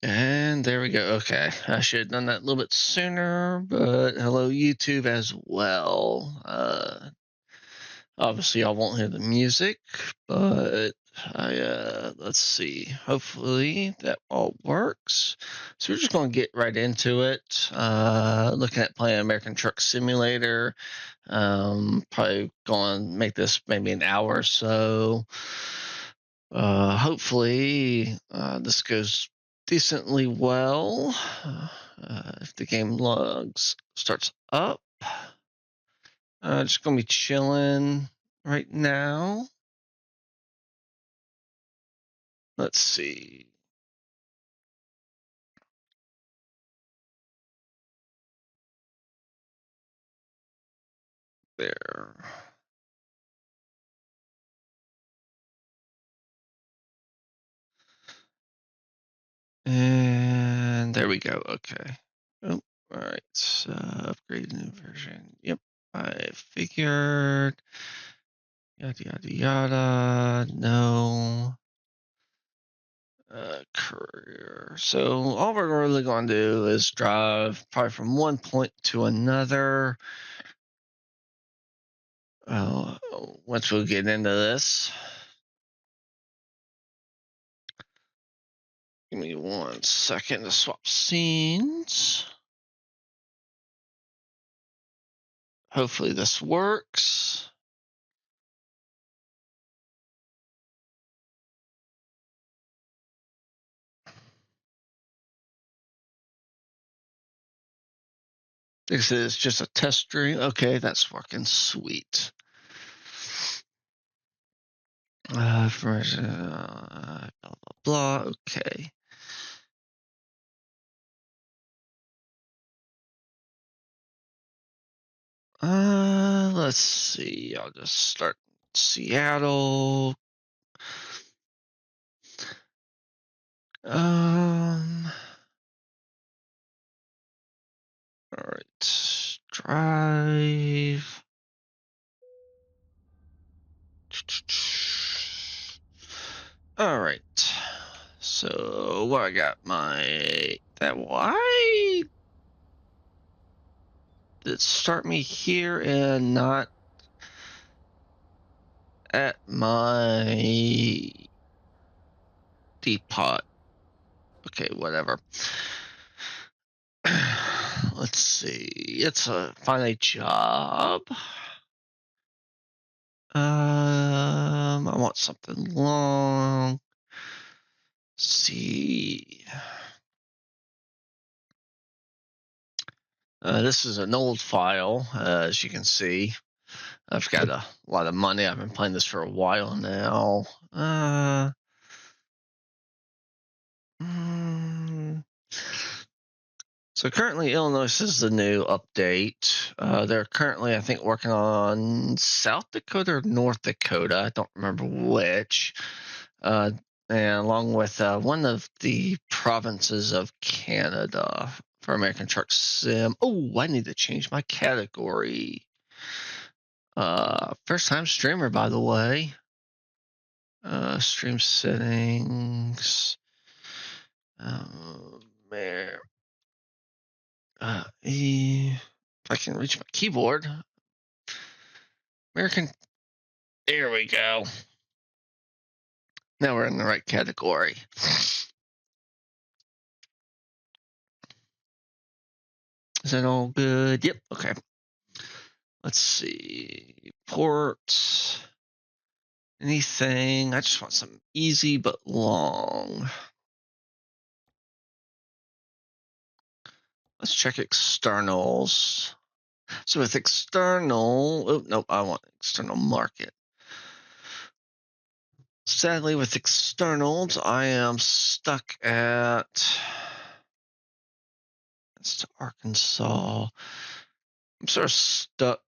And there we go. Okay, I should have done that a little bit sooner, but hello YouTube as well. Obviously I won't hear the music, but let's see. Hopefully that all works. So we're just going to get right into it. Looking at playing American Truck Simulator. Probably going to make this maybe an hour or so. Hopefully this goes decently well. If the game logs starts up, just gonna be chilling right now. Let's see. There. And there we go. Okay. Oh, all right. Upgrade new version. Yep. I figured. Yada yada yada. No. Career. So all we're really going to do is drive probably from one point to another. Once we get into this. Give me 1 second to swap scenes. Hopefully this works. This is just a test stream. Okay, that's working sweet. Blah, blah, blah. Okay. Let's see. I'll just start Seattle. All right. Drive. All right. So what I got why did it start me here and not at my depot? Okay, whatever. Let's see. It's find a job. I want something long. Let's see. This is an old file, as you can see. I've got a lot of money. I've been playing this for a while now. So currently, Illinois is the new update. They're currently, I think, working on South Dakota or North Dakota. I don't remember which. And along with one of the provinces of Canada for American Truck Sim. Oh, I need to change my category. First time streamer, by the way. Stream settings. There. If I can reach my keyboard. American. There we go. Now we're in the right category. Is that all good? Yep. Okay. Let's see. Port. Anything. I just want some easy but long. Let's check externals. So with external, oh, nope, I want external market. Sadly, with externals, I am stuck at, it's to Arkansas. I'm sort of stuck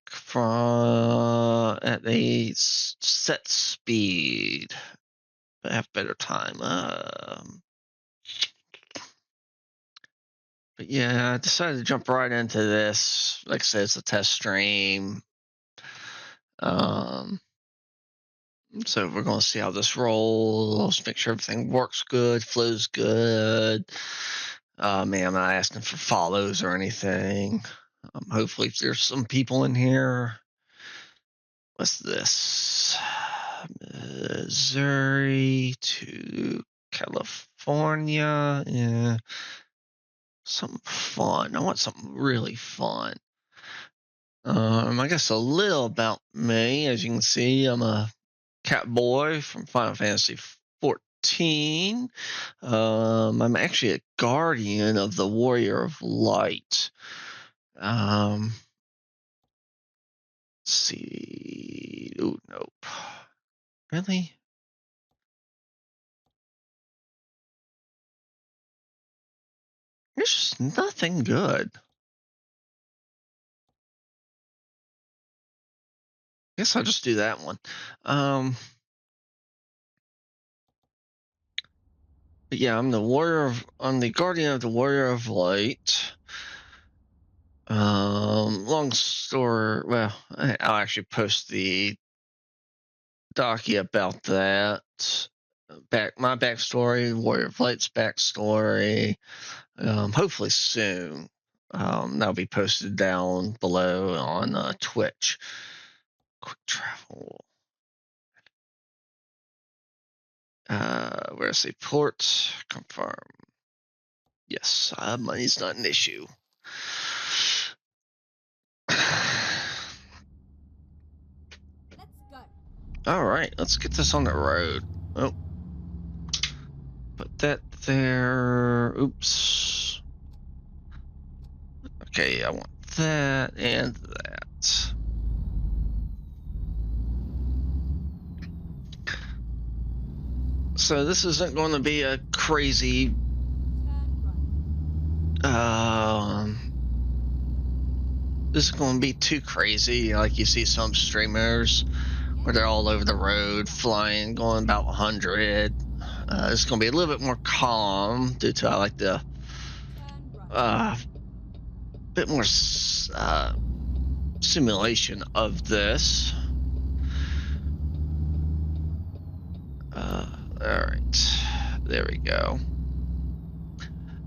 at a set speed, but I have better time. But yeah, I decided to jump right into this. Like I said, it's a test stream. So we're going to see how this rolls, make sure everything works good, flows good. Man, I'm not asking for follows or anything. Hopefully there's some people in here. What's this? Missouri to California. Yeah. Something fun. I want something really fun. I guess a little about me. As you can see, I'm a cat boy from Final Fantasy 14. I'm actually a guardian of the Warrior of Light. Let's see. Oh, nope. Really? There's just nothing good. Guess I'll just do that one. But yeah, I'm the guardian of the Warrior of Light. Long story. Well, I'll actually post the docu about that. My backstory, Warrior of Light's backstory. Hopefully soon. That'll be posted down below on Twitch. Quick travel. Where's the port? Confirm. Yes, money's not an issue. All right, let's get this on the road. Oh, put that there. Oops. Okay, I want that and that. So this isn't going to be a crazy this is going to be too crazy like you see some streamers where they're all over the road flying, going about 100. It's going to be a little bit more calm due to I like the bit more simulation of this. Alright, there we go.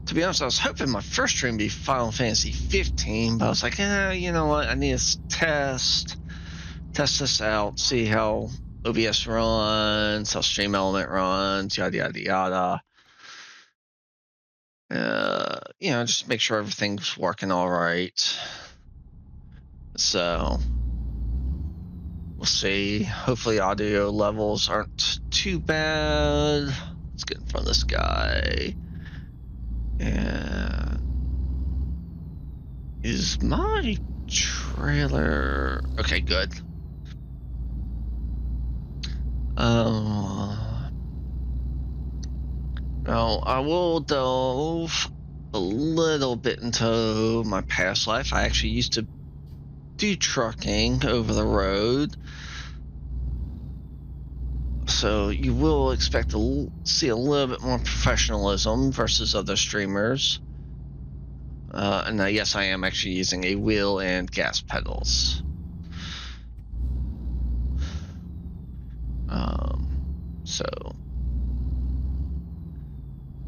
To be honest, I was hoping my first stream would be Final Fantasy 15, but I was like, you know what, I need to test this out, see how OBS runs, how Stream Element runs, yada yada yada. Just make sure everything's working all right. So we'll see. Hopefully audio levels aren't too bad. Let's get in front of this guy. And is my trailer okay? Good. Now I will delve a little bit into my past life. I actually used to do trucking over the road, so you will expect to see a little bit more professionalism versus other streamers. And yes, I am actually using a wheel and gas pedals.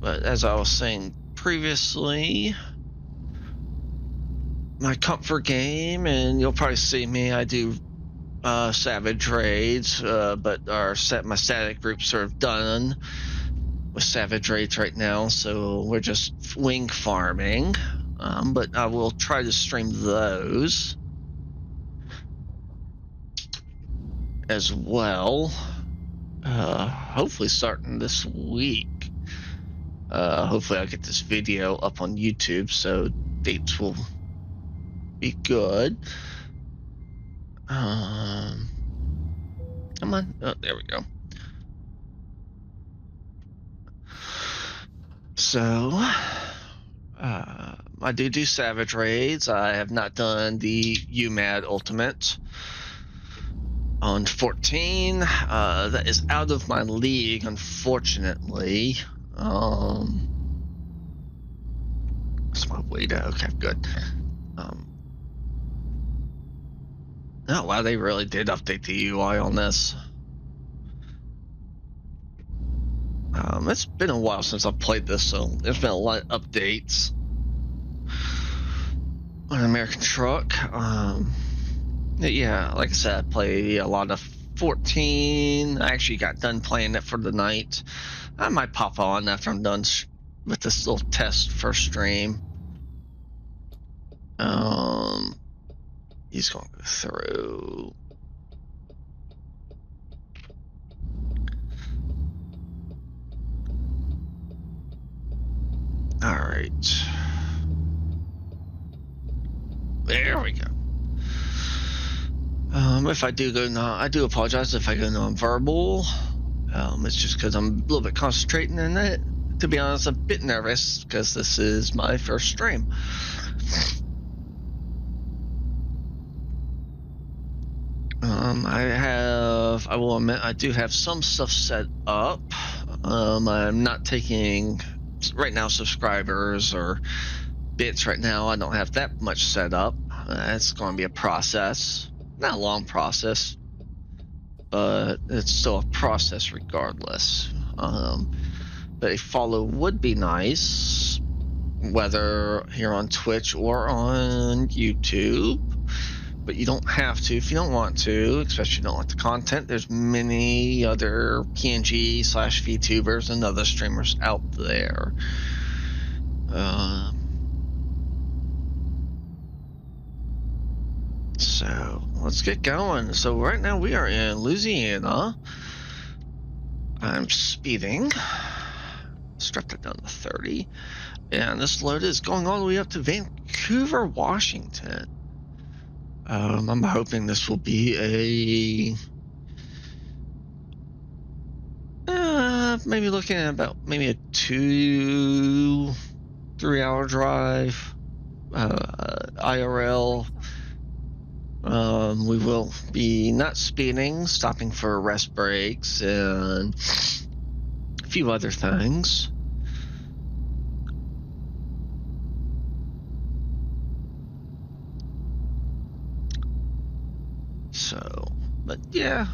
But as I was saying previously, my comfort game, and you'll probably see me, I do Savage Raids, but my static groups are done with Savage Raids right now, so we're just wing farming. But I will try to stream those as well. Hopefully starting this week. Hopefully I'll get this video up on YouTube, so dates will be good. Come on. Oh, there we go. So, I do Savage Raids. I have not done the UMAD Ultimate on 14. That is out of my league, unfortunately. That's my way to. Okay, good. Oh wow, they really did update the UI on this. It's been a while since I've played this, so there's been a lot of updates on American Truck. Yeah, like I said, I play a lot of 14. I actually got done playing it for the night. I might pop on after I'm done with this little test first stream. He's going to go through. All right. There we go. If I do go I do apologize if I go non-verbal. It's just because I'm a little bit concentrating in it. To be honest, I'm a bit nervous because this is my first stream. I will admit, I do have some stuff set up. I'm not taking, right now, subscribers or bits right now. I don't have that much set up. It's going to be a process. Not a long process, but it's still a process regardless. But a follow would be nice, whether here on Twitch or on YouTube. But you don't have to if you don't want to, especially if you don't like the content. There's many other PNG/VTubers and other streamers out there. So let's get going. So right now we are in Louisiana. I'm speeding. Let's drop that down to 30. And this load is going all the way up to Vancouver, Washington. I'm hoping this will be maybe looking at about maybe a 2-3 hour drive, IRL. We will be not speeding, stopping for rest breaks and a few other things. So, but yeah,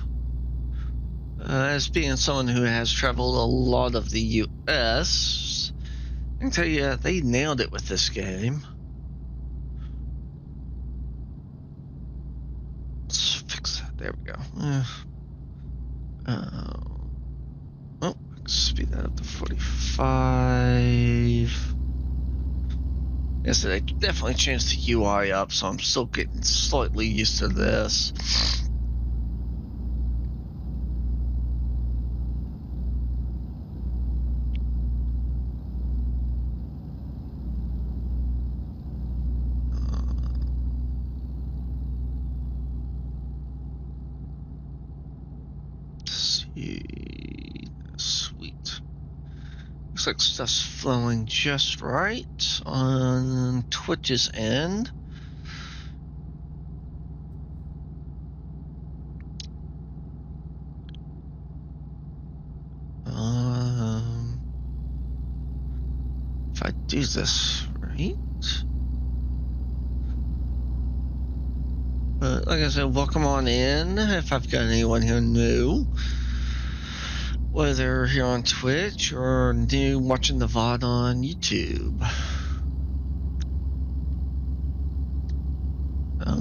as being someone who has traveled a lot of the U.S., I can tell you they nailed it with this game. Let's fix that. There we go. I can speed that up to 45. Yes, they definitely changed the UI up, so I'm still getting slightly used to this. Sweet. Looks like stuff's flowing just right on Twitch's end. If I do this right. But like I said, welcome on in if I've got anyone here new. Whether here on Twitch or new watching the VOD on YouTube.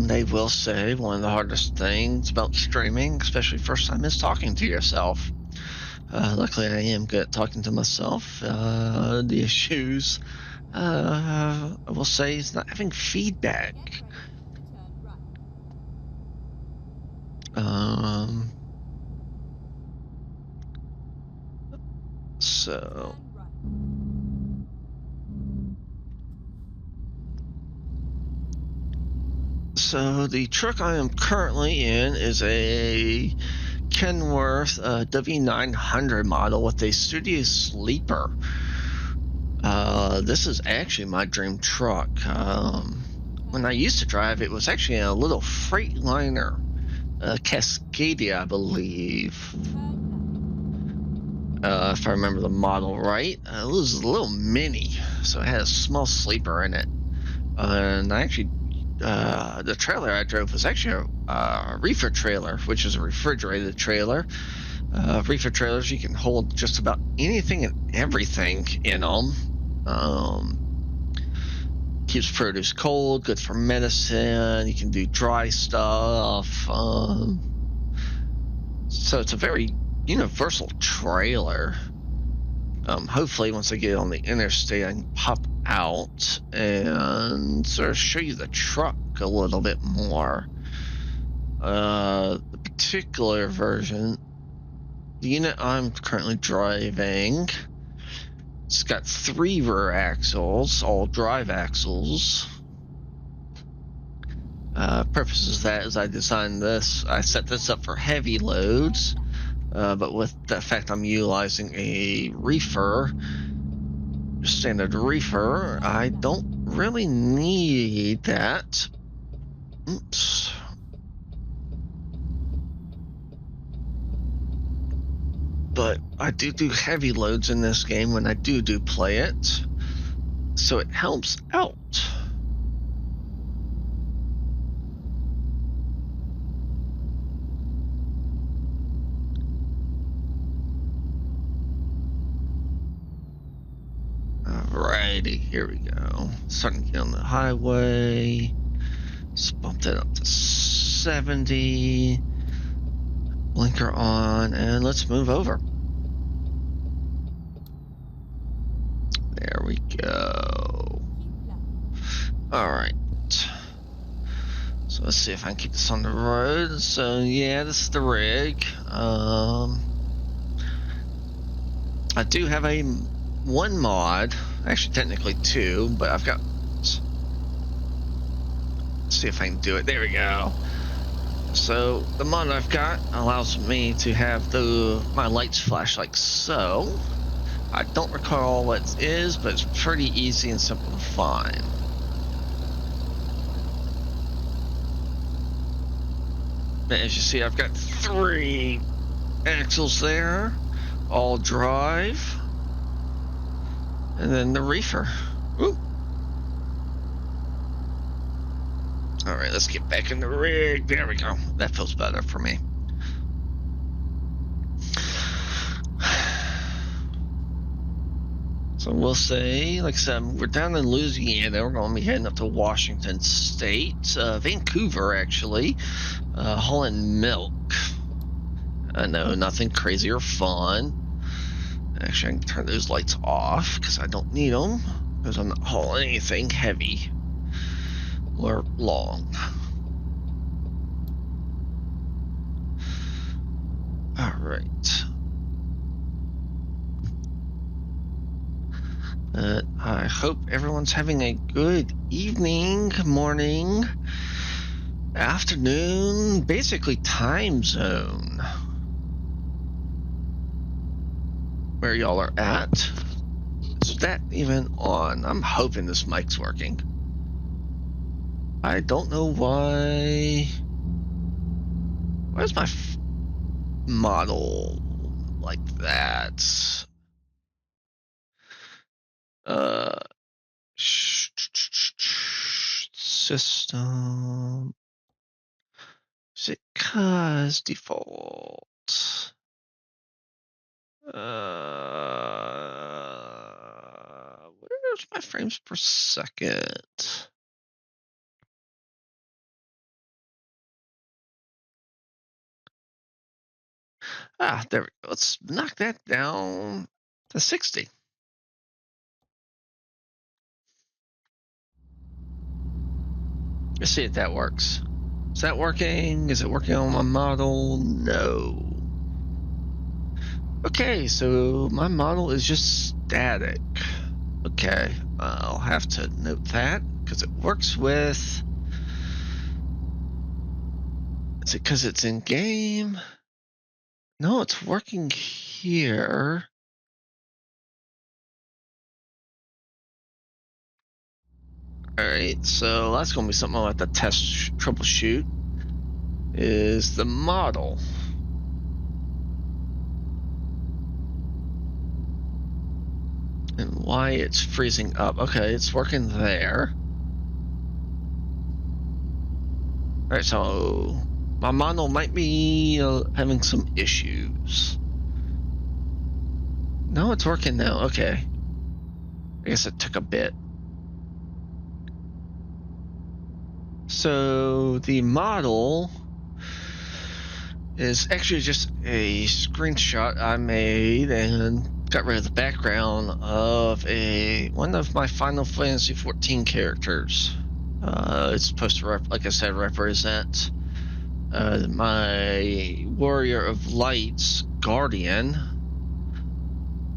They will say one of the hardest things about streaming, especially first time, is talking to yourself. Luckily, I am good at talking to myself. The issues, I will say, is not having feedback. So the truck I am currently in is a Kenworth W900 model with a Studio Sleeper. This is actually my dream truck. When I used to drive, it was actually a little Freightliner, Cascadia, I believe. If I remember the model right. It was a little mini, so it had a small sleeper in it. And I actually, the trailer I drove was actually a reefer trailer, which is a refrigerated trailer. Reefer trailers, you can hold just about anything and everything in them. Keeps produce cold, good for medicine. You can do dry stuff. So it's a very universal trailer. Hopefully, once I get on the interstate, I can pop out and sort of show you the truck a little bit more. The particular version, the unit I'm currently driving, it's got 3 rear axles, all drive axles. Purpose of that is I designed this, I set this up for heavy loads, but with the fact I'm utilizing a reefer, standard reefer, I don't really need that. Oops. But I do heavy loads in this game when I do play it, so it helps out. Alrighty, here we go. Starting to get on the highway. Let's bump that up to 70. Blinker on, and let's move over. There we go. Alright. So let's see if I can keep this on the road. So yeah, this is the rig. I do have a 1 mod, actually technically 2, but I've got, let's see if I can do it. There we go. So the mod I've got allows me to have my lights flash like so. I don't recall what it is, but it's pretty easy and simple to find. As you see, I've got 3 axles there, all drive. And then the reefer. Ooh. Alright, let's get back in the rig. There we go. That feels better for me. So we'll say, like I said, we're down in Louisiana. We're going to be heading up to Washington State. Vancouver, actually. Hauling milk. I know, nothing crazy or fun. Actually, I can turn those lights off because I don't need them, because I'm not hauling anything heavy or long. Alright. I hope everyone's having a good evening, morning, afternoon, basically time zone. Where y'all are at. Is that even on? I'm hoping this mic's working. I don't know why. Why is my model like that? System. Is it cause default? Where's my frames per second? There we go. Let's knock that down to 60. Let's see if that works. Is that working? Is it working on my model? No. Okay, so my model is just static. Okay, I'll have to note that because it works with. Is it because it's in game? No, it's working here. Alright, so that's going to be something I'll have to test, troubleshoot, is the model. And why it's freezing up. Okay, it's working there. Alright, so my model might be having some issues. No, it's working now. Okay. I guess it took a bit. So the model is actually just a screenshot I made and got rid of the background of one of my Final Fantasy XIV characters. It's supposed to, like I said, represent my Warrior of Light's Guardian,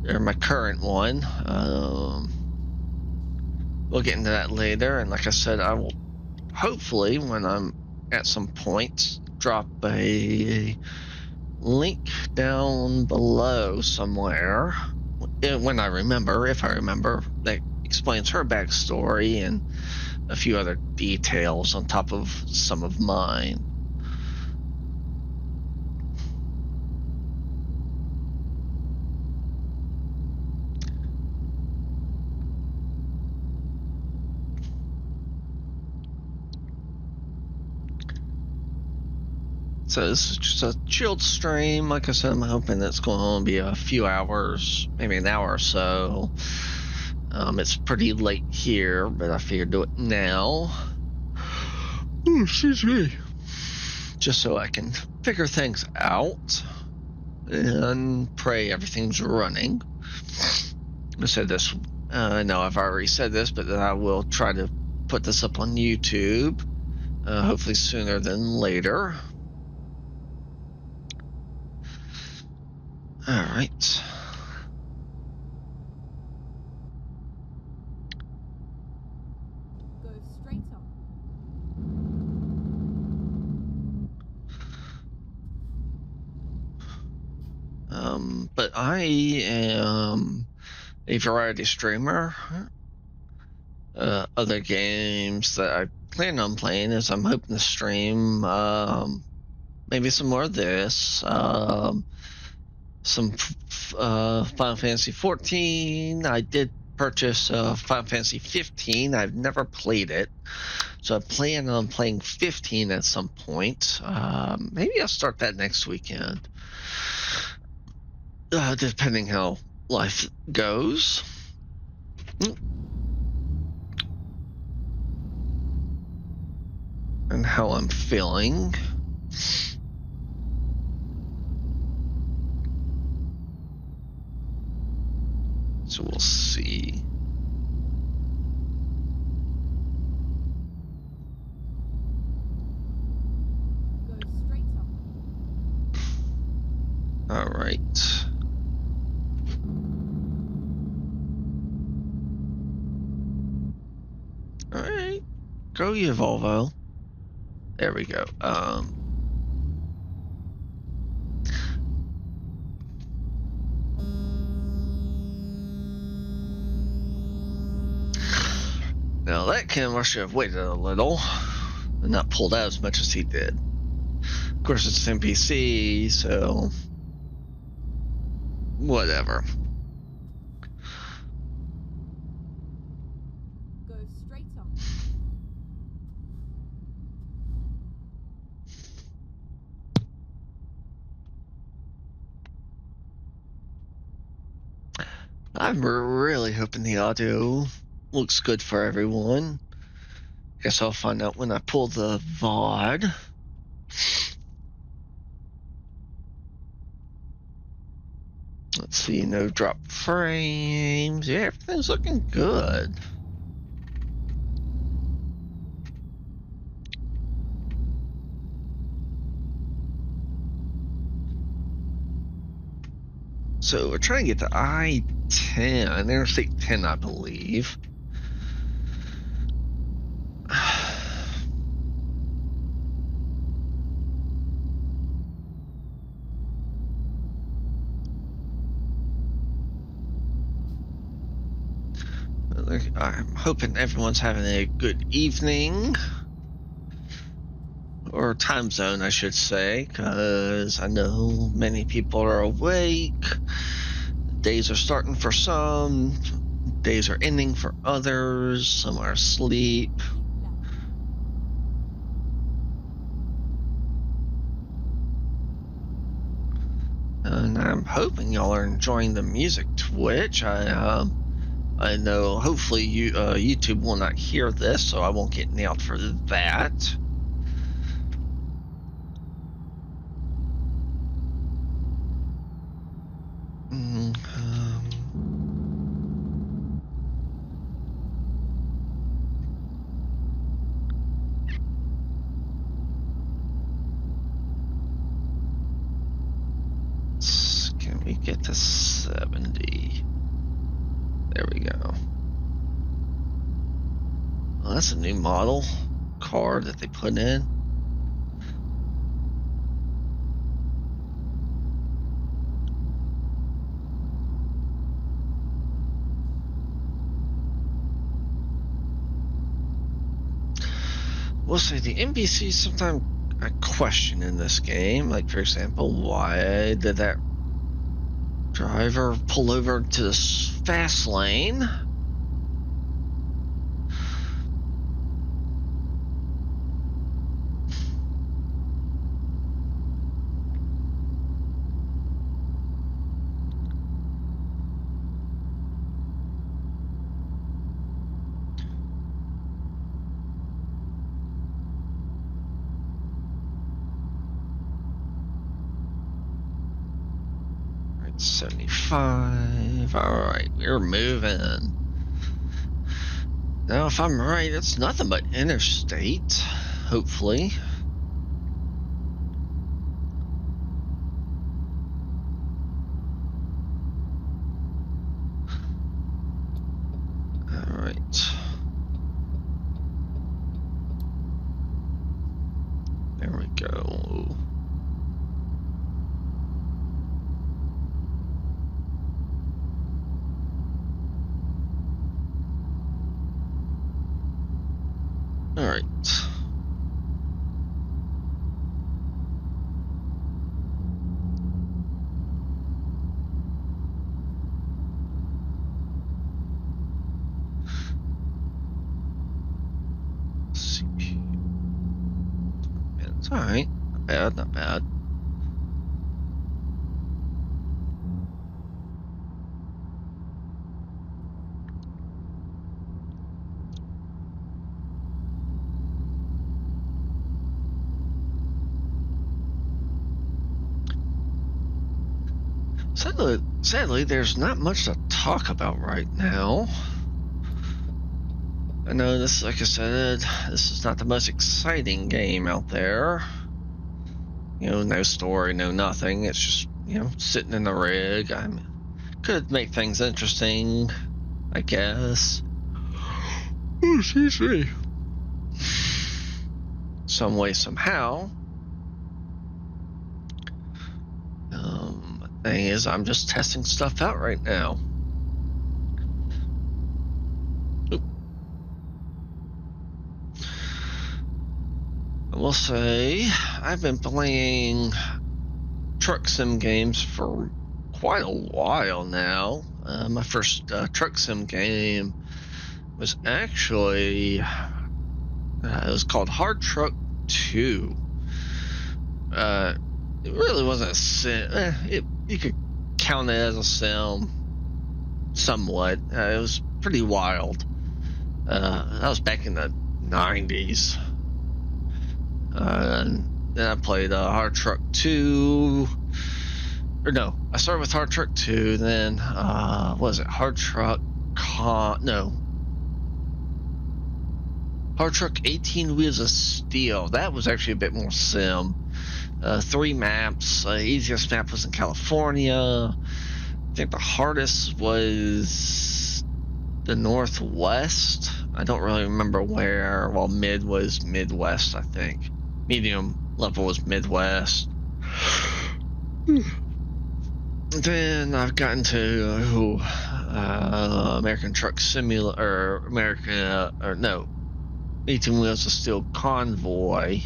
or my current one. We'll get into that later, and like I said, I will hopefully, when I'm at some point, drop a link down below somewhere, when I remember, if I remember, that explains her backstory and a few other details on top of some of mine. So this is just a chilled stream. Like I said, I'm hoping it's going to be a few hours, maybe an hour or so. It's pretty late here, but I figured do it now. Ooh, excuse me. Just so I can figure things out and pray everything's running. I said this, I know I've already said this, but I will try to put this up on YouTube, hopefully sooner than later. All right. Go straight up. But I am a variety streamer. Other games that I plan on playing is I'm hoping to stream maybe some more of this. Some Final Fantasy 14. I did purchase Final Fantasy 15. I've never played it, so I plan on playing 15 at some point. Maybe I'll start that next weekend, depending how life goes. And how I'm feeling. So we'll see. Go straight up. All right. All right. Go you, Volvo. There we go. Now that camera should have waited a little and not pulled out as much as he did. Of course, it's NPC, so whatever. Go straight up. I'm really hoping the audio looks good for everyone. Guess I'll find out when I pull the VOD. Let's see, no drop frames. Yeah, everything's looking good. So we're trying to get to I-10, Interstate 10, I believe. I'm hoping everyone's having a good evening. Or time zone, I should say, because I know many people are awake. Days are starting for some, days are ending for others, some are asleep. I'm hoping y'all are enjoying the music twitch. I know hopefully YouTube will not hear this, so I won't get nailed for that. Can we get to 70? There we go. Well, that's a new model car that they put in. We'll say the NPCs sometimes I question in this game. Like, for example, why did that driver pull over to this fast lane? Right, 75. Alright, we're moving. Now, if I'm right, it's nothing but interstate, hopefully. Alright. There we go. All right. CPU. It's all right. Not bad, not bad. Sadly, there's not much to talk about right now. I know this, like I said, this is not the most exciting game out there. You know, no story, no nothing. It's just, you know, sitting in the rig. Could make things interesting, I guess. Oh, excuse me. Some way, somehow. Thing is, I'm just testing stuff out right now. Oop. I will say, I've been playing truck sim games for quite a while now. My first truck sim game was actually, it was called Hard Truck 2. It really wasn't a sim. You could count it as a sim, somewhat. It was pretty wild. That was back in the 90s. And then I played Hard Truck 2. Or no, I started with Hard Truck 2, then, what was it? Hard Truck 18 Wheels of Steel. That was actually a bit more sim. 3 maps. Easiest map was in California. I think the hardest was the Northwest. I don't really remember where. Well, mid was Midwest, I think. Medium level was Midwest. Then I've gotten to American Truck Simulator, or 18 Wheels of Steel Convoy.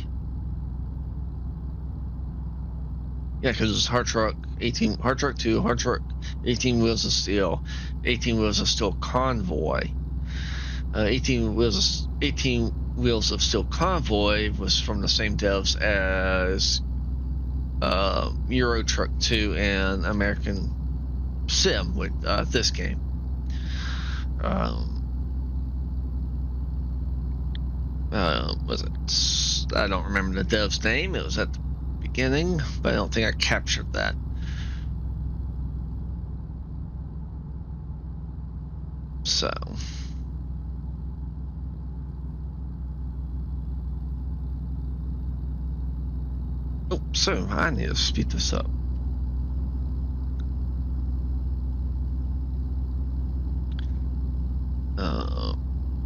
Yeah, because it was Hard Truck 2, Hard Truck 18 Wheels of Steel, 18 Wheels of Steel Convoy. 18 Wheels of Steel Convoy was from the same devs as Euro Truck 2 and American Sim with this game. Was it? I don't remember the dev's name. It was at the beginning, but I don't think I captured that. So. Oh, so I need to speed this up.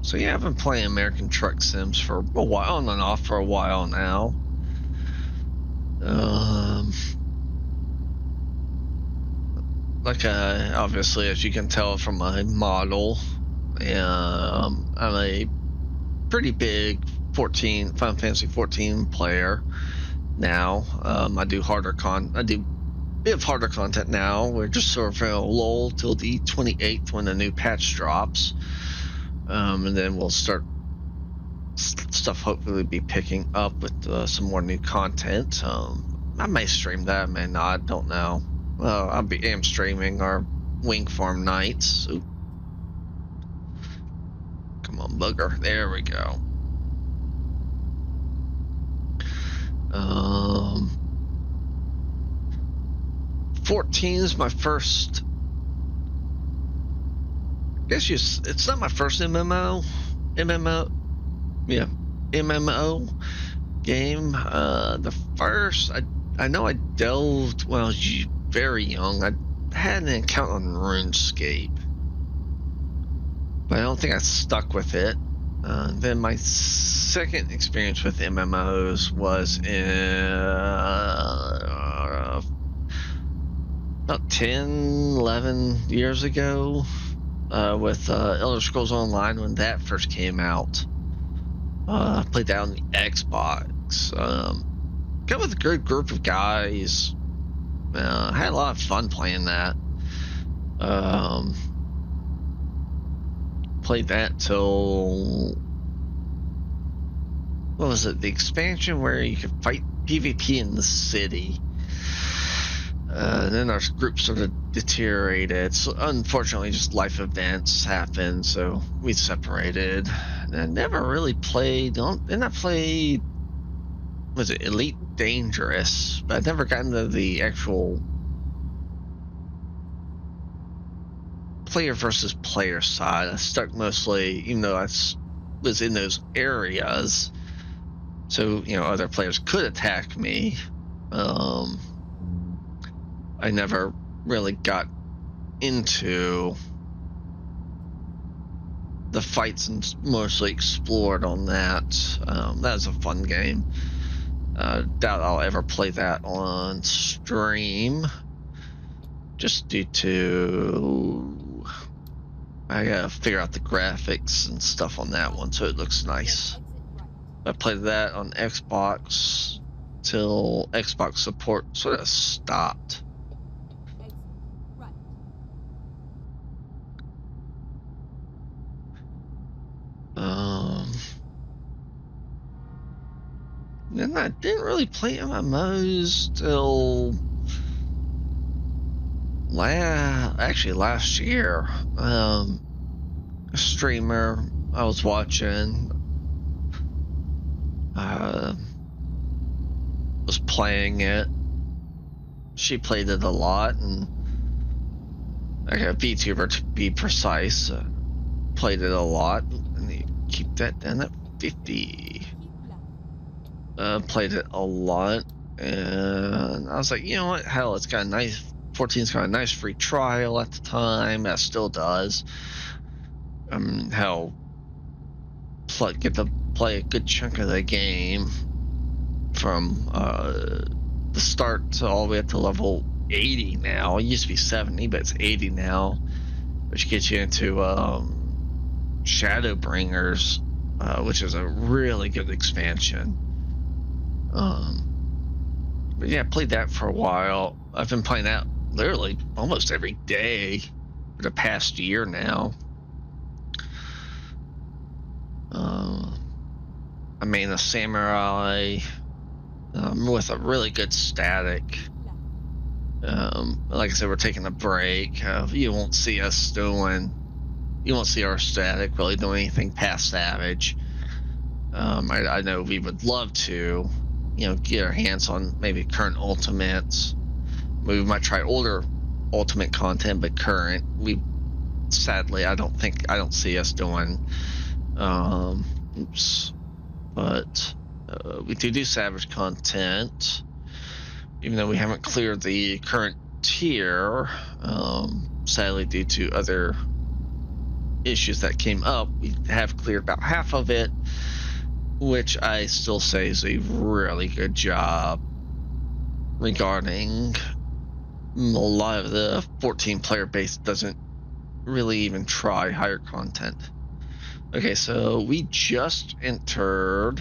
So yeah, I've been playing American Truck Sims for a while, on and off for a while now. Obviously, as you can tell from my model, I'm a pretty big Final Fantasy 14 player now. I do a bit of harder content now. We're just sort of in a lull till the 28th when the new patch drops. And then we'll start stuff hopefully be picking up with some more new content. I may stream that, I may not, don't know. am streaming our Wing Farm nights. Ooh. Come on, bugger. There we go. 14 is my first. I guess it's not my first MMO game. The first, I know I delved when I was very young. I had an account on RuneScape, but I don't think I stuck with it. Then my second experience with MMOs was in about 10, 11 years ago. With Elder Scrolls Online when that first came out. I played that on the Xbox. Got with a good group of guys. I had a lot of fun playing that. Played that till, what was it? The expansion where you could fight PvP in the city. Then our group sort of deteriorated. So unfortunately, just life events happened, so we separated. And I never really played. Then I played. Was it Elite Dangerous? But I never got into the actual player versus player side. I stuck mostly, even though I was in those areas, so other players could attack me. I never really got into the fights and mostly explored on that. That was a fun game. Doubt I'll ever play that on stream, just due to I gotta figure out the graphics and stuff on that one, so it looks nice. I played that on Xbox till Xbox support sort of stopped. And I didn't really play MMOs till last year. A streamer I was watching was playing it. She played it a lot, and I got a VTuber to be precise. Played it a lot, and you keep that down at 50. Played it a lot, and I was like, you know what? Hell, it's got a nice 14's got a nice free trial at the time. That still does. Hell, get to play a good chunk of the game from the start to all the way up to level 80 now. It used to be 70, but it's 80 now, which gets you into Shadowbringers, which is a really good expansion. But yeah, I played that for a while. I've been playing that literally almost every day for the past year now. I mean, a samurai with a really good static. Like I said, we're taking a break. You won't see our static really doing anything past Savage. I know we would love to, get our hands on maybe current ultimates. We might try older ultimate content, but current, sadly, I don't see us doing. But we do Savage content, even though we haven't cleared the current tier. Sadly, due to other issues that came up, we have cleared about half of it, which I still say is a really good job regarding a lot of the 14 player base doesn't really even try higher content. Okay, so we just entered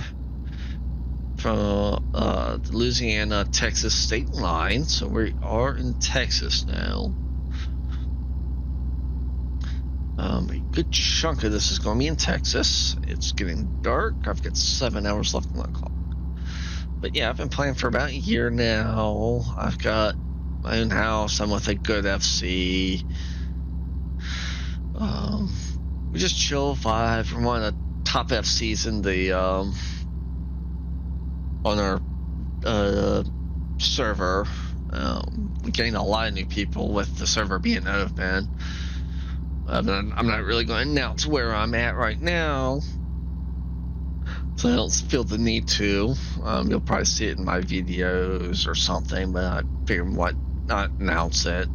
from the Louisiana-Texas state line, so we are in Texas now. A good chunk of this is going to be in Texas. It's getting dark. I've got 7 hours left on the clock. But yeah, I've been playing for about a year now. I've got my own house. I'm with a good FC. We just chill vibe. We're one of the top FCs in the on our server. We gained a lot of new people with the server being open. But I'm not really going to announce where I'm at right now, so I don't feel the need to. You'll probably see it in my videos or something, but I figured why not announce it.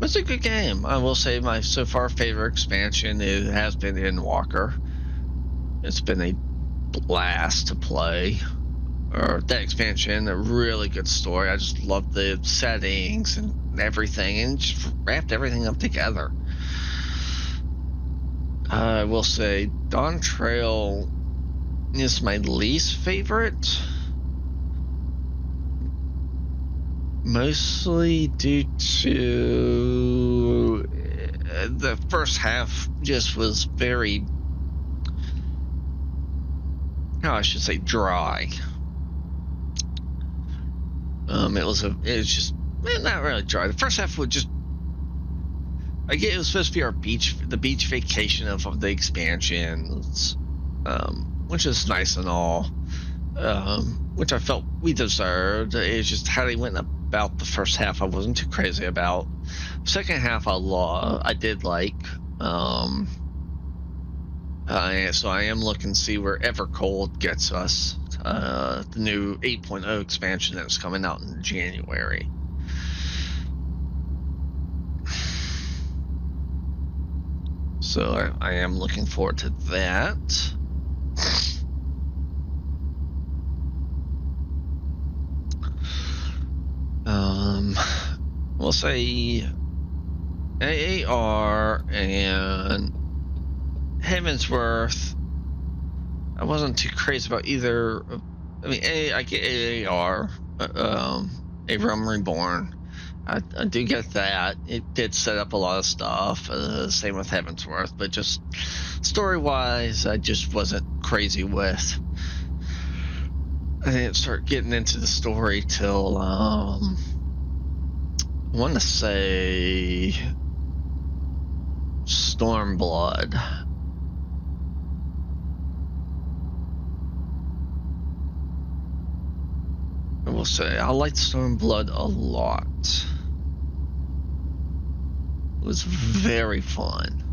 It's a good game. I will say my so far favorite expansion has been Endwalker. It's been a blast to play. Or that expansion, a really good story. I just loved the settings and everything, and just wrapped everything up together. I will say Dawn Trail is my least favorite, mostly due to the first half just was very, I should say, dry. It was just not really dry. The first half would just, I get it was supposed to be the beach vacation of the expansions, which is nice and all, which I felt we deserved. It's just how they went about the first half I wasn't too crazy about. Second half I did like. So I am looking to see where Evercold gets us. The new 8.0 expansion that's coming out in January. So I am looking forward to that. We'll say AAR and Heavensworth. I wasn't too crazy about either. I mean, I get AAR, A Realm Reborn. I do get that. It did set up a lot of stuff. Same with Heavensworth, but just story-wise, I just wasn't crazy with. I didn't start getting into the story till I want to say Stormblood. I will say I liked Stormblood a lot. It was very fun.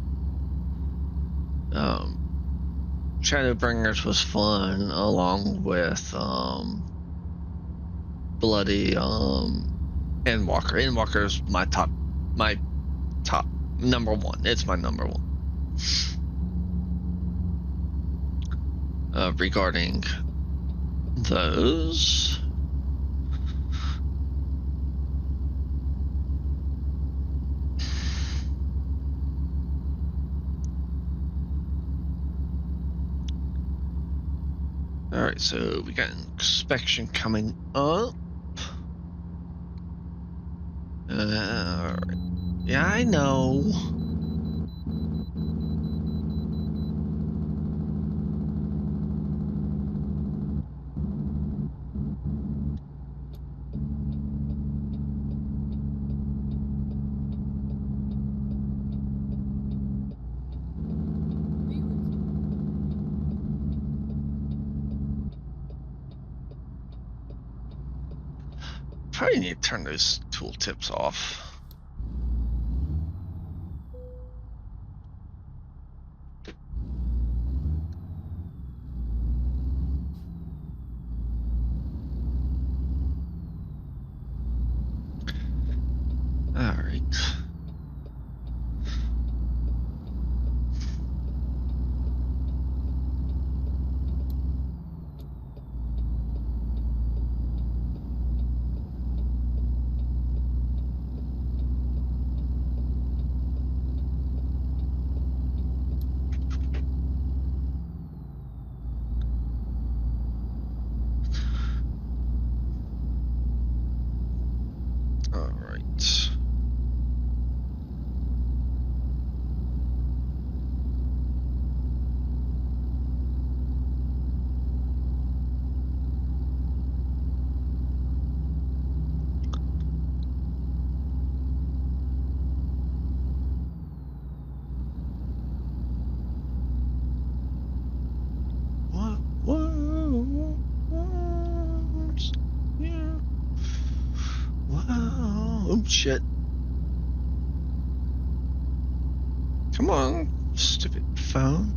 Shadowbringers was fun, along with Bloody Endwalker. Endwalker is my top number one. It's my number one. Regarding those. Alright, so we got an inspection coming up. Yeah, I know. probably need to turn those tooltips off. All right. All right. Yeah. Wow. Oh, shit. Come on, stupid phone.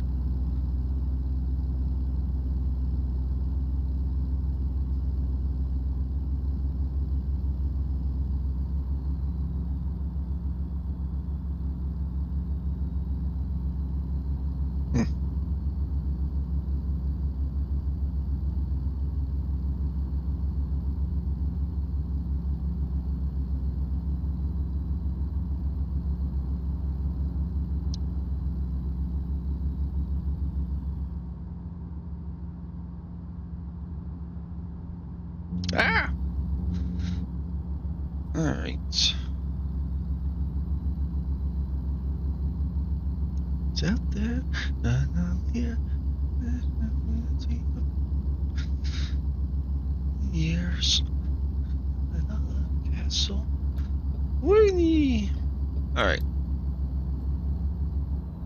Ah! All right. It's out there, and I'm here. Years. Another castle. Winnie! All right.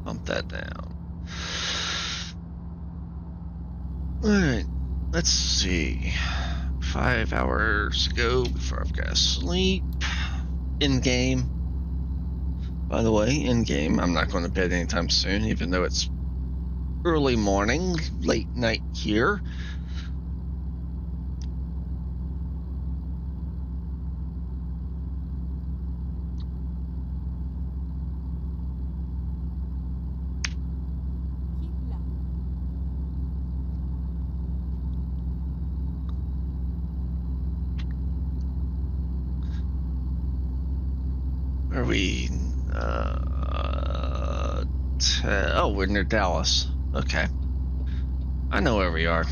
Bump that down. All right. Let's see. 5 hours ago before I've got to sleep. In game. By the way, in game, I'm not going to bed anytime soon, even though it's early morning, late night here. Keep left. Are we? Oh, we're near Dallas. Okay. I know where we are.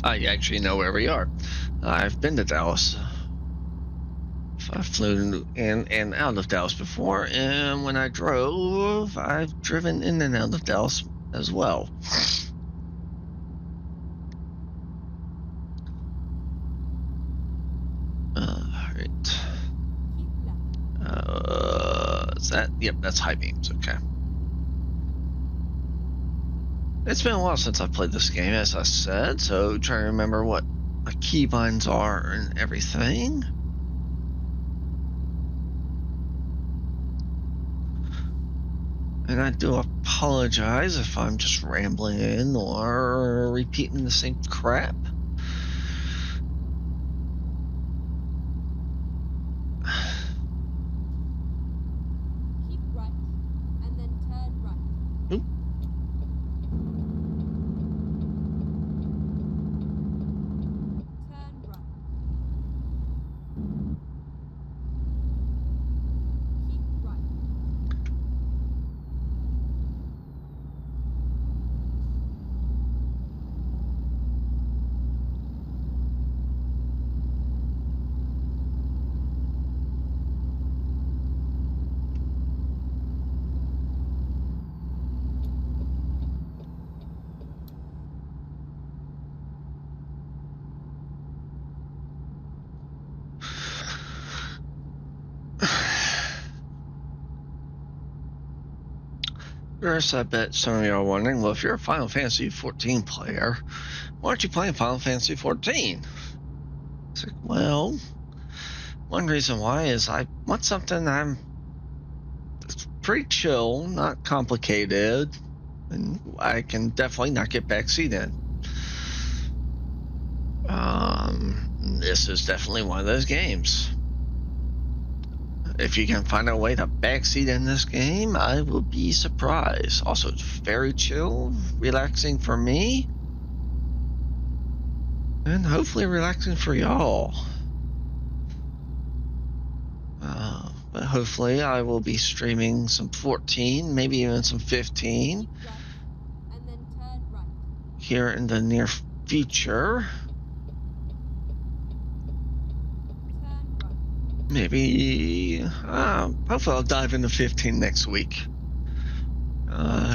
I actually know where we are. I've been to Dallas. I've flown in and out of Dallas before, and when I drove, I've driven in and out of Dallas as well. Alright. Keep left. Is that? Yep, that's high beams. Okay. It's been a while since I played this game, as I said, so trying to remember what my keybinds are and everything. And I do apologize if I'm just rambling or repeating the same crap. Keep right. And then turn right. Oop. Turn right. Keep right. First, I bet some of you are wondering, well, if you're a Final Fantasy XIV player, why aren't you playing Final Fantasy XIV? It's like, well, one reason why is I want something that's pretty chill, not complicated, and I can definitely not get backseat in. This is definitely one of those games. If you can find a way to backseat in this game, I will be surprised. Also, it's very chill, relaxing for me, and hopefully relaxing for y'all. But hopefully I will be streaming some 14, maybe even some 15 Keep right, and then turn right. here in the near future. Turn right. Maybe, hopefully I'll dive into 15 next week.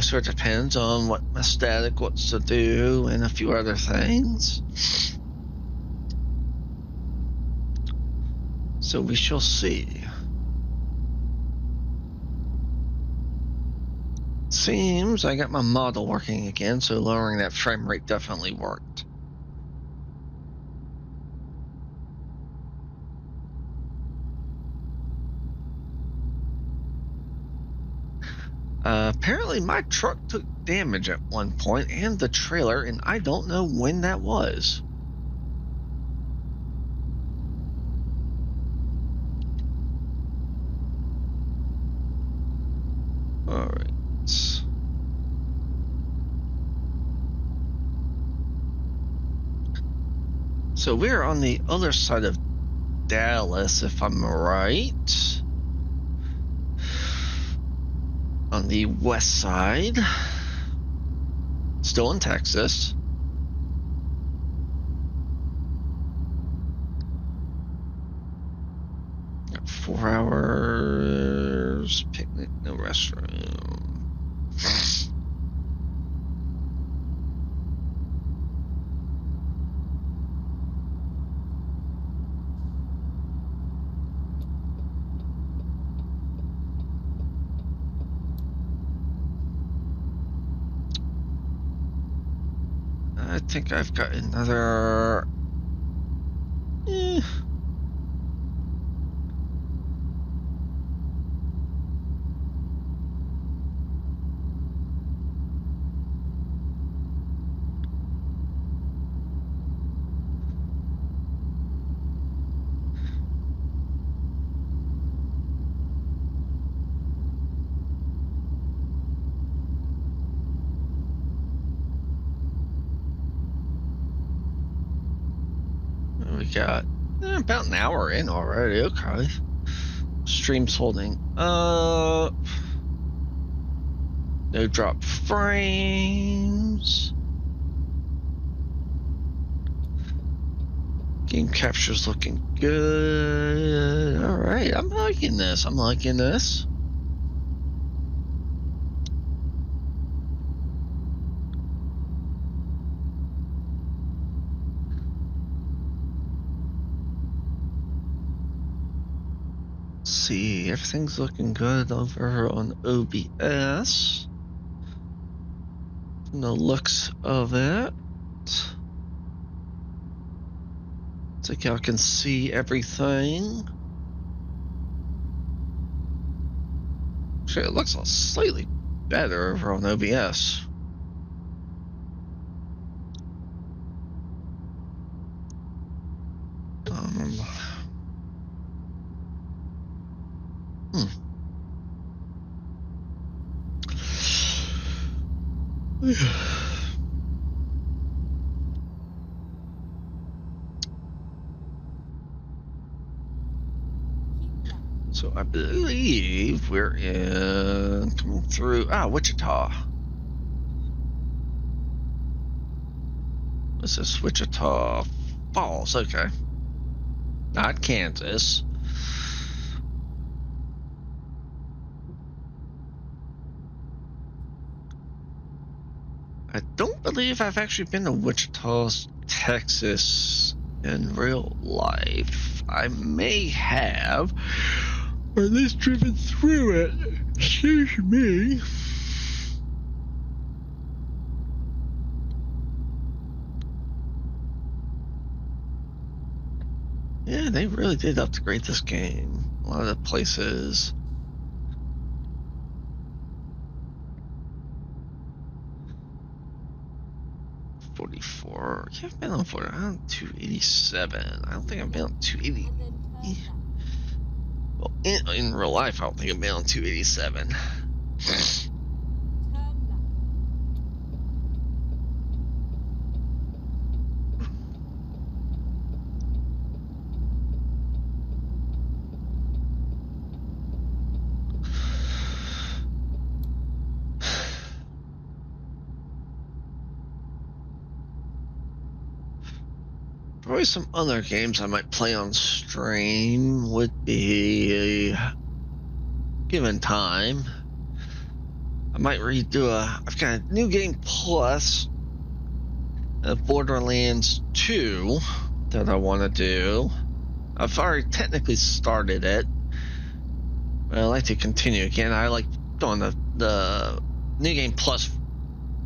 Sort of depends on what my static wants to do and a few other things. So we shall see. Seems I got my model working again, so lowering that frame rate definitely worked. Apparently my truck took damage at one point, and the trailer, and I don't know when that was. Alright. So we're on the other side of Dallas, if I'm right. On the west side. Still in Texas. Got 4 hours. Picnic, no restroom. I think I've got another. We got about an hour in already. Okay. Stream's holding up. No drop frames. Game capture's looking good. Alright, I'm liking this. I'm liking this. See, everything's looking good over on OBS. From the looks of it. It's like y'all can see everything. Actually, it looks slightly better over on OBS. So I believe we're in coming through Wichita. This is Wichita Falls, okay. Not Kansas. I don't believe I've actually been to Wichita, Texas in real life. I may have, or at least driven through it. Excuse me. Yeah, they really did upgrade this game. A lot of the places. $44. Yeah, I've been on 40. I'm on 287. I don't think I've been on 280. And then turn left. Well, in real life, I don't think I've been on 287. Turn left. Probably some other games I might play on stream would be, given time, I might redo I've got a new game plus Borderlands 2 that I want to do. I've already technically started it, but I'd like to continue again. I like doing the new game plus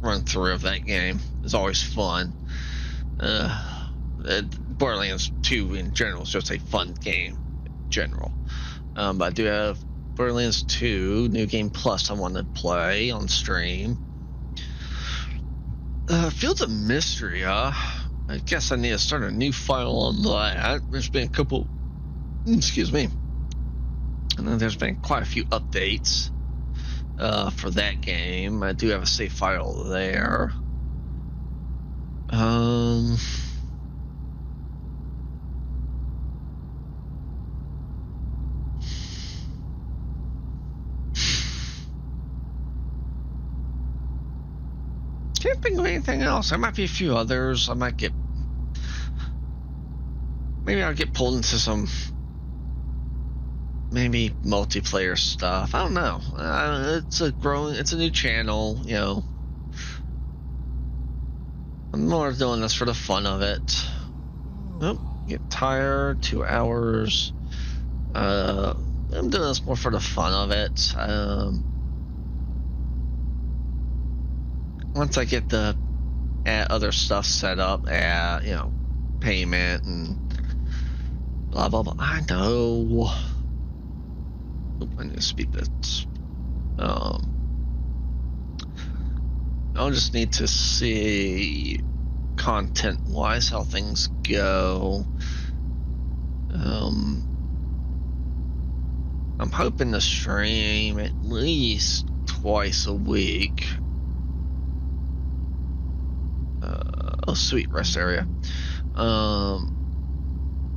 run through of that game. It's always fun. Borderlands 2 in general is just a fun game in general. But I do have Borderlands 2 New Game Plus I want to play on stream. Fields of Mystery, I guess I need to start a new file on that. There's been a couple, excuse me, and then there's been quite a few updates for that game. I do have a save file there. Can't think of anything else. There might be a few others. Maybe I'll get pulled into some maybe multiplayer stuff. I don't know. It's a new channel, you know. I'm more doing this for the fun of it. Oh, get tired, 2 hours. I'm doing this more for the fun of it. Once I get the other stuff set up, payment and blah blah blah. I know. Oop, I need to speed this. I'll just need to see content-wise how things go. I'm hoping to stream at least twice a week. Oh, sweet, rest area.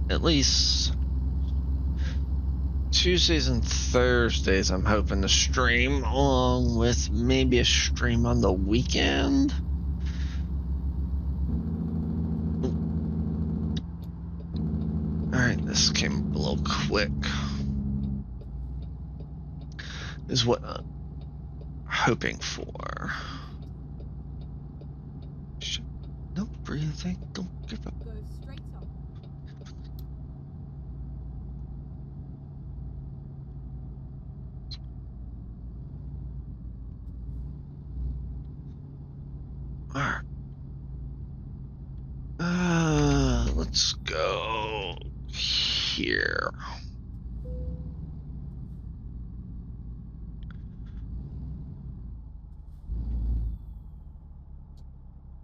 At least Tuesdays and Thursdays I'm hoping to stream, along with maybe a stream on the weekend. Alright, this came a little quick. This is what I'm hoping for. Don't breathe, don't give up. Go straight up. Alright. Let's go here.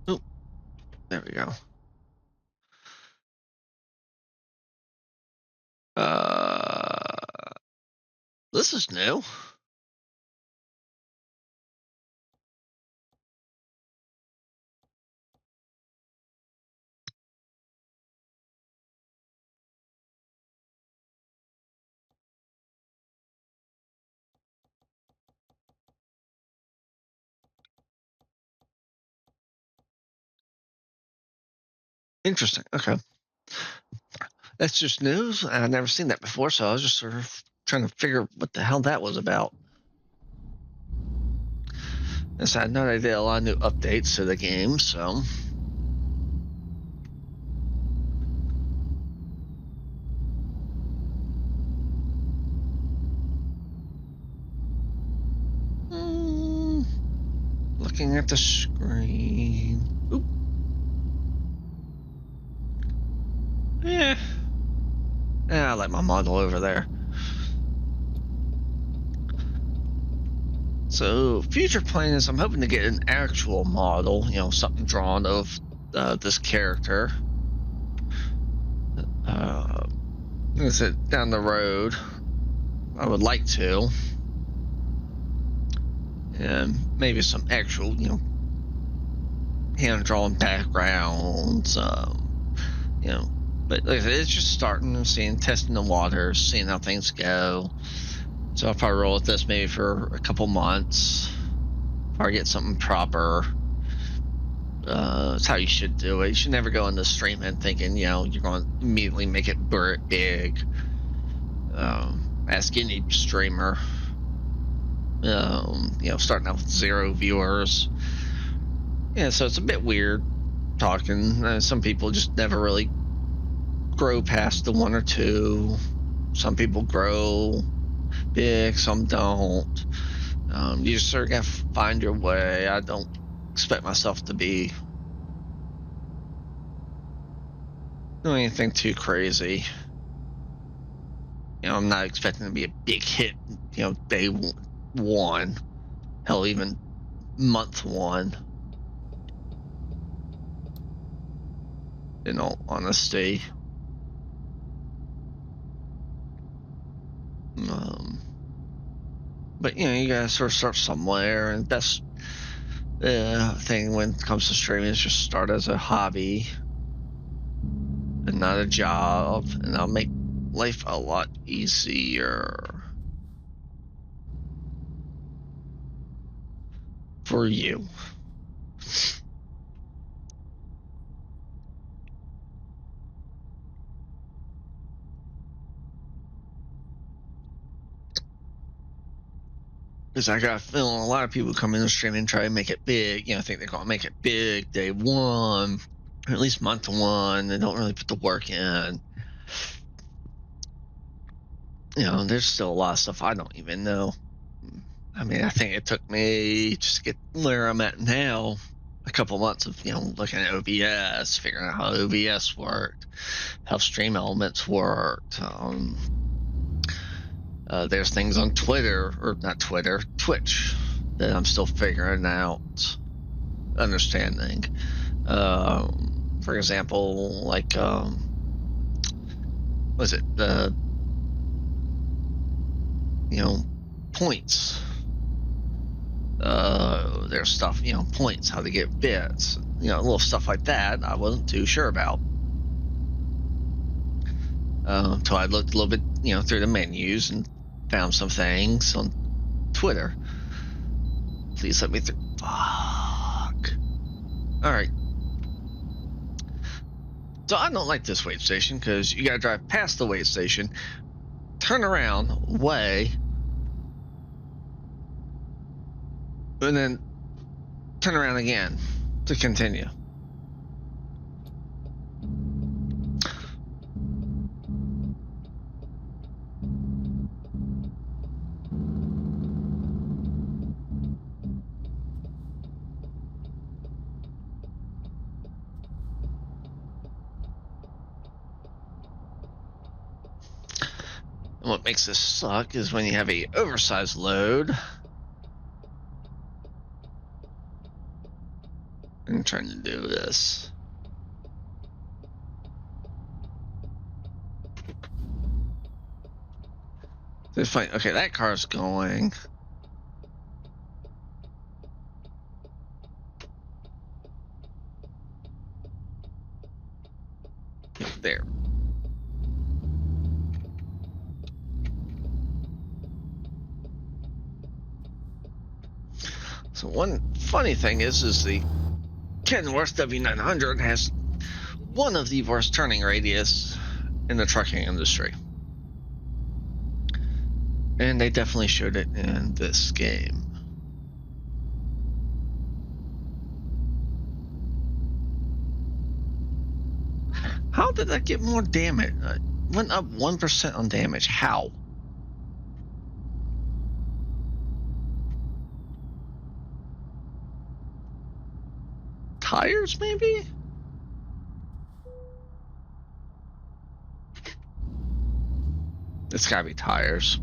Oh, there we go. This is new. Interesting. Okay. That's just news. I've never seen that before, so I was just sort of trying to figure what the hell that was about. And so I know they did a lot of new updates to the game, so. Looking at the screen. Oop. Yeah. I like my model over there. So, future plan is I'm hoping to get an actual model, you know, something drawn of this character. Is it down the road? I would like to. And maybe some actual, you know, hand-drawn backgrounds, you know. But like I said, it's just starting and testing the waters, seeing how things go. So I'll probably roll with this maybe for a couple months before I get something proper. That's how you should do it. You should never go into streaming thinking, you know, you're going to immediately make it big. Ask any streamer. You know, starting out with 0 viewers. Yeah, so it's a bit weird talking. Some people just never really grow past the 1 or 2. Some people grow big, some don't. You just sort of gotta find your way. I don't expect myself to be doing anything too crazy. You know, I'm not expecting to be a big hit, you know, day 1. Hell, even month 1. In all honesty. But, you know, you gotta sort of start somewhere, and best thing when it comes to streaming is just start as a hobby and not a job, and that'll make life a lot easier for you. Because I got a feeling a lot of people come into streaming and try to make it big, you know, think they're going to make it big day 1, or at least month 1. They don't really put the work in. You know, there's still a lot of stuff I don't even know. I mean, I think it took me just to get where I'm at now a couple months of, you know, looking at OBS, figuring out how OBS worked, how Stream Elements worked. There's things on Twitter, or not Twitter, Twitch, that I'm still figuring out, understanding. For example, like, was it you know, points. There's stuff, you know, points, how to get bits, you know, little stuff like that I wasn't too sure about. Until I looked a little bit, you know, through the menus and found some things on Twitter. Please let me through. Fuck. Alright. So I don't like this wait station because you gotta drive past the wait station, turn around, weigh, and then turn around again to continue. And what makes this suck is when you have a oversized load. I'm trying to do this. It's fine. Okay, that car's going. There. So one funny thing is the Kenworth W900 has one of the worst turning radius in the trucking industry. And they definitely showed it in this game. How did that get more damage? Went up 1% on damage. How? Tires, maybe? It's gotta be tires.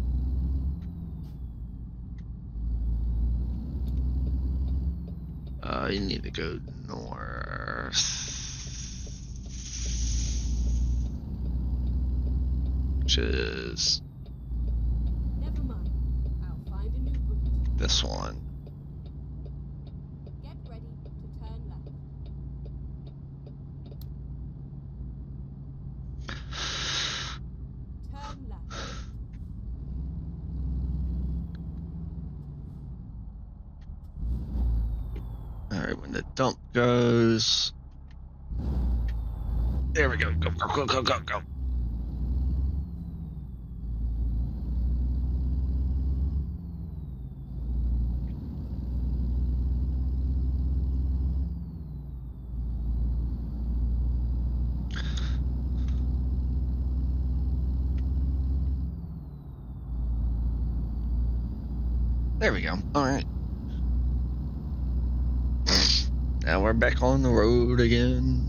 You need to go north. Which is Never mind. I'll find a new route. this one. Get ready to turn left. Turn left. Alright, when the dump goes. There we go. Go, go, go, go, go, go. There we go. Alright. Now we're back on the road again.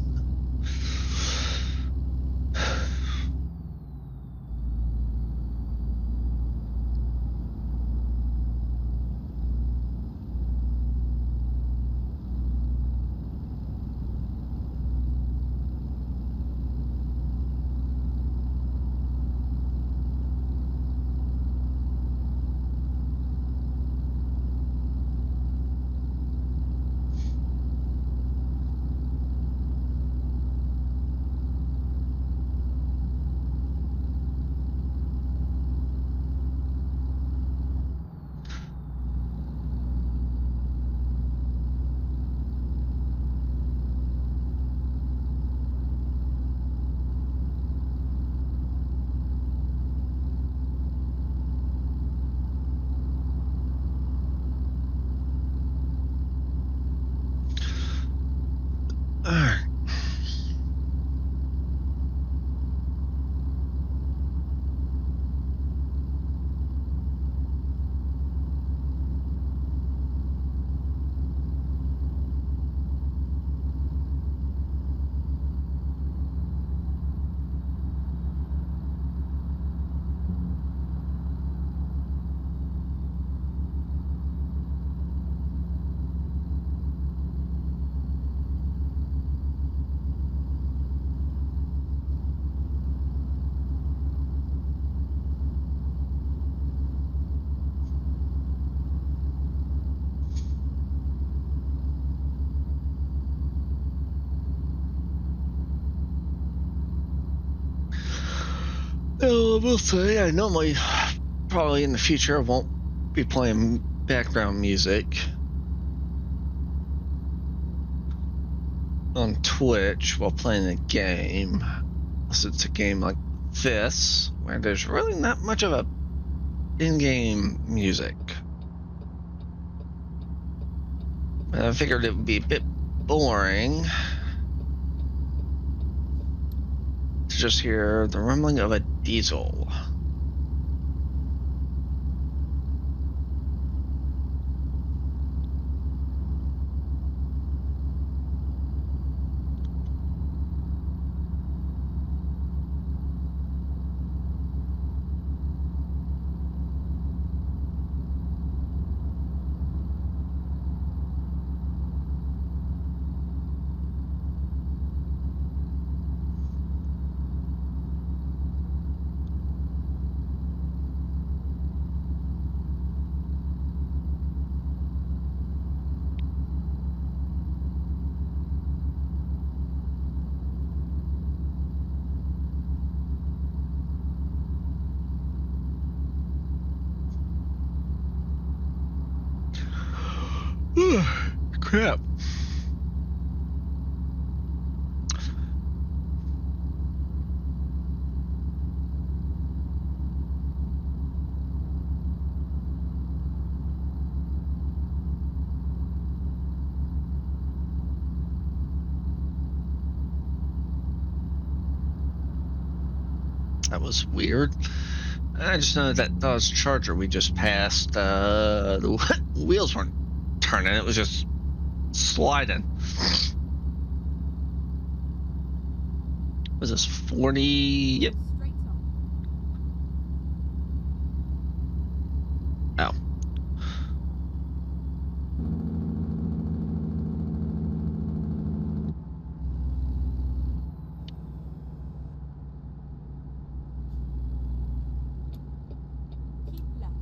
Alright. I will say, I normally, probably in the future, I won't be playing background music on Twitch while playing a game. Unless it's a game like this, where there's really not much of a in-game music. And I figured it would be a bit boring to just hear the rumbling of a diesel. Crap. That was weird. I just know that Dodge Charger we just passed, the wheels weren't turning, it was just sliding. Was this 40? Yep. Straight on. Oh. Keep left.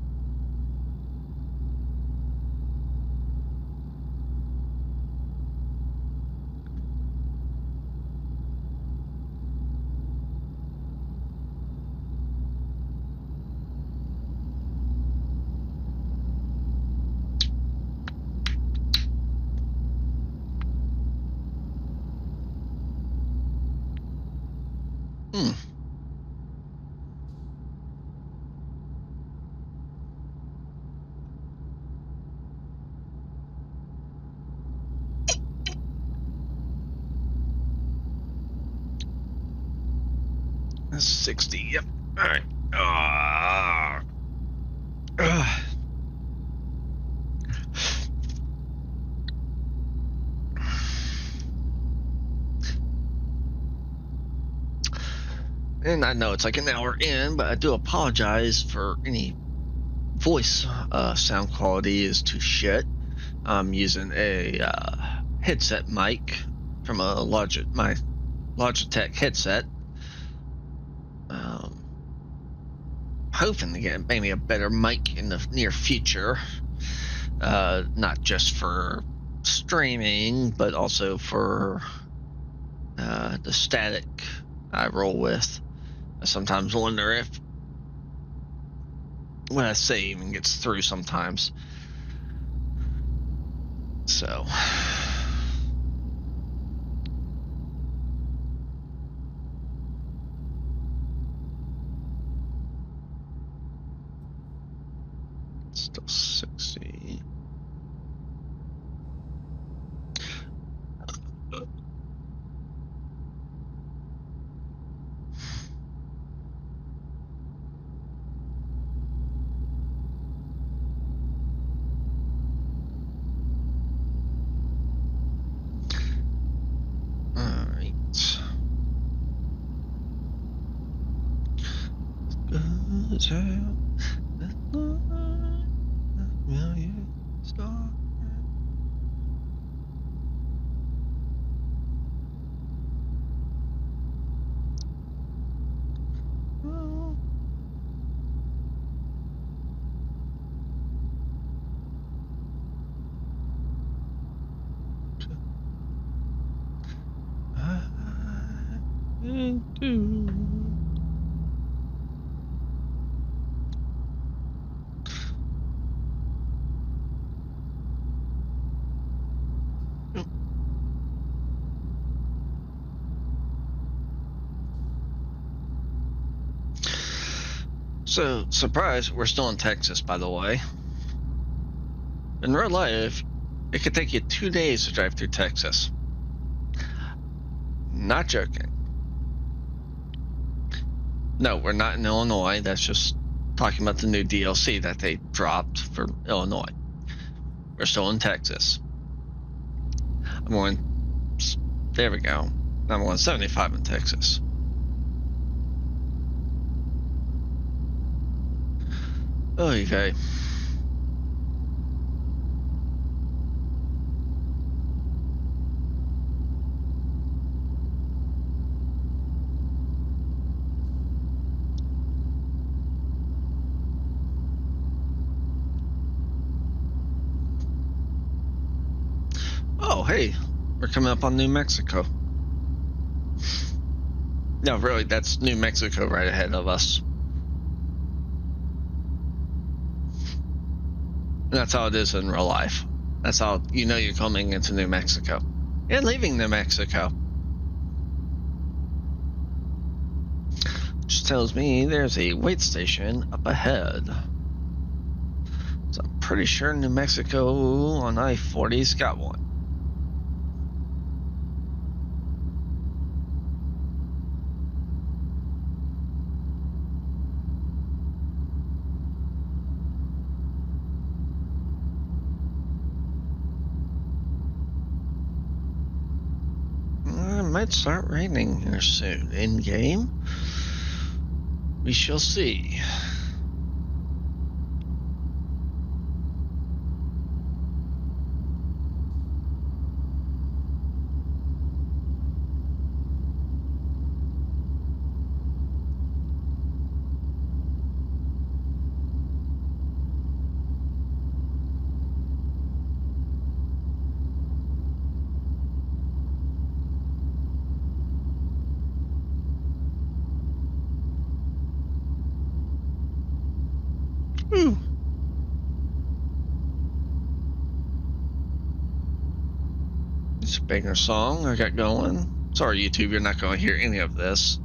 Hmm. That's 60. Yep. All right. And I know it's like an hour in, but I do apologize for any voice sound quality is too shit. I'm using a headset mic from my Logitech headset. Hoping to get maybe a better mic in the near future, not just for streaming, but also for the static I roll with. I sometimes wonder if what I say even gets through sometimes. So. Still 60. Alright. Good time. Million stars. So, surprise, we're still in Texas, by the way. In real life, it could take you 2 days to drive through Texas. Not joking. No, we're not in Illinois. That's just talking about the new DLC that they dropped for Illinois. We're still in Texas. I'm going. There we go. I'm going 75 in Texas. Okay. Oh, hey, we're coming up on New Mexico. No, really, that's New Mexico right ahead of us. And that's how it is in real life. That's how you know you're coming into New Mexico and leaving New Mexico. Which tells me there's a wait station up ahead. So I'm pretty sure New Mexico on I-40's got one. It might start raining here soon. In game, we shall see. It's a banger song I got going. Sorry, YouTube, you're not going to hear any of this.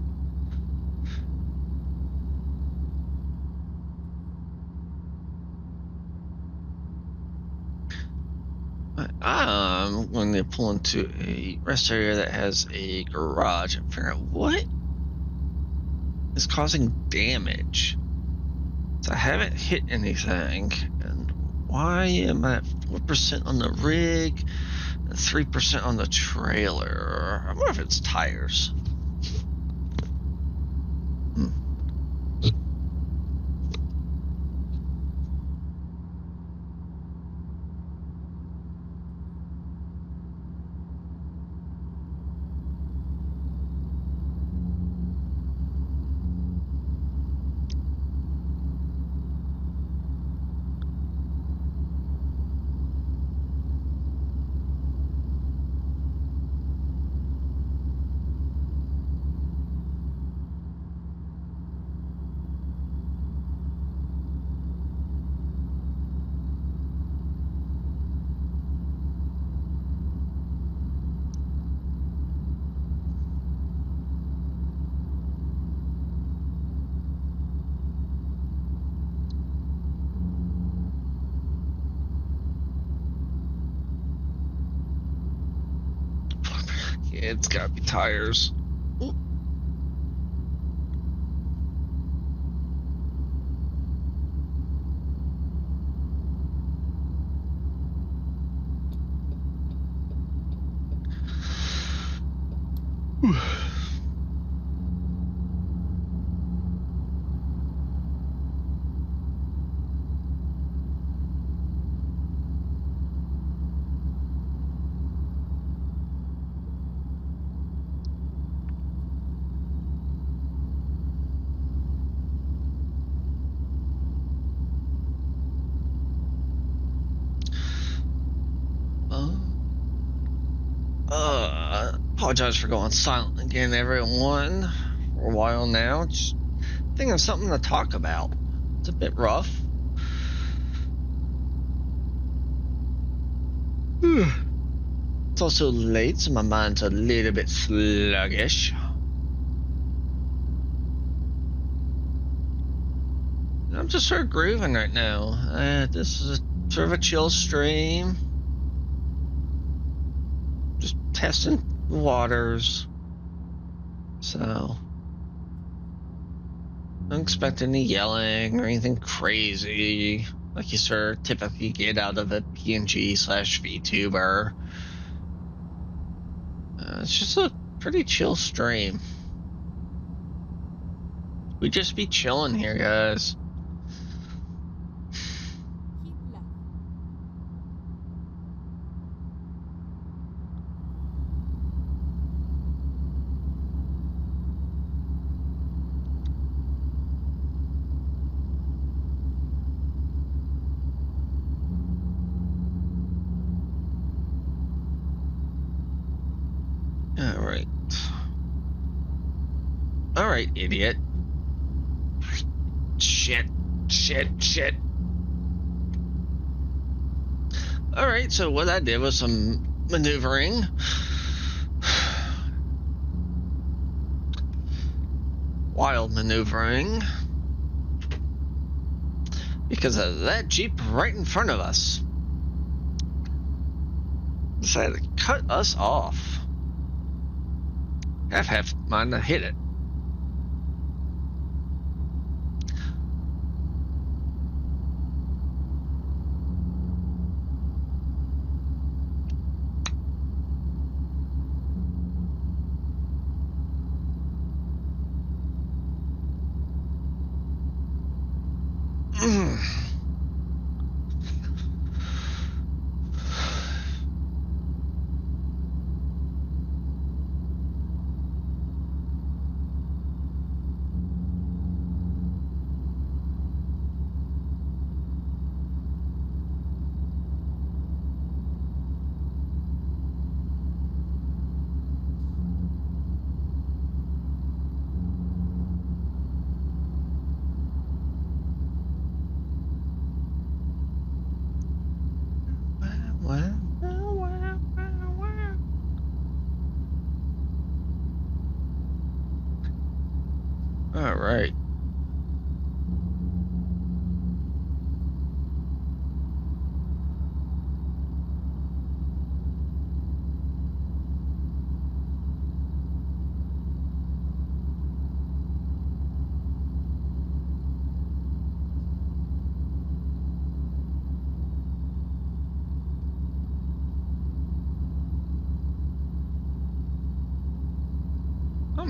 I'm going to pull into a rest area that has a garage and figure out what is causing damage. So I haven't hit anything, and why am I at 4% on the rig and 3% on the trailer? I wonder if it's tires. It's gotta be tires. Apologize for going silent again, everyone, for a while now. Just thinking of something to talk about. It's a bit rough. It's also late, so my mind's a little bit sluggish. I'm just sort of grooving right now. This is sort of a chill stream. Just testing waters. So, don't expect any yelling or anything crazy like you sort of typically get out of a PNG/VTuber. It's just a pretty chill stream. We just be chilling here, guys. Keep left. Alright. Alright, idiot. Shit. Alright, so what I did was some maneuvering. Wild maneuvering. Because of that Jeep right in front of us. Decided to cut us off. Half mine to hit it.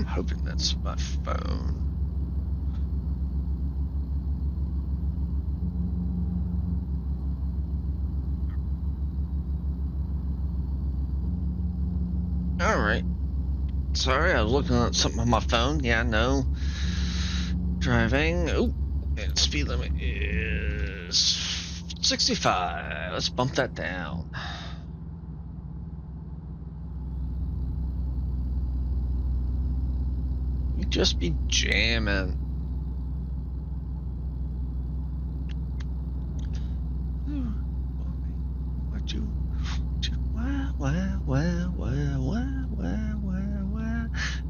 I'm hoping that's my phone. All right. Sorry, I was looking at something on my phone. Yeah, no. Driving. Oh, and speed limit is 65. Let's bump that down. You just be jamming. What you? Why?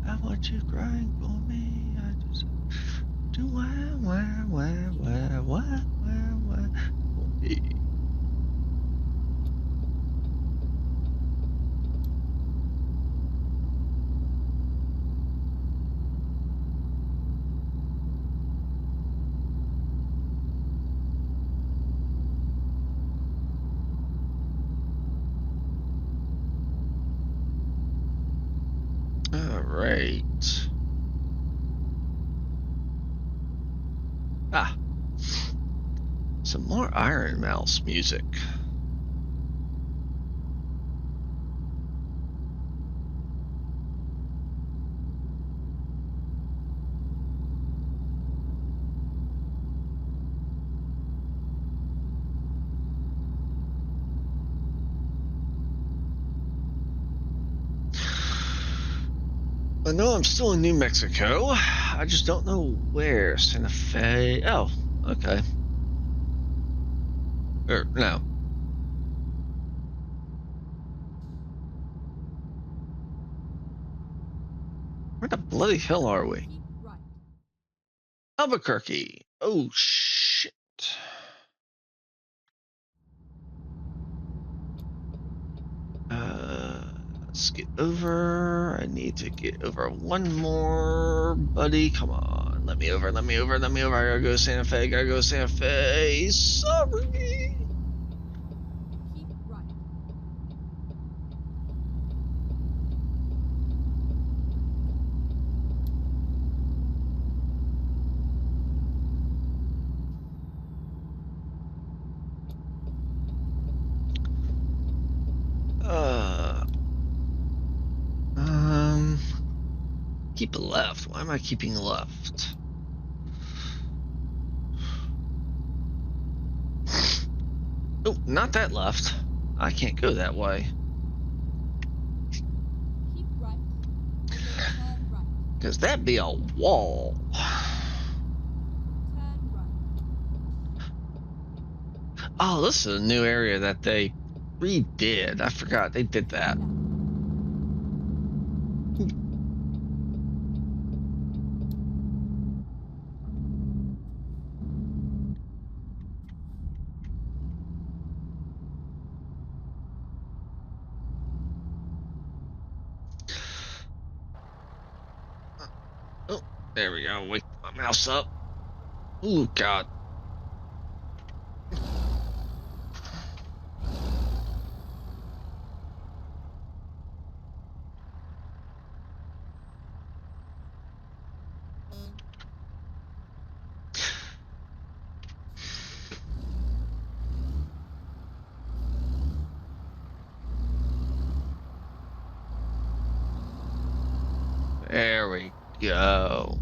I want you crying for me. I just do why? All right. Ah, some more Iron Mouse music. I know I'm still in New Mexico. I just don't know where. Santa Fe. Oh, okay. Or no. Where the bloody hell are we? Keep right. Albuquerque. Oh shit. Let's get over. I need to get over one more, buddy. Come on, let me over. I gotta go Santa Fe. Sorry. Keep right. Uh, um, keep left. Why am I keeping left? Oh, not that left. I can't go that way. Keep right. And then turn right. Because that'd be a wall. Turn right. Oh, this is a new area that they redid. I forgot they did that. Left. Oh, there we go. Wake my mouse up. Oh, God. There we go.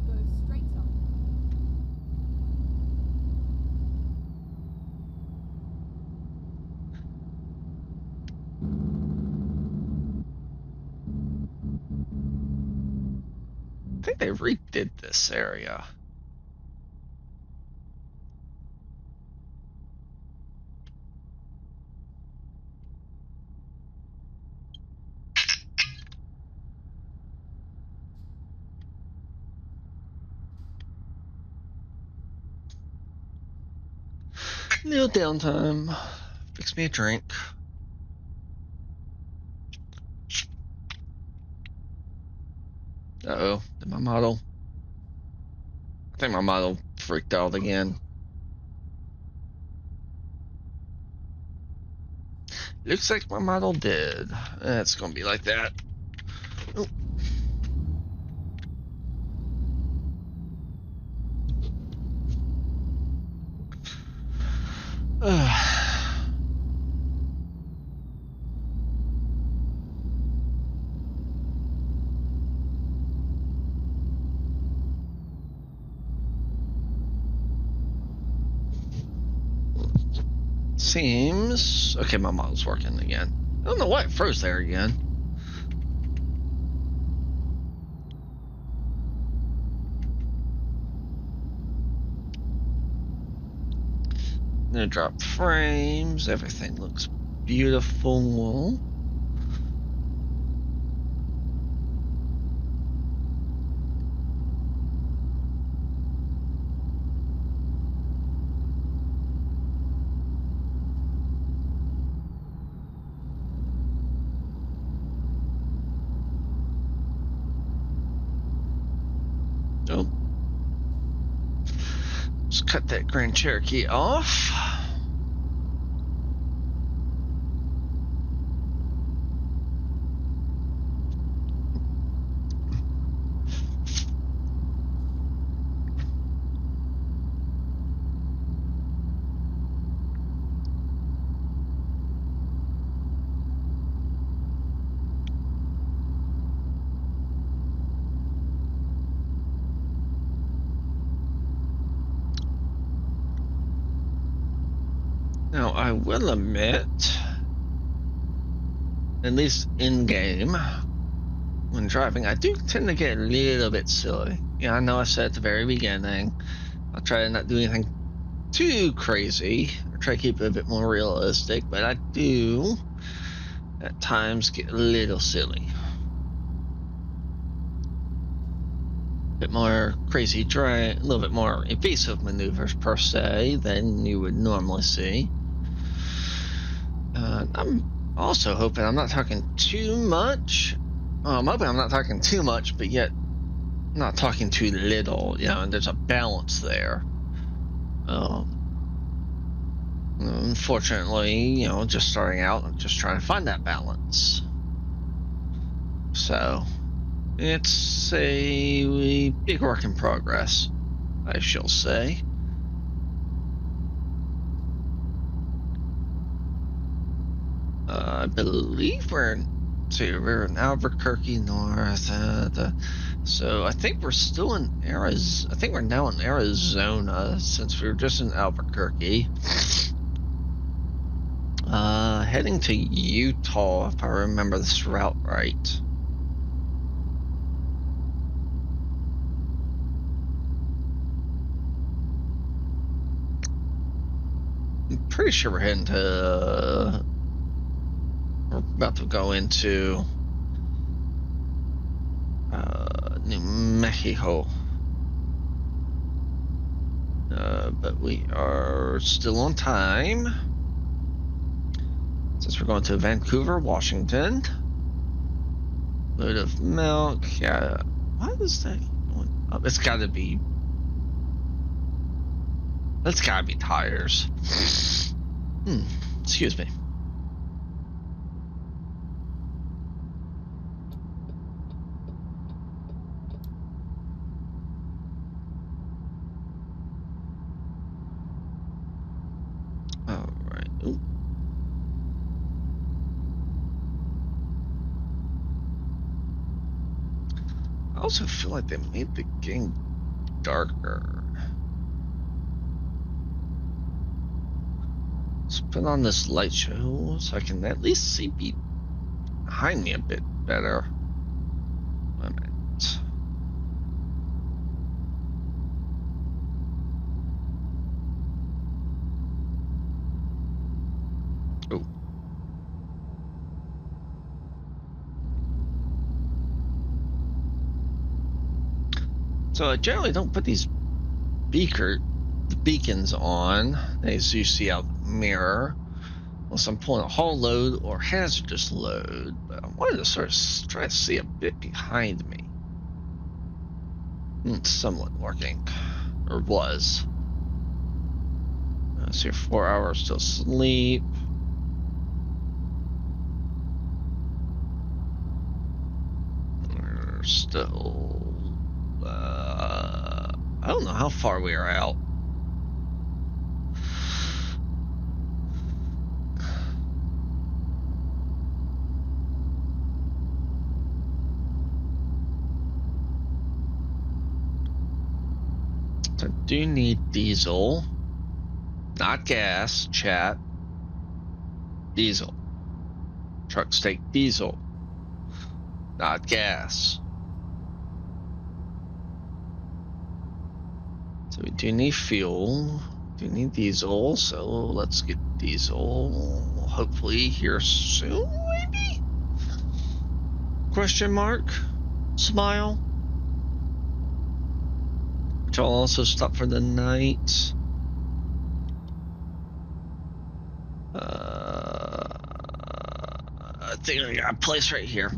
Go straight up. I think they redid this area. Little downtime. Fix me a drink. Uh-oh. Did my model? I think my model freaked out again. Looks like my model did. It's gonna be like that. Oh. Seems okay. My model's working again. I don't know why it froze there again. Gonna drop frames. Everything looks beautiful. Oh. Let's cut that Grand Cherokee off. Now, I will admit, at least in game, when driving, I do tend to get a little bit silly. Yeah, I know I said at the very beginning, I'll try to not do anything too crazy, or try to keep it a bit more realistic, but I do at times get a little silly. A bit more crazy drive, a little bit more evasive maneuvers per se than you would normally see. I'm also hoping I'm not talking too much. I'm hoping I'm not talking too much, but yet not talking too little. You know, and there's a balance there. Unfortunately, you know, just starting out, I'm just trying to find that balance. So, it's a big work in progress, I shall say. I believe we're in Albuquerque North. So I think we're still in Arizona. I think we're now in Arizona since we were just in Albuquerque. Heading to Utah, if I remember this route right. I'm pretty sure we're heading to... We're about to go into New Mexico. But we are still on time. Since we're going to Vancouver, Washington. Load of milk. Yeah. Why is that going up? It's gotta be... That's gotta be tires. Excuse me. Alright. I also feel like they made the game darker. Let's put on this light show so I can at least see behind me a bit better. Wait a minute. Oh. So I generally don't put these beacons on, as you see out the mirror, unless I'm pulling a haul load or hazardous load, but I wanted to sort of try to see a bit behind me. It's somewhat working. Or was. So you're 4 hours till sleep. We're still... I don't know how far we are out. I do need diesel. Not gas, chat. Diesel. Trucks take diesel. Not gas. So we do need fuel. Do need diesel, so let's get diesel. Hopefully here soon, maybe? Question mark? Smile? Which I'll also stop for the night. I think I got a place right here.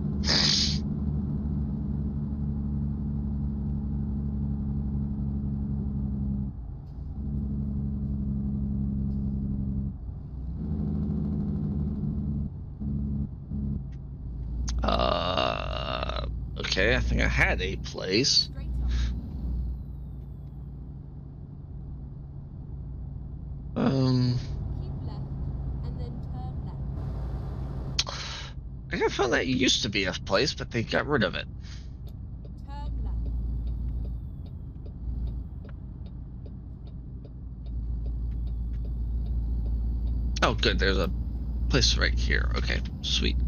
Okay, I think I had a place. Straight up. Keep left, and then turn left. I think I found that used to be a place, but they got rid of it. Turn left. Oh, good. There's a place right here. Okay, sweet.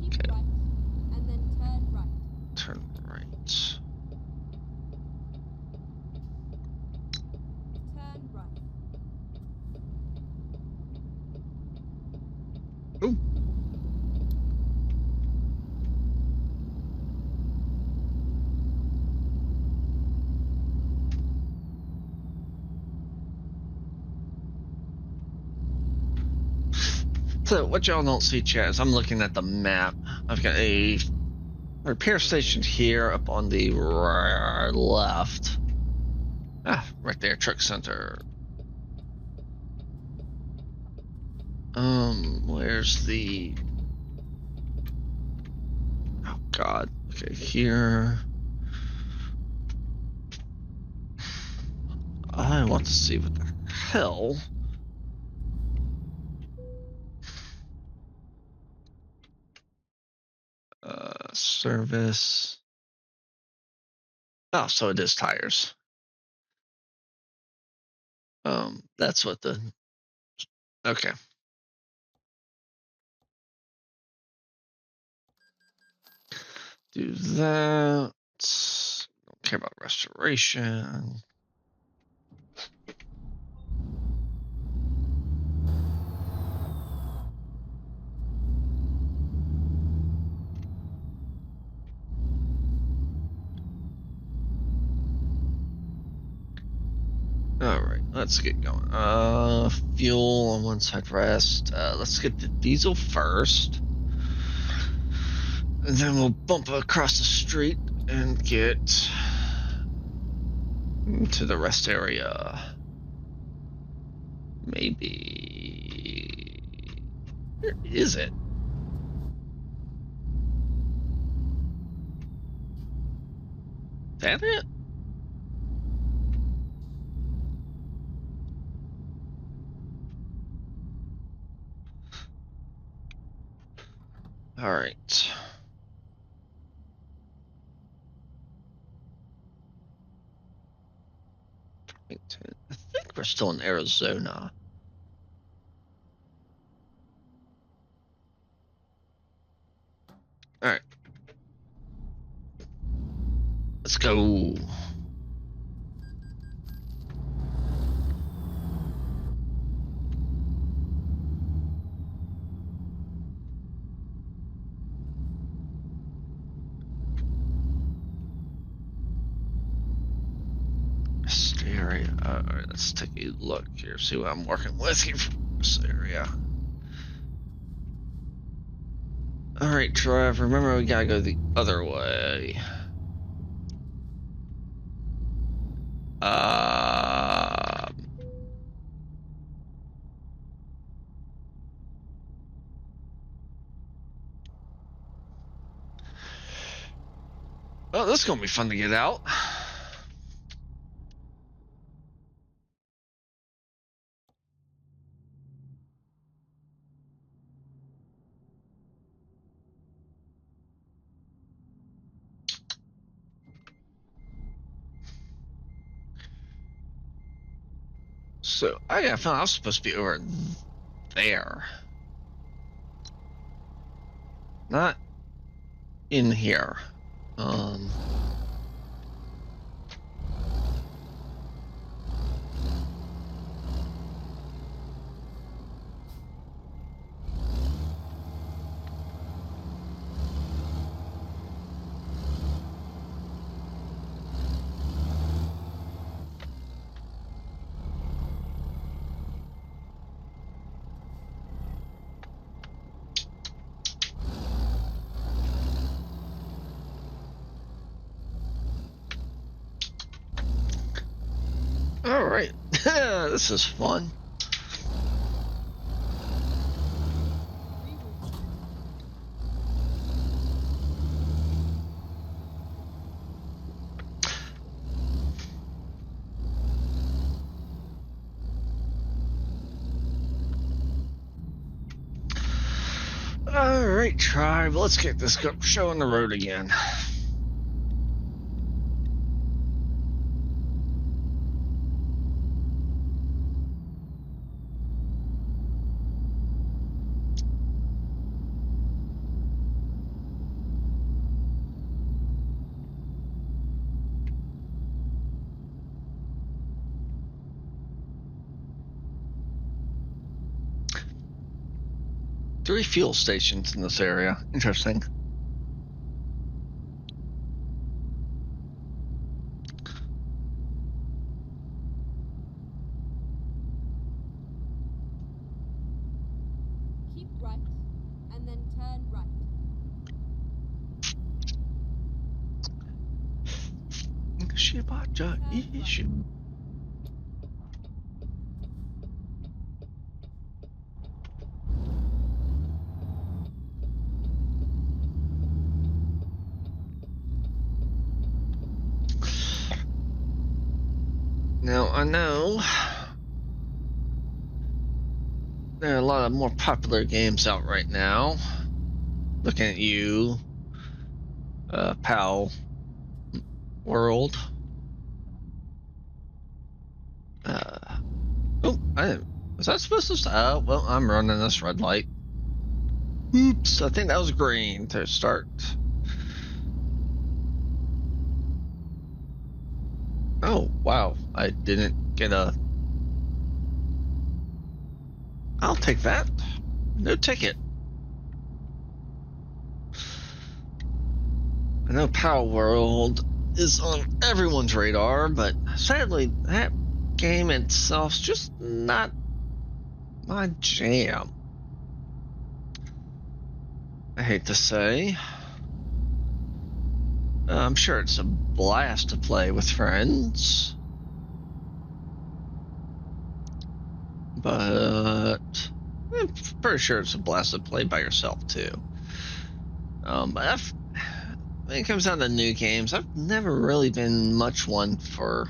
Keep Okay. right, and then turn right. Turn right. Turn right. Ooh. So what y'all don't see, chat, is I'm looking at the map. I've got a repair station here up on the left. Ah, right there, truck center. Where's the... Oh, God. Okay, here. I want to see what the hell... Service... Oh, so it is tires. That's what the... Okay. Do that. Don't care about restoration. Alright, let's get going. Fuel on one side, rest. Let's get the diesel first. And then we'll bump across the street and get to the rest area. Maybe... Where is it? Is that it? Alright. I think we're still in Arizona. Alright. Let's go. Rest area. Alright, let's take a look here, see what I'm working with here for this area. Alright, Trev, remember we gotta go the other way. Well, this is gonna be fun to get out. So I got found I was supposed to be over there. Not in here. Alright, this is fun. Alright, tribe, let's get this show on the road again. Three fuel stations in this area. Interesting. Keep right, and then turn right. Shibaja Ishu. Now, I know there are a lot of more popular games out right now. Looking at you, Pal World. Oh, was that supposed to stop? Well, I'm running this red light. Oops, I think that was green to start. Oh, wow. I didn't get a... I'll take that. No ticket. I know Power World is on everyone's radar, but sadly, that game itself's just not my jam. I hate to say. I'm sure it's a blast to play with friends, but I'm pretty sure it's a blast to play by yourself too. But when it comes down to new games, I've never really been much one for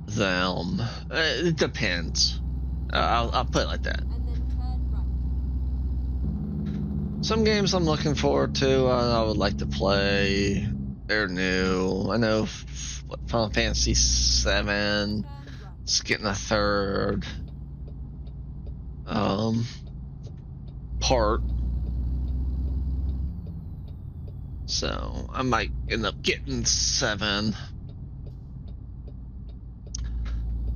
them. It depends. I'll put it like that. And then turn right. Some games I'm looking forward to, I would like to play. They're new. I know Final Fantasy VII. Turn right. It's getting a third part. So I might end up getting 7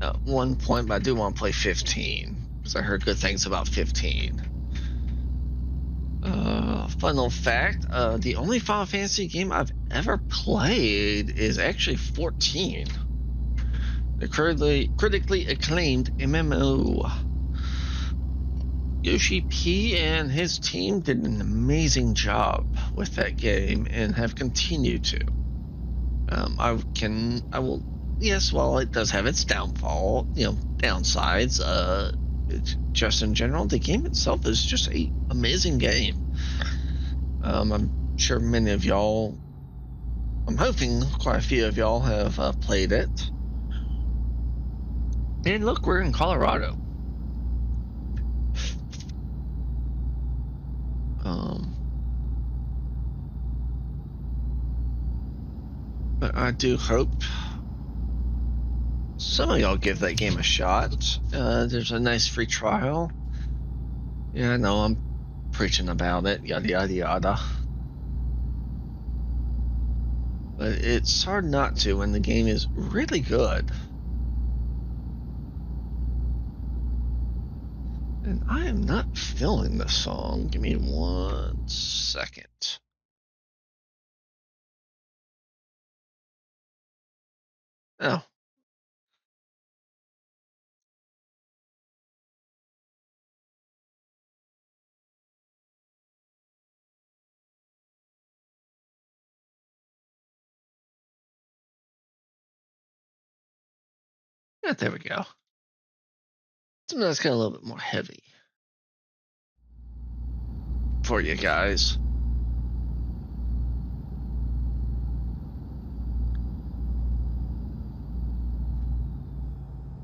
at one point, but I do want to play 15 because I heard good things about 15. Fun little fact, the only Final Fantasy game I've ever played is actually 14. the critically acclaimed MMO. Yoshi P and his team did an amazing job with that game and have continued to. Yes, while it does have its downsides, just in general, the game itself is just an amazing game. I'm sure many of y'all, I'm hoping quite a few of y'all have played it. And look, we're in Colorado. But I do hope some of y'all give that game a shot. There's a nice free trial. Yeah, I know I'm preaching about it, yada yada yada. But it's hard not to when the game is really good. And I am not feeling the song. Give me 1 second. Oh. Yeah, there we go. Something that's got a little bit more heavy for you guys.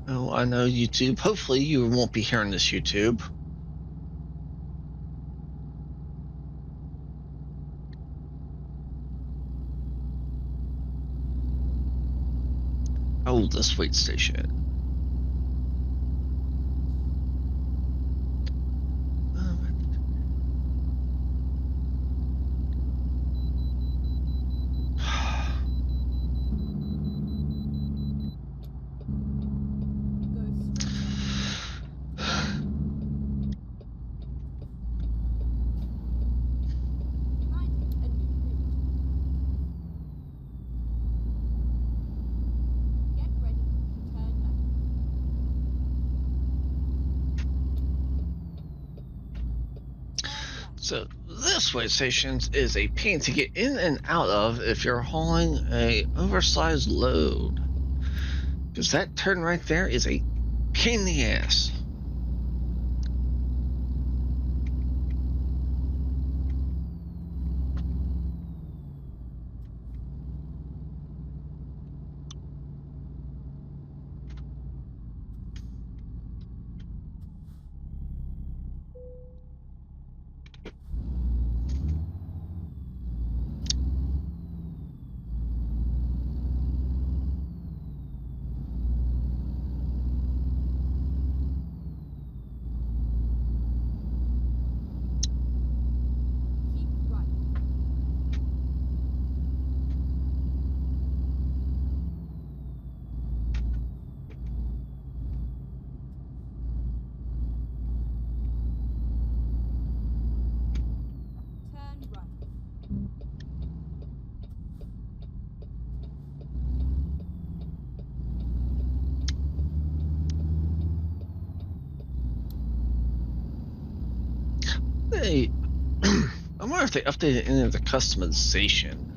Oh, I know YouTube. Hopefully you won't be hearing this, YouTube. Oh, this wait station. So this way stations is a pain to get in and out of if you're hauling a oversized load. Because that turn right there is a pain in the ass. Hey, I wonder if they updated any of the customization.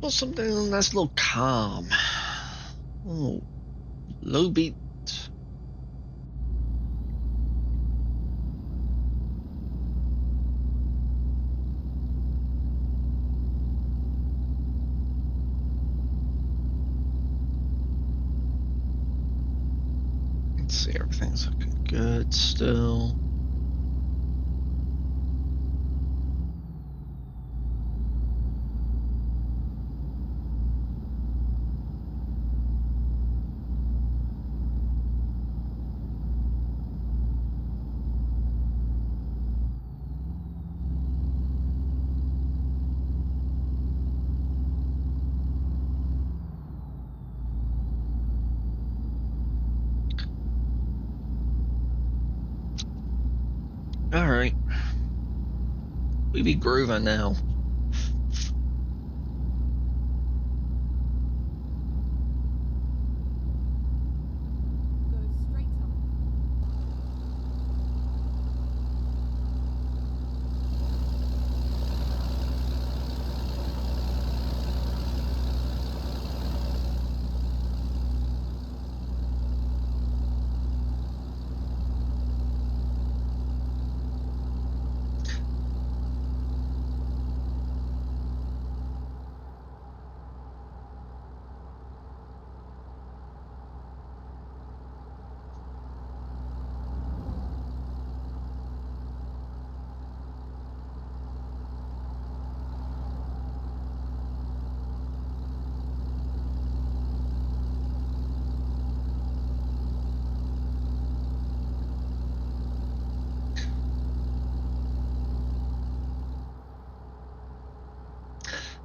Well, something that's a little calm. Oh, low beat. Let's see, everything's looking good still. All right, we be grooving now. Go straight up.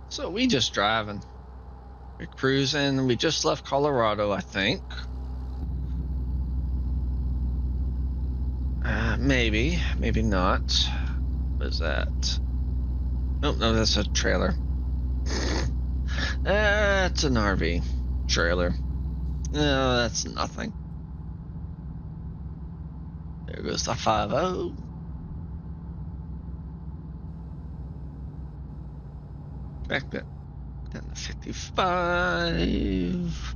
So we just driving. We're cruising. We just left Colorado, I think. Maybe, maybe not. What is that? Oh, no, that's a trailer. That's an RV trailer. No, that's nothing. There goes the 5-0. Back then. Then the 55.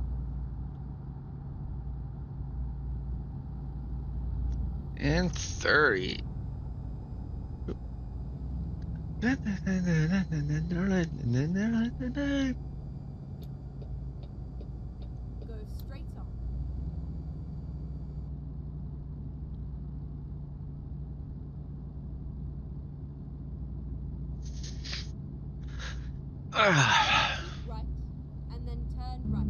And 30. Go straight up. Right, and then turn right.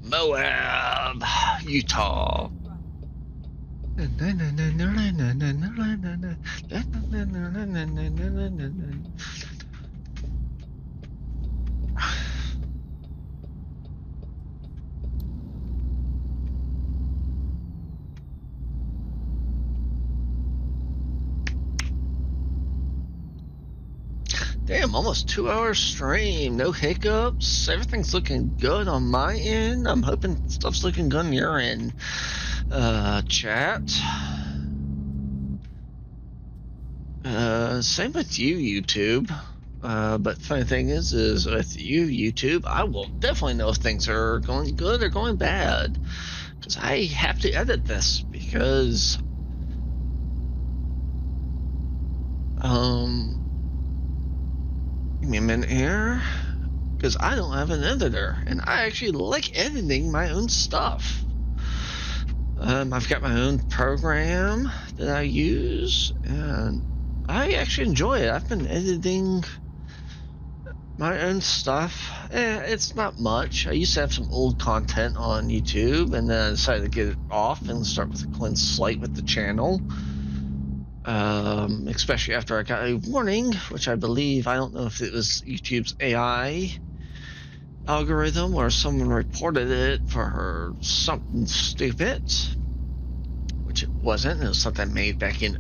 Moab, Utah. Turn Damn, almost 2 hours stream. No hiccups. Everything's looking good on my end. I'm hoping stuff's looking good on your end. Chat. Same with you, YouTube. But funny thing is with you, YouTube, I will definitely know if things are going good or going bad. Because I have to edit this because give me a minute here, because I don't have an editor, and I actually like editing my own stuff. I've got my own program that I use, and I actually enjoy it. I've been editing my own stuff. It's not much. I used to have some old content on YouTube, and then I decided to get it off and start with a clean slate with the channel. Especially after I got a warning, which I believe, I don't know if it was YouTube's AI algorithm or someone reported it for something stupid, which it wasn't. It was something made back in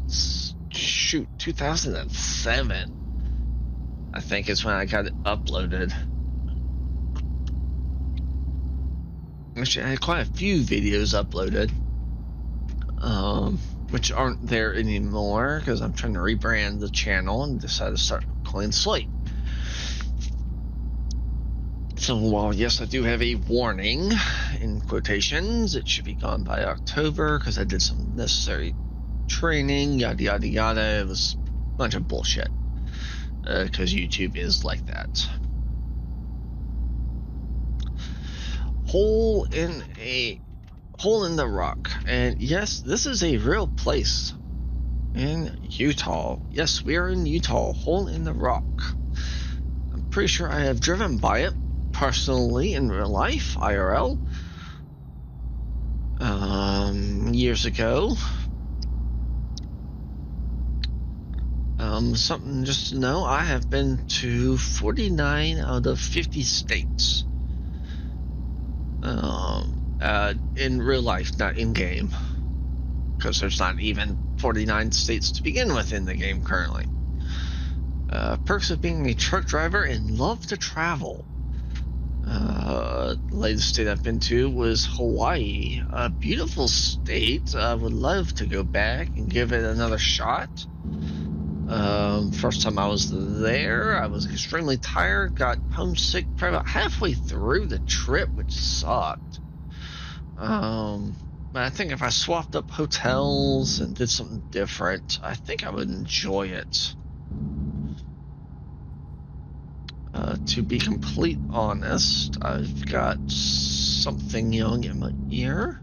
2007, I think is when I got it uploaded. Actually, I had quite a few videos uploaded. which aren't there anymore because I'm trying to rebrand the channel and decided to start a clean slate. So while yes, I do have a warning in quotations, it should be gone by October because I did some necessary training, yada yada yada. It was a bunch of bullshit because YouTube is like that. Hole in the rock, and yes, this is a real place in Utah. Yes, we are in Utah. Hole in the rock. I'm pretty sure I have driven by it personally in real life, IRL, years ago. Something just to know, I have been to 49 out of 50 states. In real life, not in game, because there's not even 49 states to begin with in the game currently. Perks of being a truck driver and love to travel. The latest state I've been to was Hawaii. A beautiful state. I would love to go back and give it another shot. First time I was there, I was extremely tired, got homesick probably about halfway through the trip, which sucked. But I think if I swapped up hotels and did something different, I think I would enjoy it. To be complete honest, I've got something young in my ear.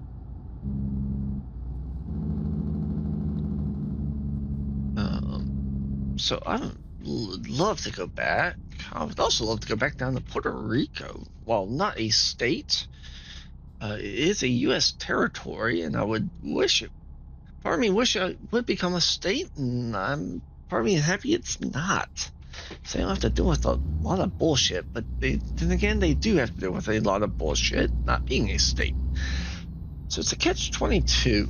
So I would love to go back. I would also love to go back down to Puerto Rico. While not a state, it is a U.S. territory, and I would wish it. Part of me wish it would become a state, and I'm part of me happy it's not. So they don't have to deal with a lot of bullshit, but then again, they do have to deal with a lot of bullshit not being a state. So it's a catch-22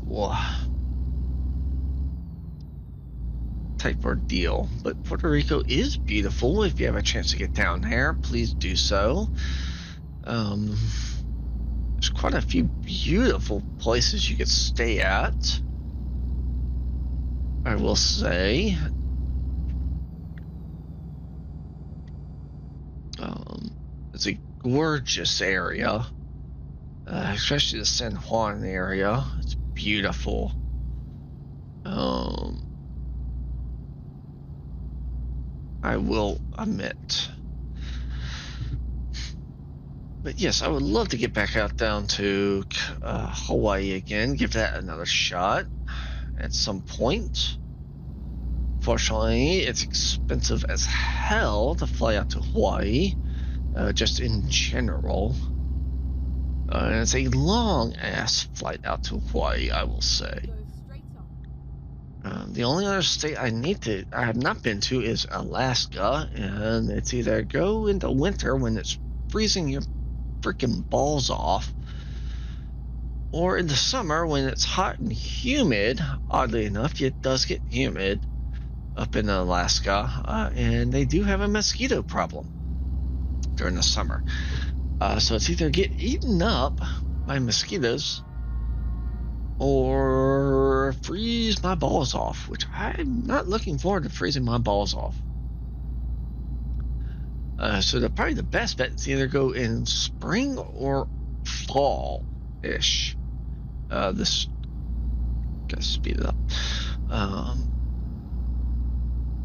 type ordeal. But Puerto Rico is beautiful. If you have a chance to get down there, please do so. There's quite a few beautiful places you could stay at, I will say. It's a gorgeous area, especially the San Juan area. It's beautiful. I will admit. But yes, I would love to get back out down to Hawaii again, give that another shot at some point. Fortunately, it's expensive as hell to fly out to Hawaii, just in general. And it's a long-ass flight out to Hawaii, I will say. Go straight on. The only other state I have not been to is Alaska, and it's either go into winter when it's freezing your freaking balls off, or in the summer when it's hot and humid. Oddly enough, it does get humid up in Alaska, and they do have a mosquito problem during the summer. So it's either get eaten up by mosquitoes or freeze my balls off, which I'm not looking forward to freezing my balls off. So probably the best bet is either go in spring or fall-ish. This, gotta speed it up.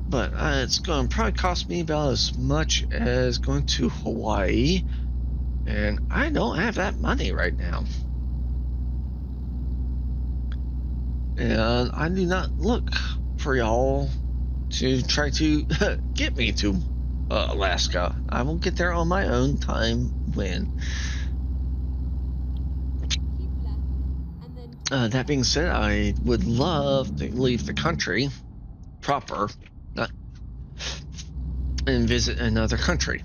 But it's going to probably cost me about as much as going to Hawaii, and I don't have that money right now. And I do not look for y'all to try to get me to Alaska. I will get there on my own time when. Keep left, and then That being said, I would love to leave the country proper, and visit another country.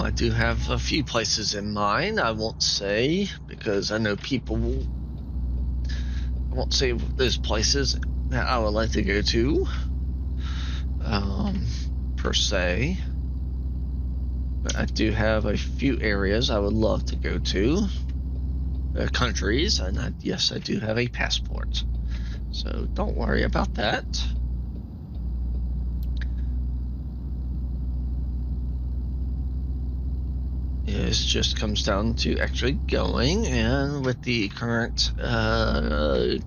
I do have a few places in mind. I won't say, because I know people will. I won't say those places that I would like to go to, per se. But I do have a few areas I would love to go to. countries, and yes, I do have a passport. So don't worry about that. It just comes down to actually going, and with the current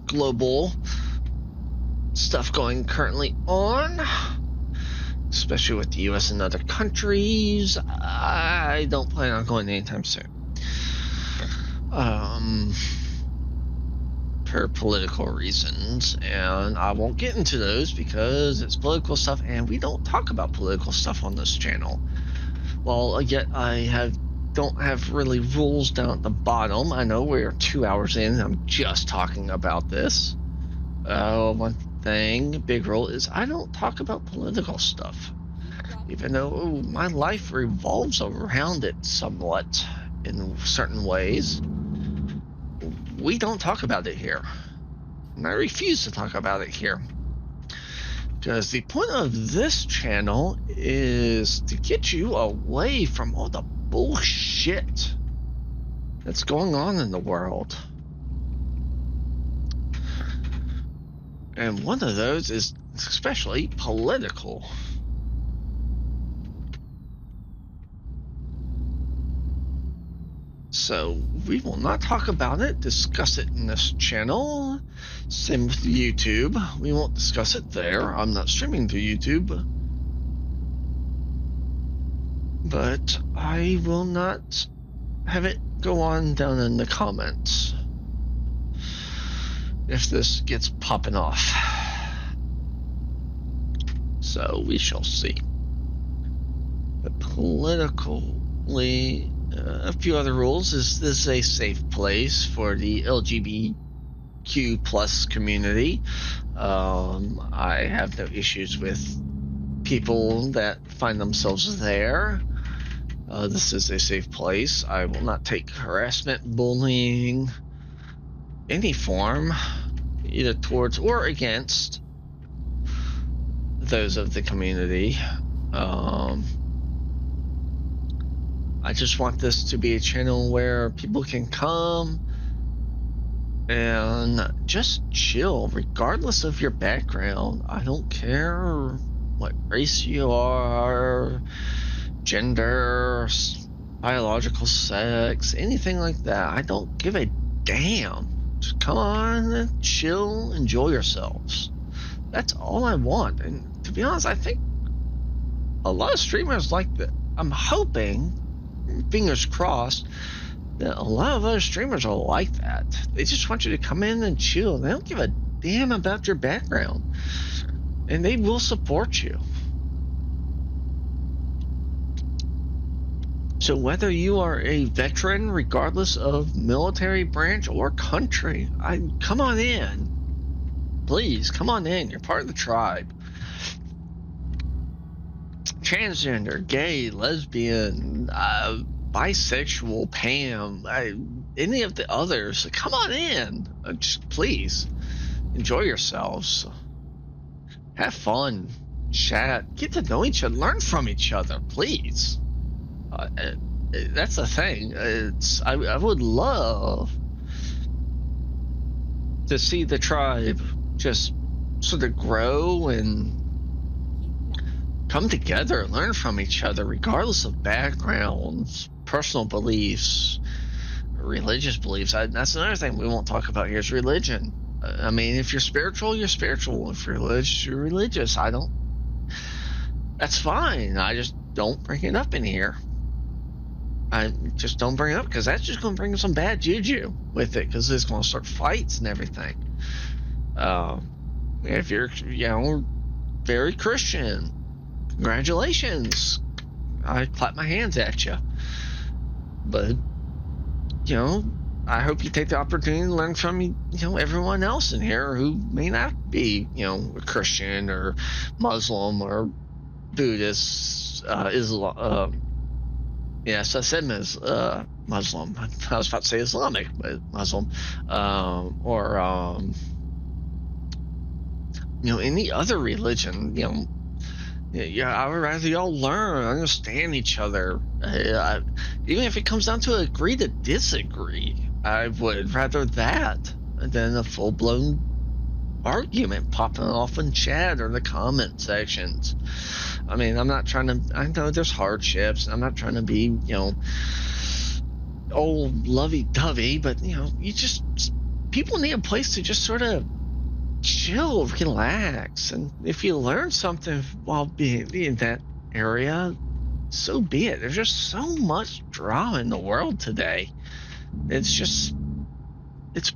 global stuff going currently on, especially with the US and other countries, I don't plan on going anytime soon. For political reasons, and I won't get into those because it's political stuff, and we don't talk about political stuff on this channel. Well, yet I don't have really rules down at the bottom. I know we're 2 hours in, and I'm just talking about this. One thing, big rule, is I don't talk about political stuff, even though my life revolves around it somewhat in certain ways. We don't talk about it here, and I refuse to talk about it here, because the point of this channel is to get you away from all the bullshit that's going on in the world. And one of those is especially political. So we will not talk about it, discuss it in this channel. Same with YouTube. We won't discuss it there. I'm not streaming to YouTube. But I will not have it go on down in the comments if this gets popping off. So we shall see. But politically, a few other rules. Is this a safe place for the LGBTQ plus community? I have no issues with people that find themselves there. This is a safe place. I will not take harassment, bullying, any form, either towards or against those of the community. I just want this to be a channel where people can come and just chill, regardless of your background. I don't care what race you are, gender, biological sex, anything like that. I don't give a damn. Just come on and chill, enjoy yourselves. That's all I want. And to be honest, I think a lot of streamers like that. I'm hoping, fingers crossed, that a lot of other streamers are like that. They just want you to come in and chill. They don't give a damn about your background, and they will support you. So whether you are a veteran, regardless of military branch or country, come on in. Please, come on in. You're part of the tribe. Transgender, gay, lesbian, bisexual, Pam, any of the others, come on in. Just please enjoy yourselves. Have fun. Chat. Get to know each other. Learn from each other, please. That's the thing. I would love to see the tribe just sort of grow and come together, learn from each other, regardless of backgrounds, personal beliefs, religious beliefs. That's another thing we won't talk about here is religion. I mean, if you're spiritual, you're spiritual. If you're religious, you're religious. That's fine. I just don't bring it up in here. I just don't bring it up because that's just going to bring some bad juju with it, because it's going to start fights and everything. If you're, very Christian, congratulations. I clap my hands at you. But, I hope you take the opportunity to learn from, everyone else in here who may not be, a Christian or Muslim or Buddhist, Islam. Yes, I said Muslim. I was about to say Islamic, but Muslim, or any other religion. I would rather y'all learn, understand each other. Even if it comes down to agree to disagree, I would rather that than a full-blown argument popping off in chat or the comment sections. I mean, I'm not trying to, I know there's hardships. I'm not trying to be, old lovey-dovey, but, people need a place to just sort of chill, relax. And if you learn something while being in that area, so be it. There's just so much drama in the world today. It's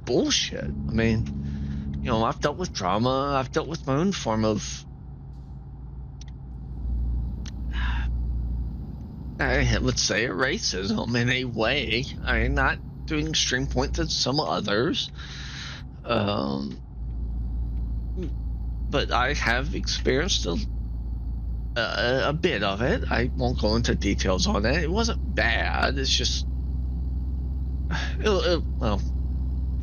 bullshit. I mean, I've dealt with drama. I've dealt with my own form of, I would say, racism in a way. I'm not doing extreme points at some others. But I have experienced a bit of it. I won't go into details on it. It wasn't bad. It's just, well,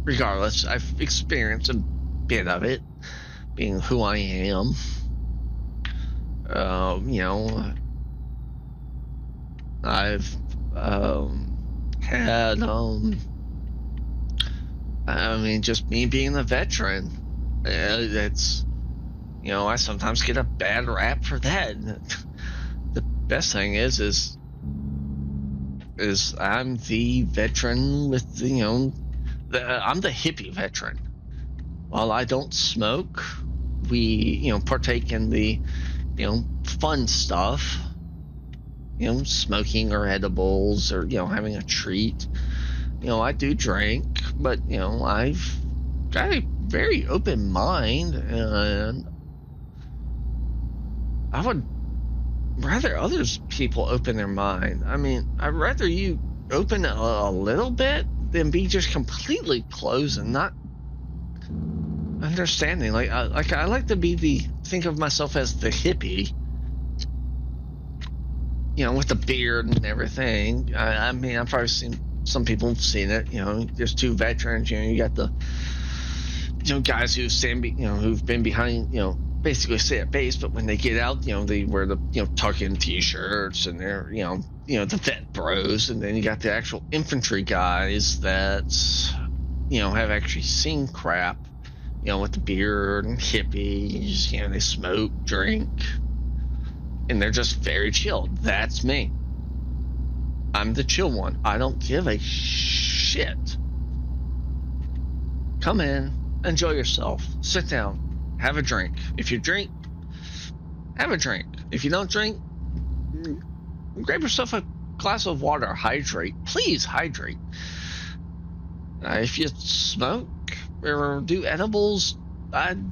regardless, I've experienced a bit of it, being who I am. I've had, just me being a veteran. It's, I sometimes get a bad rap for that. The best thing is I'm the veteran with I'm the hippie veteran. While I don't smoke, we partake in the fun stuff, smoking or edibles or having a treat. I do drink, but I've got a very open mind, and I would rather people open their mind. I mean, I'd rather you open it a little bit than be just completely closed and not understanding. I like to think of myself as the hippie, with the beard and everything. I mean, I've probably seen some people have seen it. There's two veterans. You got the guys who who've been behind, basically stay at base, but when they get out, they wear the tuck-in t-shirts, and they're the vet bros. And then you got the actual infantry guys that have actually seen crap, with the beard and hippies. They smoke, drink, and they're just very chilled. That's me. I'm the chill one. I don't give a shit. Come in, enjoy yourself, sit down, have a drink. If you drink, have a drink. If you don't drink, grab yourself a glass of water. Hydrate. Please hydrate. If you smoke or do edibles,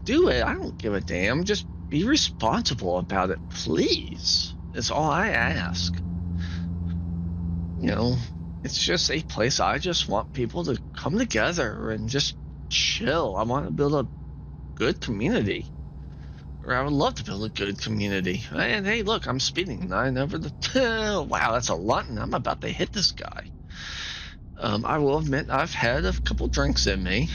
do it. I don't give a damn. Just be responsible about it, please. That's all I ask. It's just a place I just want people to come together and just chill. I want to build a good community. Or I would love to build a good community. And hey, look, I'm speeding 9 over the... Wow, that's a lot, and I'm about to hit this guy. I will admit I've had a couple drinks in me.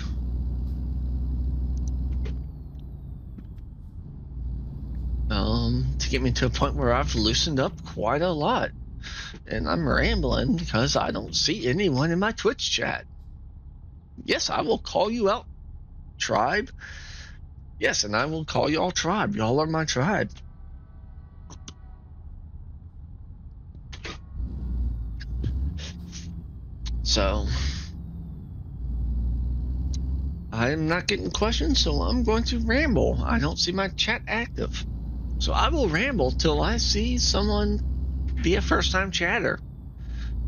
To get me to a point where I've loosened up quite a lot. And I'm rambling because I don't see anyone in my Twitch chat. Yes, I will call you out, tribe. Yes, and I will call you all tribe. Y'all are my tribe. So, I'm not getting questions, so I'm going to ramble. I don't see my chat active. So I will ramble till I see someone be a first-time chatter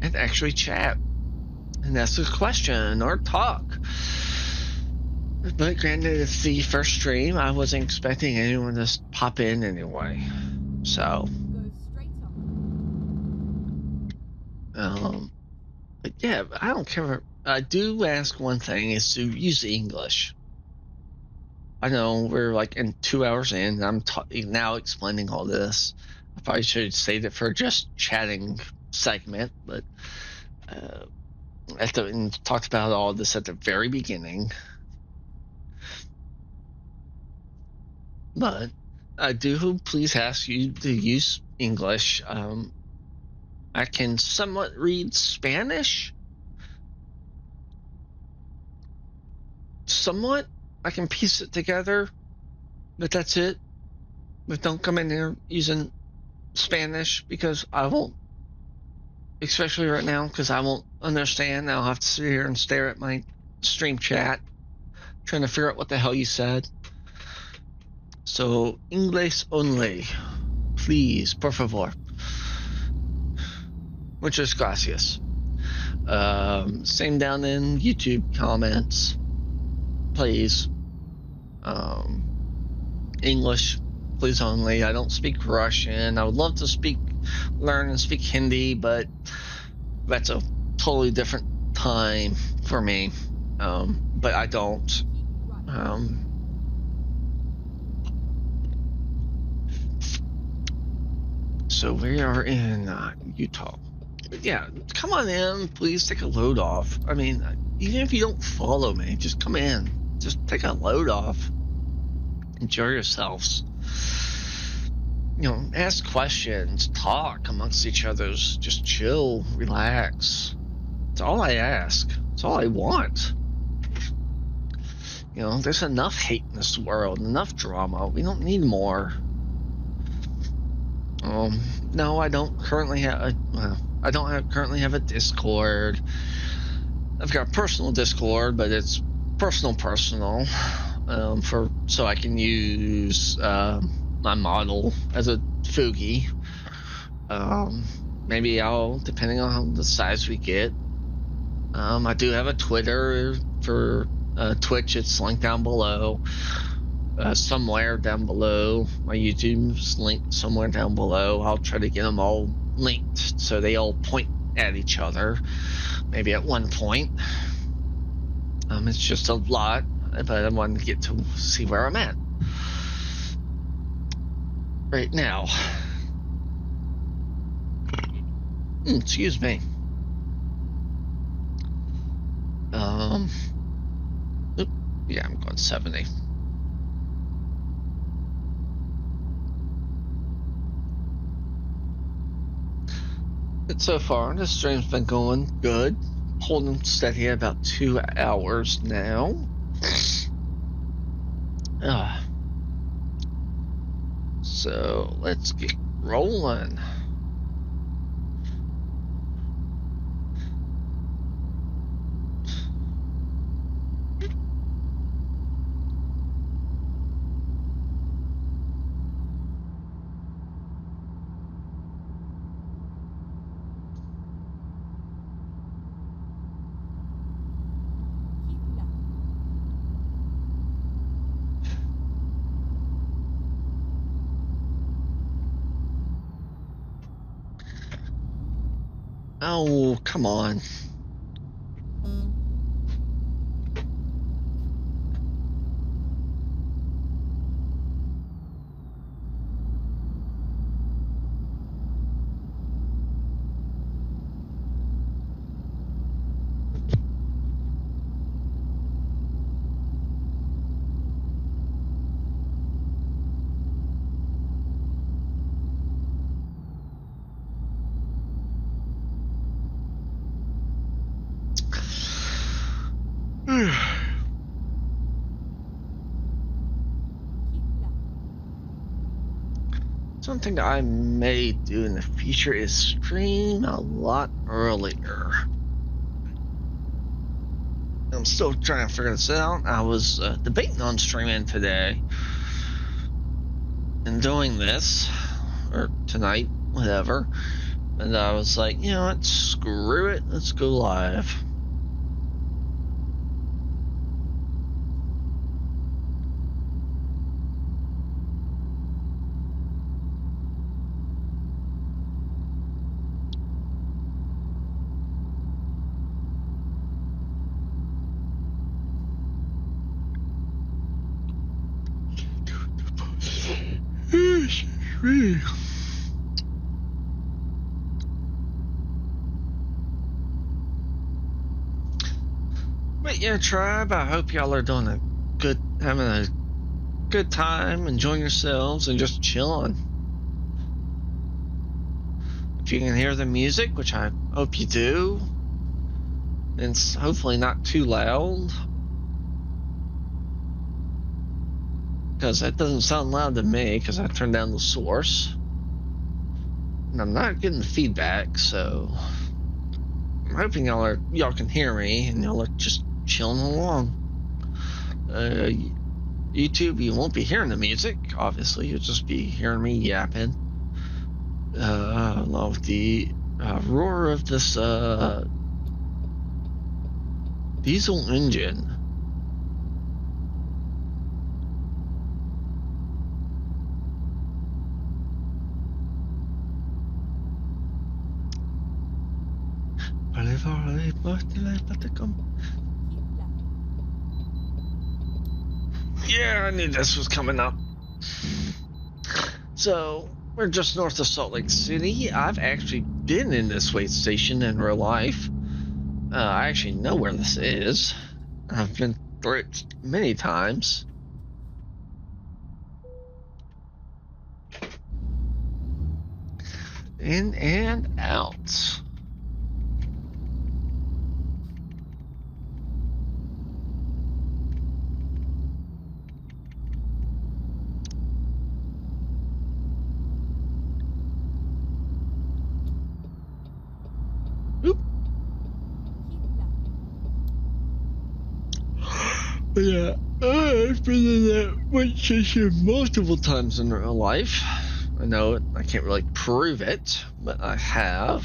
and actually chat and ask a question or talk. But granted, it's the first stream. I wasn't expecting anyone to pop in anyway. So, Go straight on. but yeah, I don't care. I do ask one thing is to use English. I know we're like in 2 hours in, and I'm now explaining all this. I probably should save it for just chatting segment, but talked about all this at the very beginning. But I do please ask you to use English. I can somewhat read Spanish. somewhat. I can piece it together, but that's it. But don't come in here using Spanish because I won't, especially right now, because I won't understand. I'll have to sit here and stare at my stream chat, trying to figure out what the hell you said. So, English only. Please, por favor. Muchas gracias. Same down in YouTube comments. Please. English, please only. I don't speak Russian. I would love to learn and speak Hindi, but that's a totally different time for me. But I don't. So we are in Utah. Yeah, come on in. Please take a load off. I mean, even if you don't follow me, just come in. Just take a load off. Enjoy yourselves. Ask questions, talk amongst each other's. Just chill, relax. That's all I ask. That's all I want. There's enough hate in this world, enough drama. We don't need more. No, I don't currently have currently have a Discord. I've got a personal Discord, but it's personal, so I can use my model as a Fugi. Maybe depending on the size we get. I do have a Twitter for Twitch. It's linked down below. Somewhere down below. My YouTube's linked somewhere down below. I'll try to get them all linked so they all point at each other. Maybe at one point. It's just a lot, but I want to get to see where I'm at right now. Excuse me. Yeah, I'm going 70. So far, the stream's been going good. Holding steady at about 2 hours now. So let's get rolling. Oh, come on. Something I may do in the future is stream a lot earlier. I'm still trying to figure this out. I was debating on streaming today and doing this, or tonight, whatever. And I was like, you know what, screw it, let's go live. But yeah, tribe, I hope y'all are doing having a good time, enjoying yourselves, and just chilling. If you can hear the music, which I hope you do, and it's hopefully not too loud. because that doesn't sound loud to me because I turned down the source. And I'm not getting the feedback, so I'm hoping y'all can hear me and y'all are just chilling along. YouTube, you won't be hearing the music, obviously. You'll just be hearing me yapping. Along with the roar of this diesel engine. Yeah, I knew this was coming up. So, we're just north of Salt Lake City. I've actually been in this wait station in real life. I actually know where this is. I've been through it many times. In and out. Oop. Yeah, I've been in that wait station multiple times in real life. I know I can't really prove it, but I have.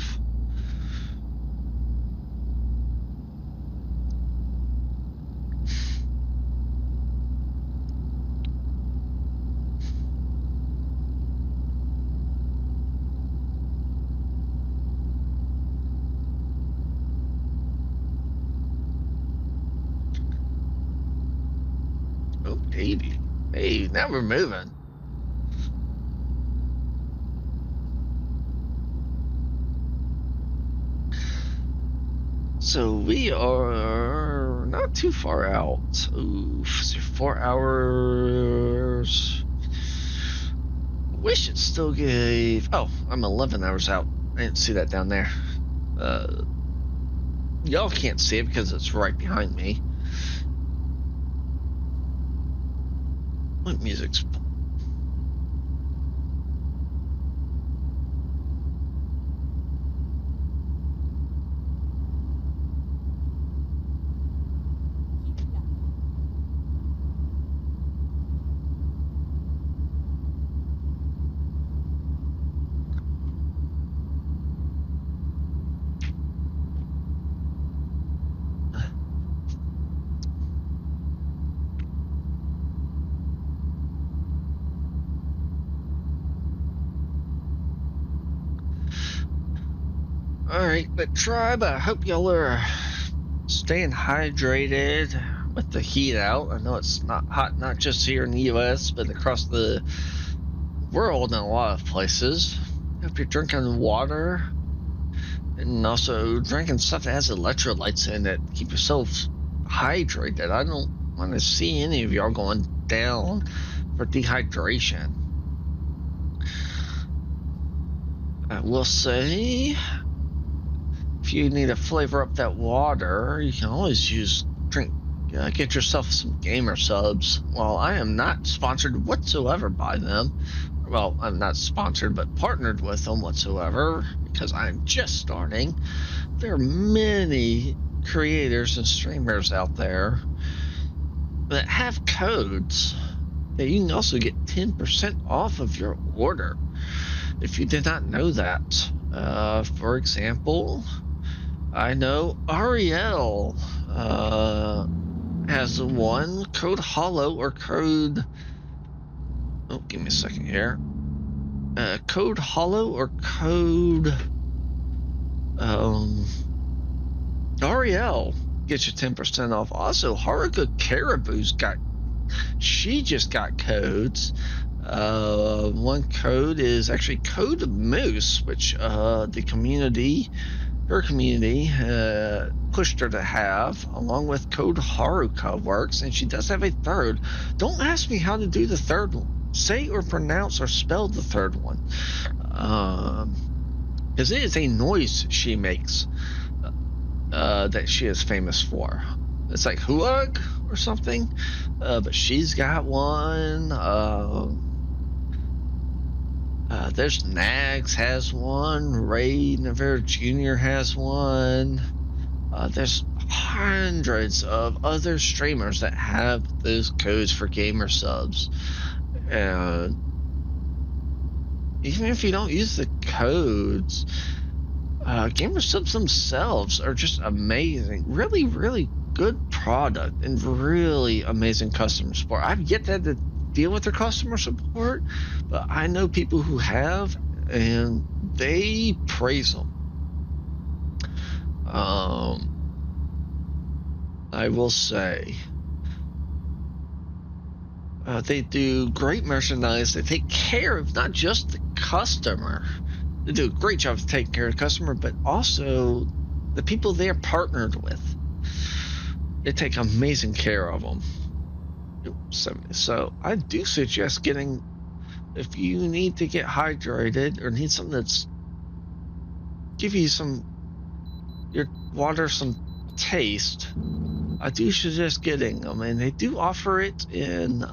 Oh, baby. Hey, now we're moving. So we are not too far out. Oof, so 4 hours. Wish it still gave. Oh, I'm 11 hours out. I didn't see that down there. Y'all can't see it because it's right behind me. What music's? Alright, but tribe, I hope y'all are staying hydrated with the heat out. I know it's not hot, not just here in the US, but across the world in a lot of places. Hope you're drinking water and also drinking stuff that has electrolytes in it. Keep yourself hydrated. I don't want to see any of y'all going down for dehydration. I will say, if you need to flavor up that water, you can always get yourself some gamer subs. Well, I am not sponsored whatsoever by them. Well, I'm not sponsored, but partnered with them whatsoever because I'm just starting. There are many creators and streamers out there that have codes that you can also get 10% off of your order. If you did not know that, for example, I know Ariel has one code hollow or code. Oh, give me a second here. Code hollow or code. Ariel gets you 10% off. Also, Haruka Caribou's she just got codes. One code is actually Code Moose, which her community pushed her to have, along with Code Haruka works, and she does have a third. Don't ask me how to do the third one. Say or pronounce or spell the third one, because it is a noise she makes that she is famous for. It's like Huag or something, but she's got one. There's Nags has one. Ray Navarre Jr. has one. There's hundreds of other streamers that have those codes for gamer subs. And even if you don't use the codes, gamer subs themselves are just amazing. Really, really good product and really amazing customer support. I've yet to have to deal with their customer support, but I know people who have, and they praise them. I will say, they do great merchandise. They take care of not just the customer. They do a great job of taking care of the customer, but also the people they're partnered with. They take amazing care of them. So I do suggest getting, if you need to get hydrated or need something that's give you your water some taste, I do suggest getting them, and they do offer it in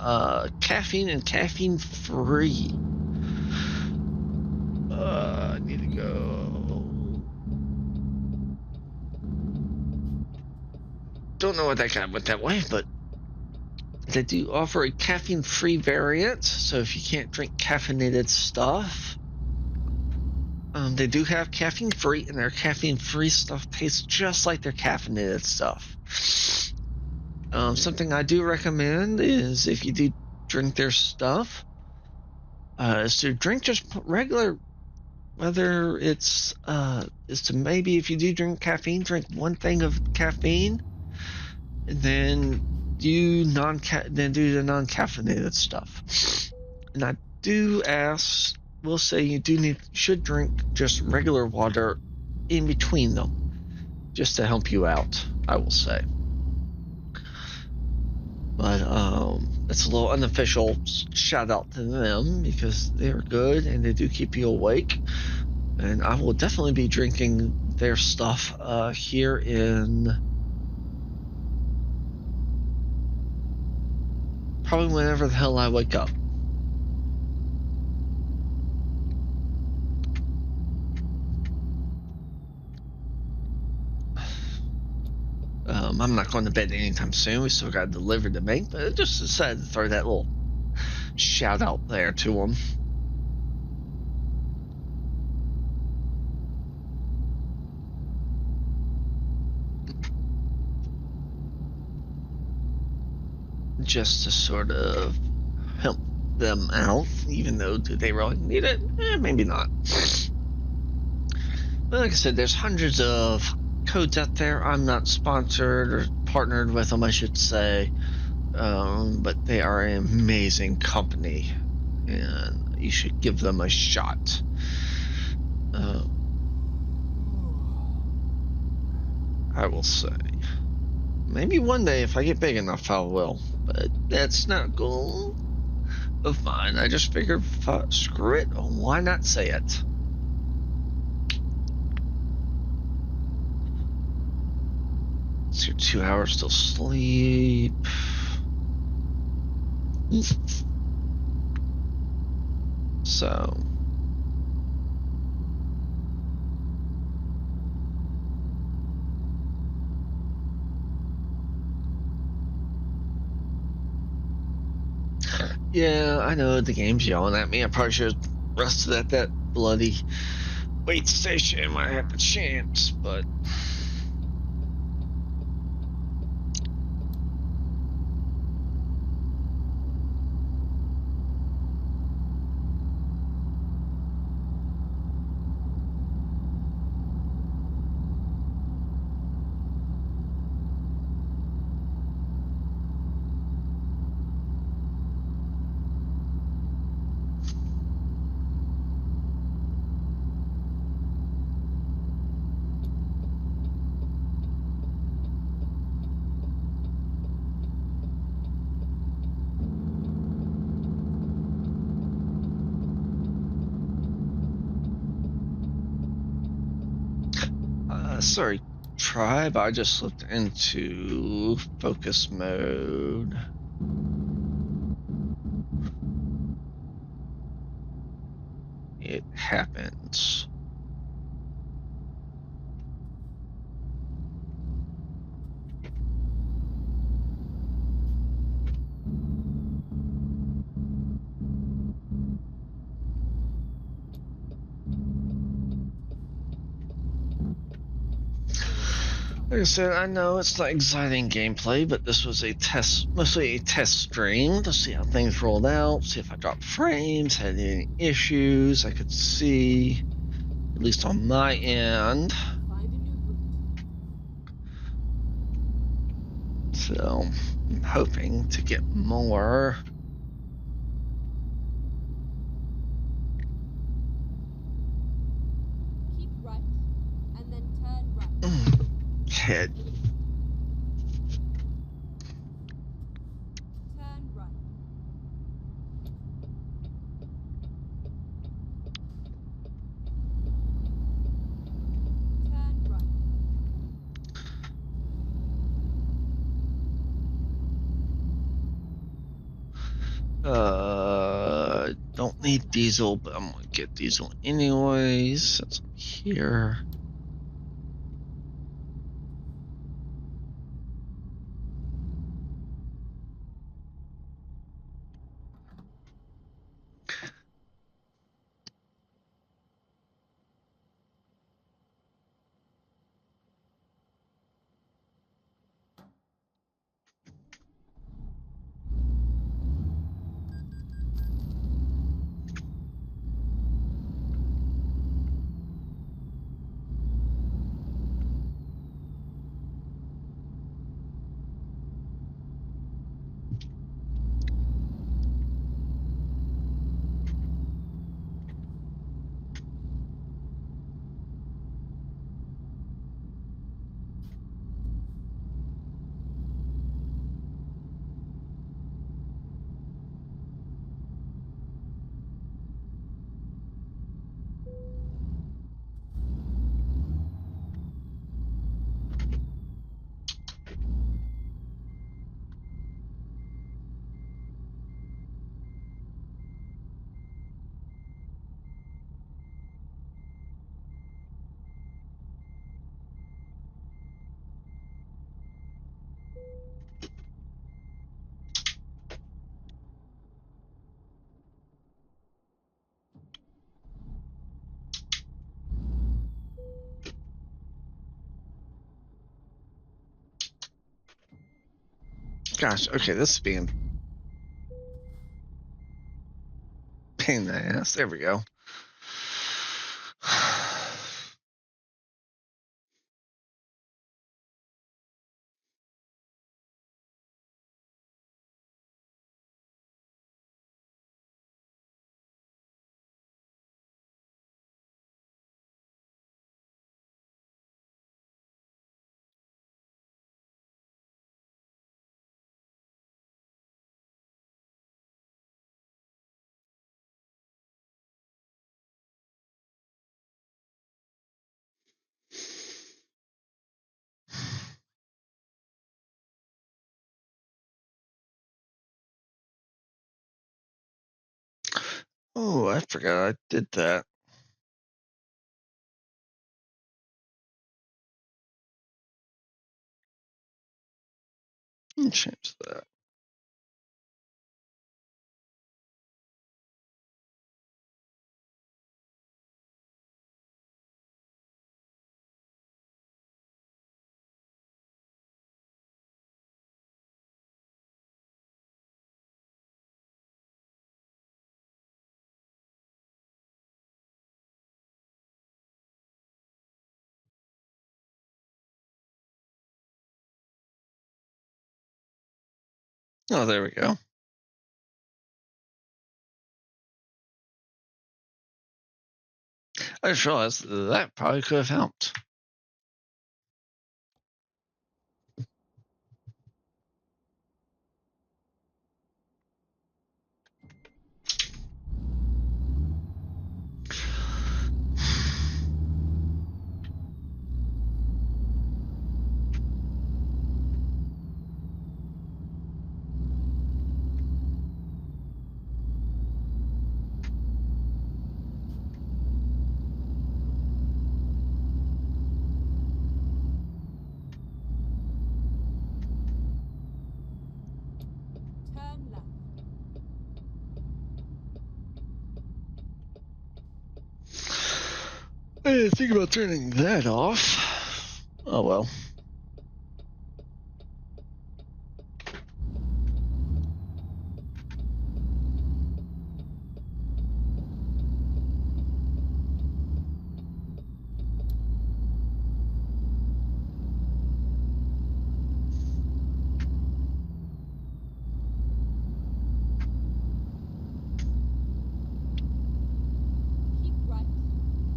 caffeine and caffeine free. I need to go. Don't know what that guy went that way, but they do offer a caffeine free variant. So if you can't drink caffeinated stuff, they do have caffeine free, and their caffeine free stuff tastes just like their caffeinated stuff. Something I do recommend is if you do drink their stuff, is to drink just regular, whether it's is to maybe if you do drink caffeine, drink one thing of caffeine, and then do the non-caffeinated stuff. And I will say you should drink just regular water in between them, just to help you out, I will say. But it's a little unofficial shout out to them because they're good and they do keep you awake. And I will definitely be drinking their stuff here in probably whenever the hell I wake up. I'm not going to bed anytime soon. We still got a delivery to make, but I just decided to throw that little shout out there to them. Just to sort of help them out, even though do they really need it? Maybe not. But like I said, there's hundreds of codes out there. I'm not sponsored or partnered with them, I should say, but they are an amazing company, and you should give them a shot. I will say, maybe one day if I get big enough, I will. But that's not a goal of mine. I just figured, screw it. Why not say it? It's your 2 hours till sleep. So. Yeah, I know the game's yelling at me. I probably should have rested at that bloody wait station when I had the chance, but. Sorry, try, but I just slipped into focus mode. It happens. Like I said, I know it's not exciting gameplay, but this was a test, mostly a test stream to see how things rolled out, see if I dropped frames, had any issues I could see, at least on my end. Find a new route. So I'm hoping to get more. Keep right, and then turn right. Head. Turn right. Turn right. Don't need diesel, but I'm gonna get diesel anyways since I'm here. Gosh, okay, this is being pain in the ass. There we go. Oh, I forgot I did that. Let me change that. Oh, there we go. I just realized that probably could have helped. I didn't think about turning that off. Oh well. Keep right,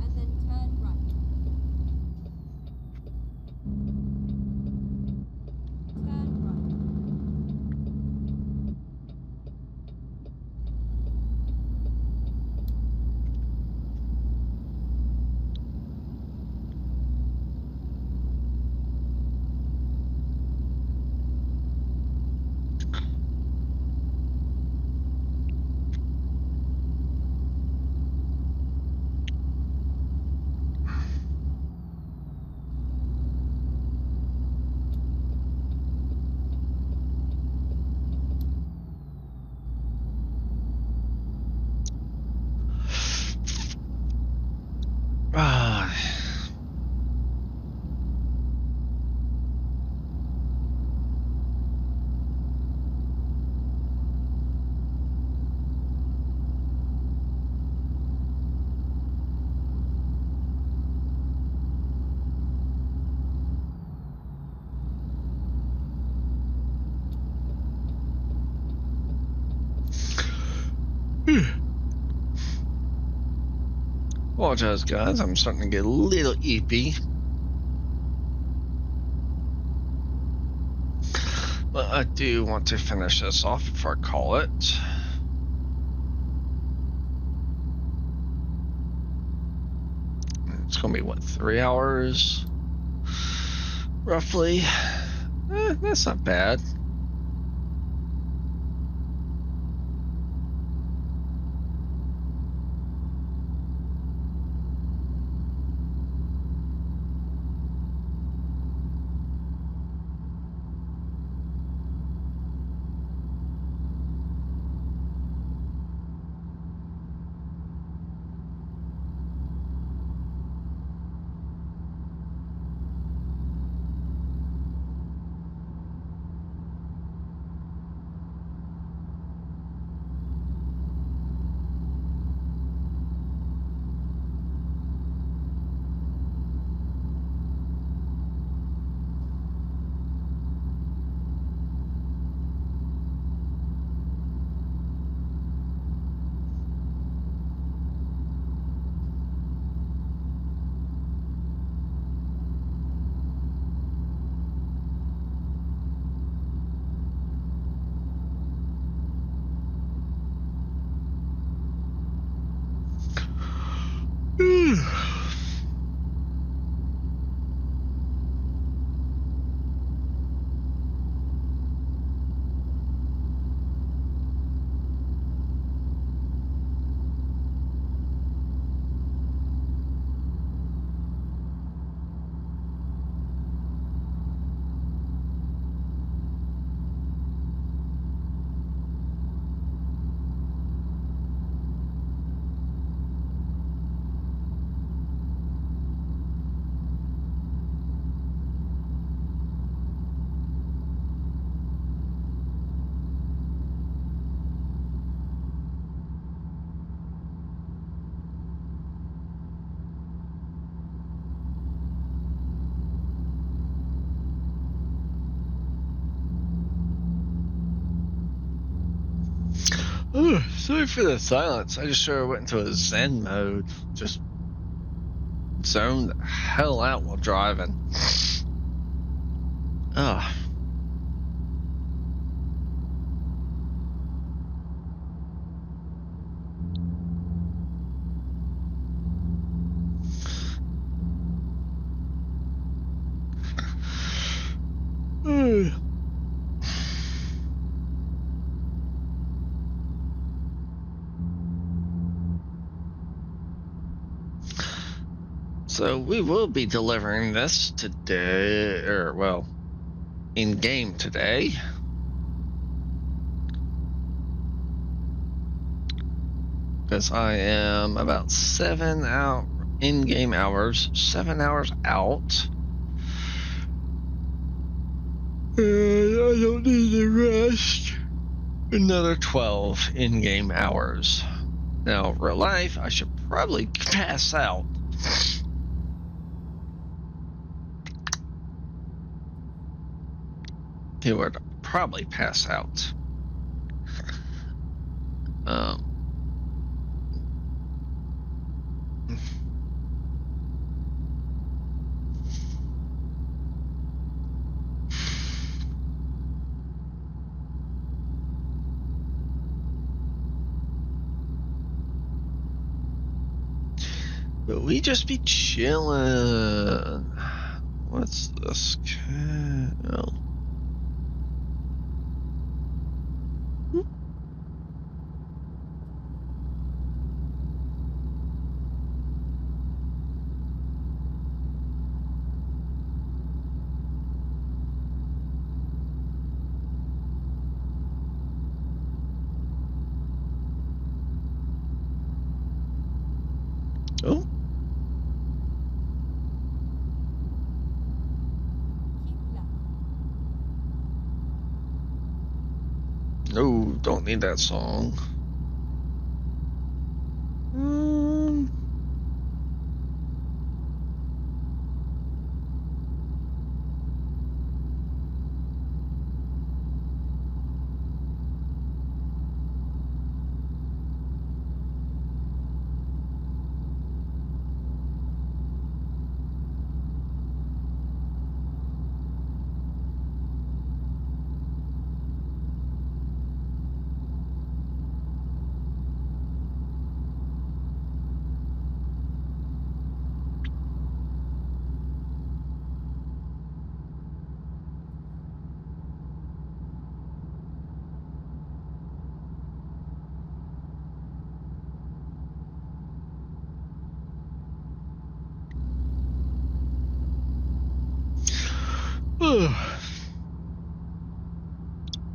and then turn right. Turn right. Ah. Apologize, guys. I'm starting to get a little eepy. But I do want to finish this off before I call it. It's going to be, what, 3 hours? Roughly. That's not bad. Oh, sorry for the silence. I just sort of went into a Zen mode. Just zoned the hell out while driving. Ugh. So we will be delivering this today, or well, in game today. Because I am about 7 hours. in-game hours, 7 hours out. I don't need to rest. Another 12 in-game hours. Now, real life, I should probably pass out. He would probably pass out. But we just be chilling. What's this? Oh. Oh. Keep left. No, don't need that song.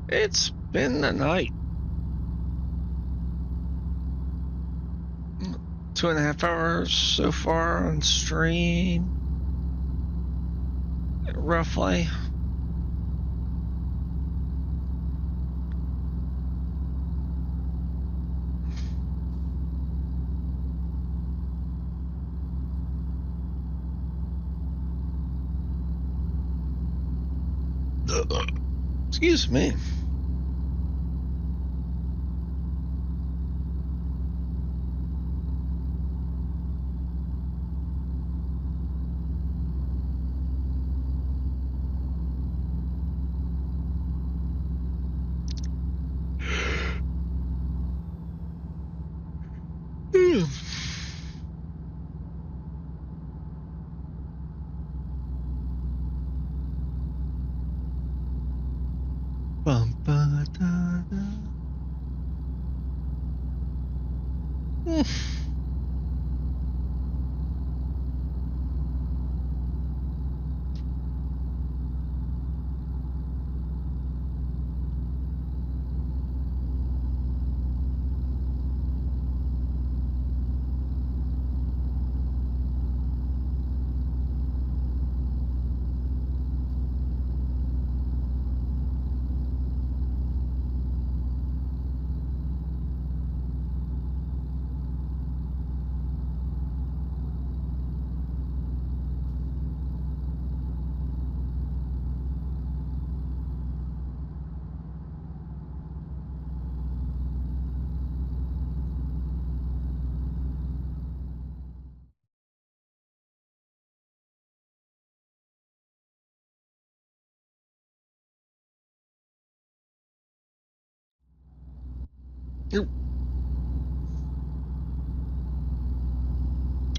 It's been the night. 2.5 hours so far on stream. Roughly. Excuse me. Bum, ba, da, da.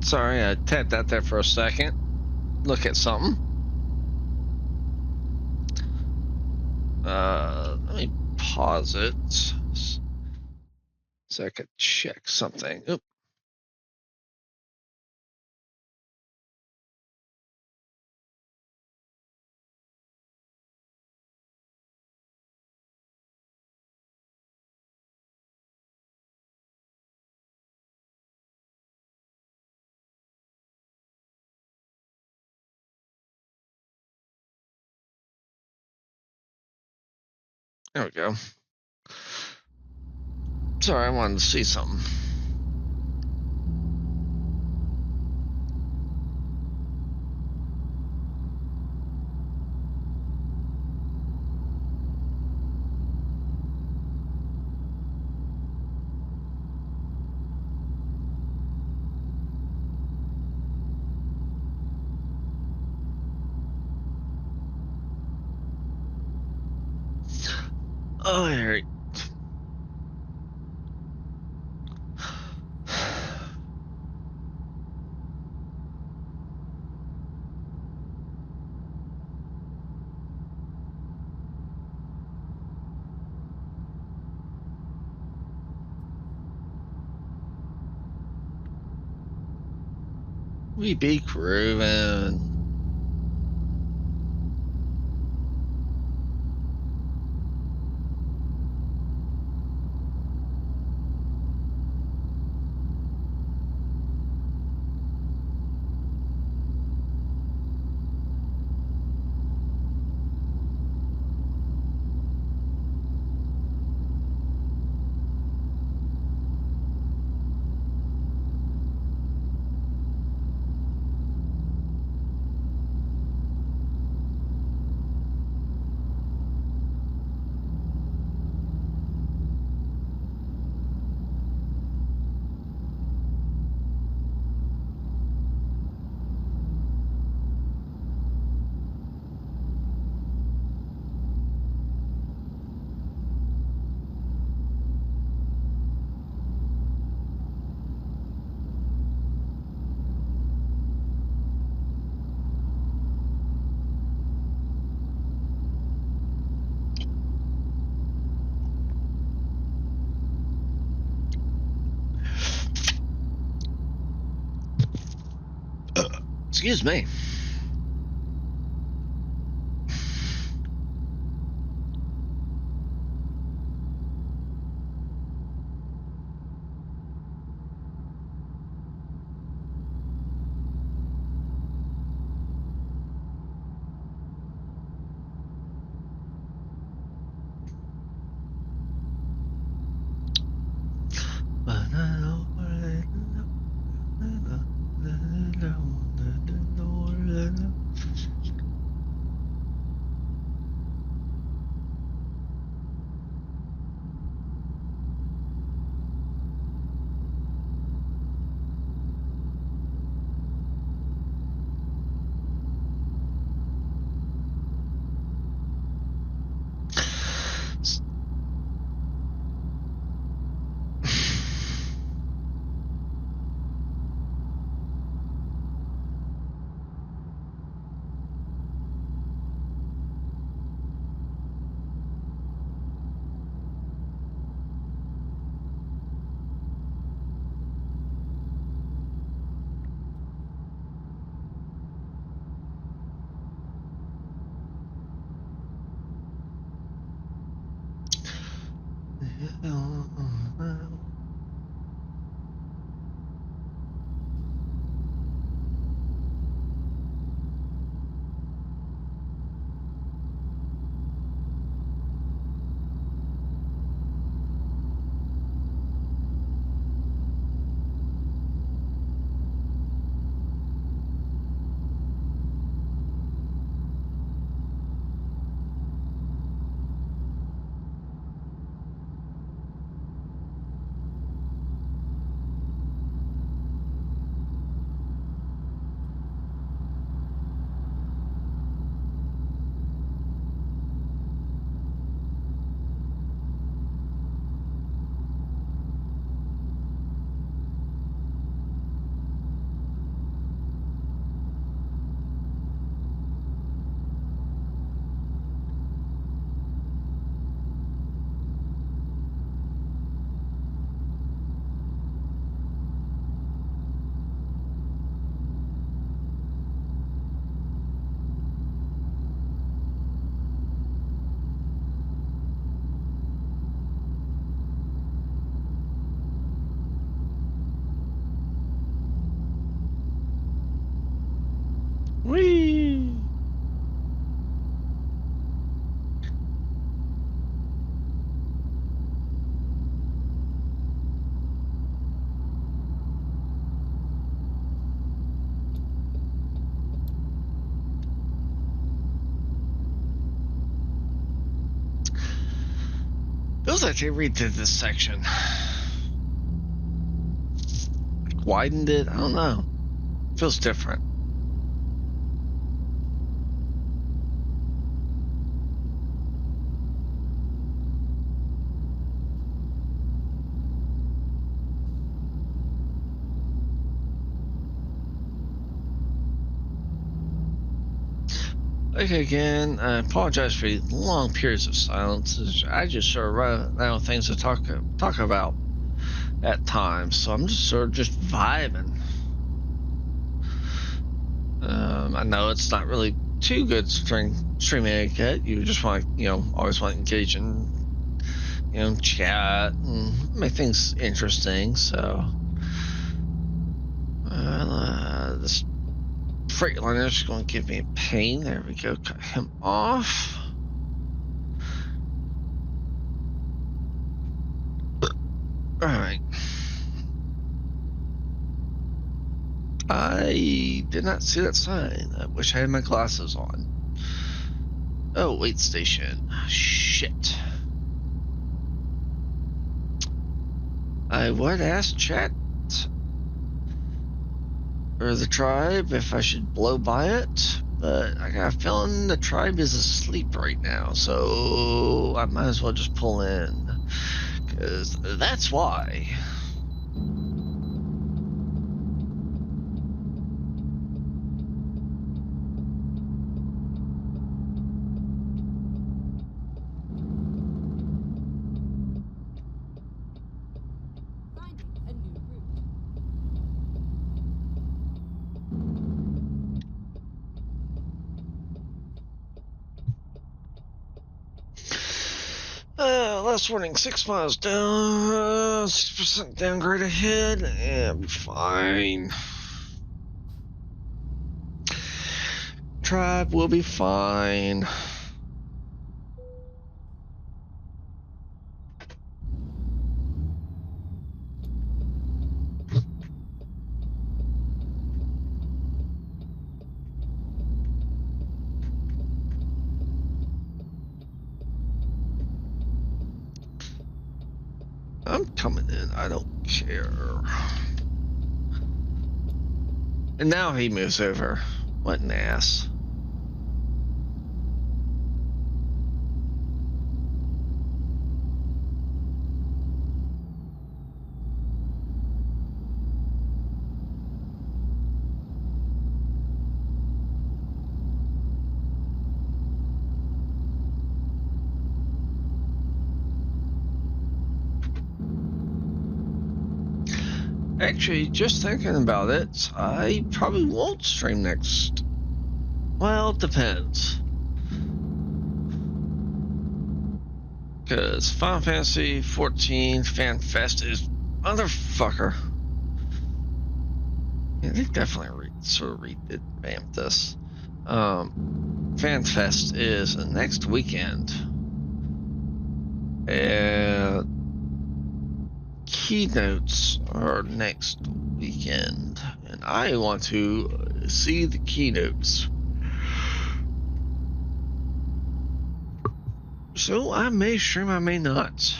Sorry, I tapped out there for a second. Look at something. Let me pause it so I could check something. Oop. There we go. Sorry, I wanted to see something. Oh, Eric. We be grooving. Excuse me. Whee! Feels like they redid this section. Widened it? I don't know. Feels different. Okay, again, I apologize for the long periods of silence. I just sort of run out of things to talk about at times, so I'm just sort of just vibing. I know it's not really too good streaming etiquette. You just want to, always want to engage in, chat and make things interesting. So, this Freightliner is going to give me a pain. There we go. Cut him off. All right. I did not see that sign. I wish I had my glasses on. Oh, wait station. Shit. I would ask chat or the tribe if I should blow by it, but I got a feeling the tribe is asleep right now, so I might as well just pull in, because that's why. Finding a new route. Last warning, 6 miles down, 6% downgrade ahead, and be fine. Tribe will be fine. I'm coming in, I don't care. And now he moves over. What an ass. Actually, just thinking about it, I probably won't stream next. Well, it depends. Because Final Fantasy 14 Fan Fest is motherfucker. Yeah, they definitely sort of revamped this. Fan Fest is next weekend. And keynotes are next weekend. And I want to see the keynotes. So I may stream, I may not.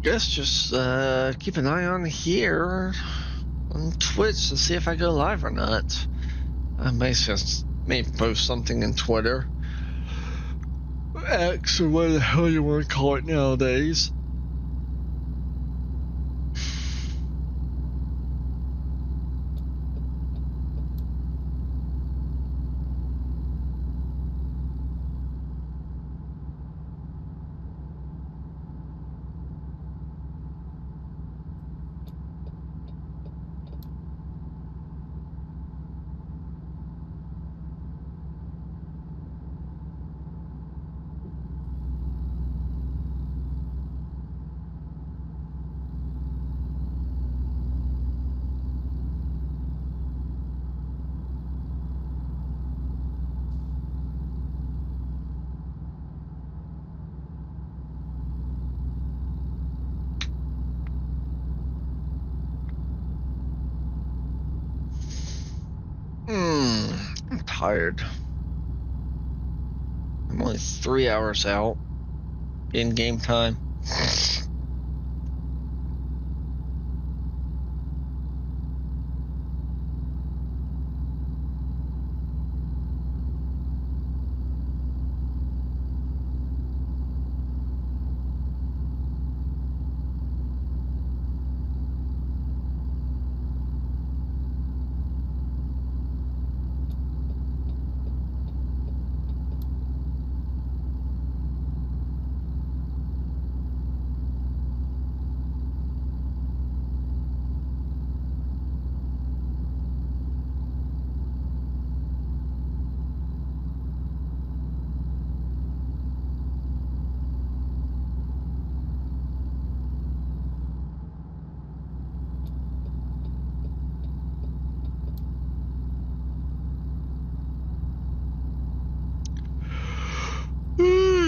Guess just keep an eye on here on Twitch to see if I go live or not. I may post something in Twitter, X, or what the hell you want to call it nowadays. tired. I'm only 3 hours out in game time.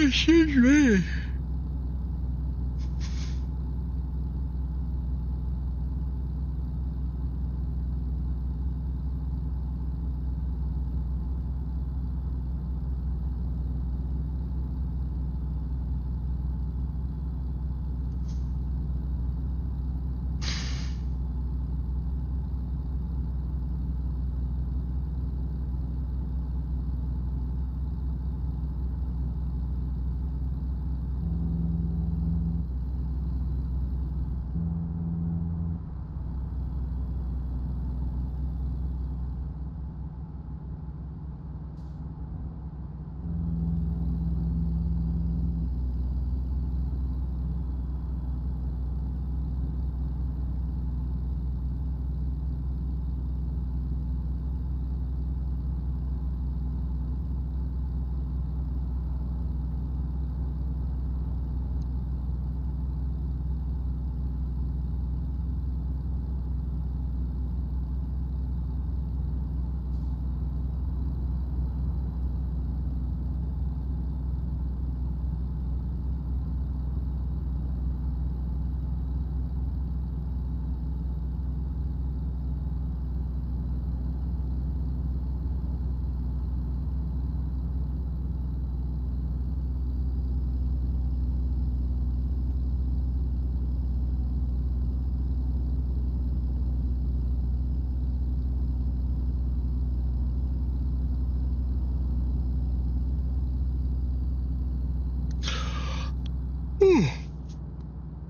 Excuse me.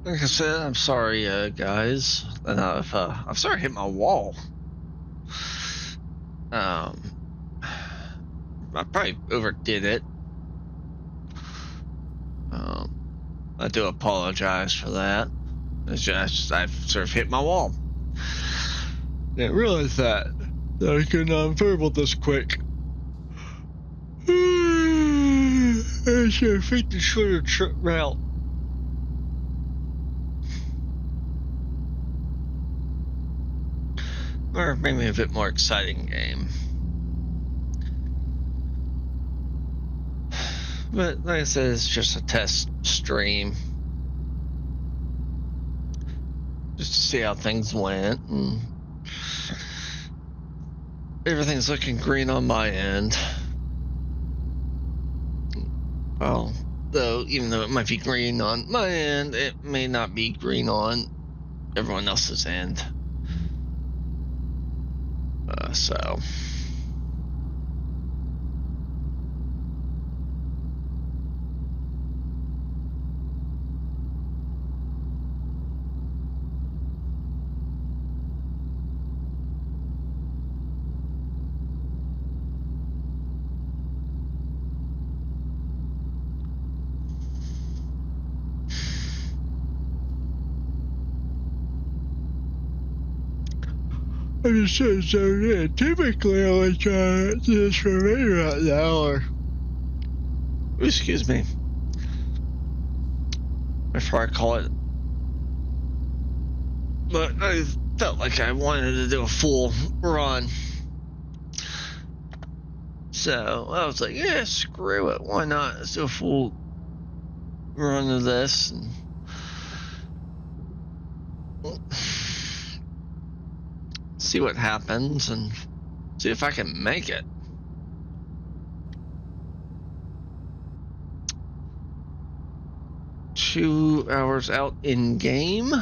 Like I said, I'm sorry, guys. I've started hitting my wall. I probably overdid it. I do apologize for that. It's just I've sort of hit my wall. Didn't realize that I could not verbal this quick. I should have picked the shorter route. Or maybe a bit more exciting game. But like I said, it's just a test stream. Just to see how things went. And everything's looking green on my end. Well, though, even though it might be green on my end, it may not be green on everyone else's end. So. I'm just so good. Typically, I would try to do this for maybe about an hour. Excuse me. Before I call it. But I felt like I wanted to do a full run. So I was like, yeah, screw it. Why not? Let's do a full run of this. And see what happens and see if I can make it. 2 hours out in game,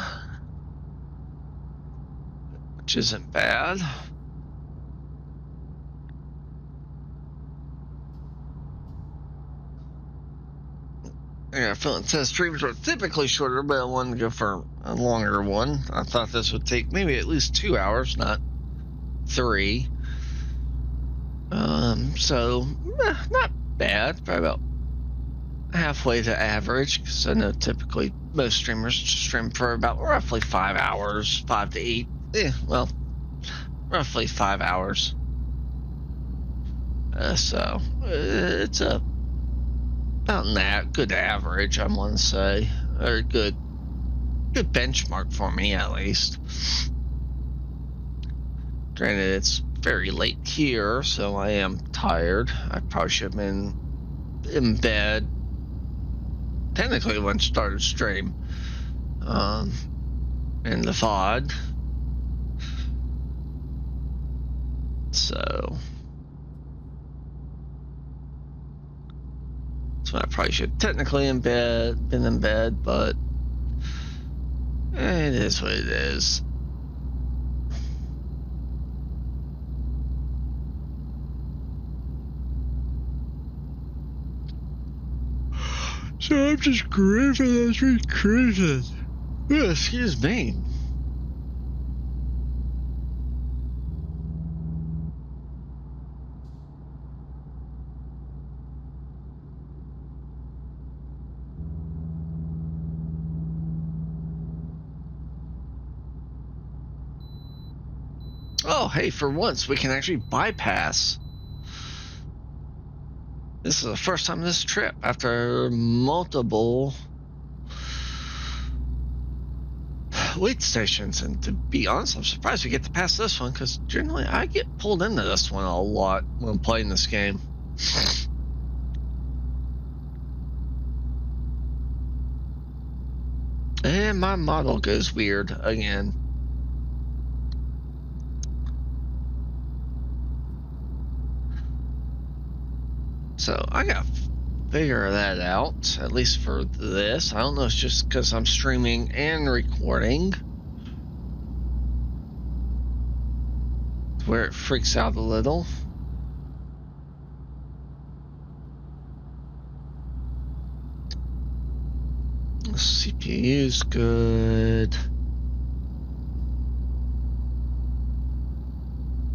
which isn't bad. Yeah, feeling test streams are typically shorter, but I wanted to go for a longer one. I thought this would take maybe at least 2 hours, not 3. So not bad. Probably about halfway to average, because I know typically most streamers stream for about roughly 5 hours, 5 to 8. Well, roughly 5 hours. So it's about that good average, I want to say, or good benchmark for me at least. Granted, it's very late here, so I am tired. I probably should have been in bed technically when I started stream in the VOD. So I probably should technically been in bed, but it is what it is. So I'm just grieving as we cruising. Excuse me. Oh, hey, for once we can actually bypass. This is the first time this trip after multiple wait stations, and to be honest, I'm surprised we get to pass this one, because generally I get pulled into this one a lot when playing this game. And my model goes weird again. So I gotta figure that out, at least for this. I don't know, it's just because I'm streaming and recording where it freaks out a little. The CPU's good.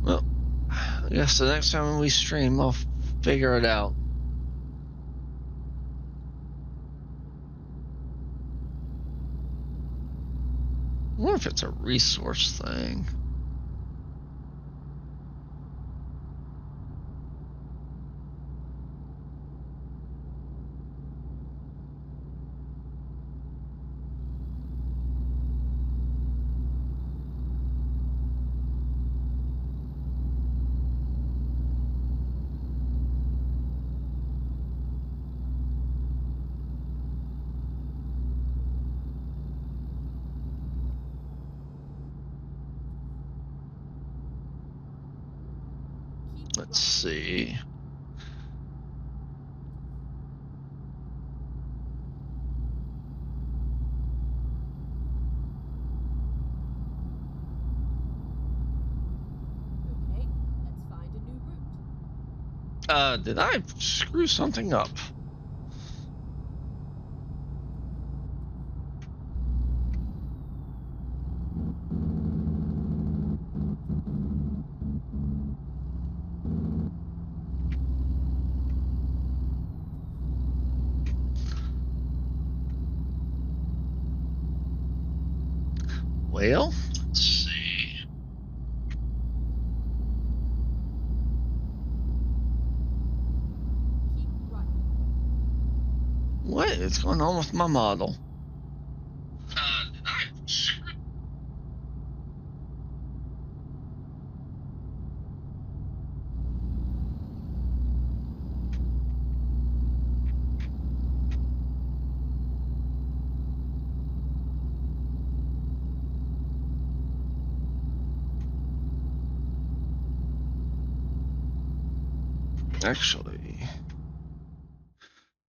Well, I guess the next time we stream, I'll figure it out. I wonder if it's a resource thing. Let's see. Okay, let's find a new route. Did I screw something up? Well, let's see. Keep right. What is going on with my model? Actually,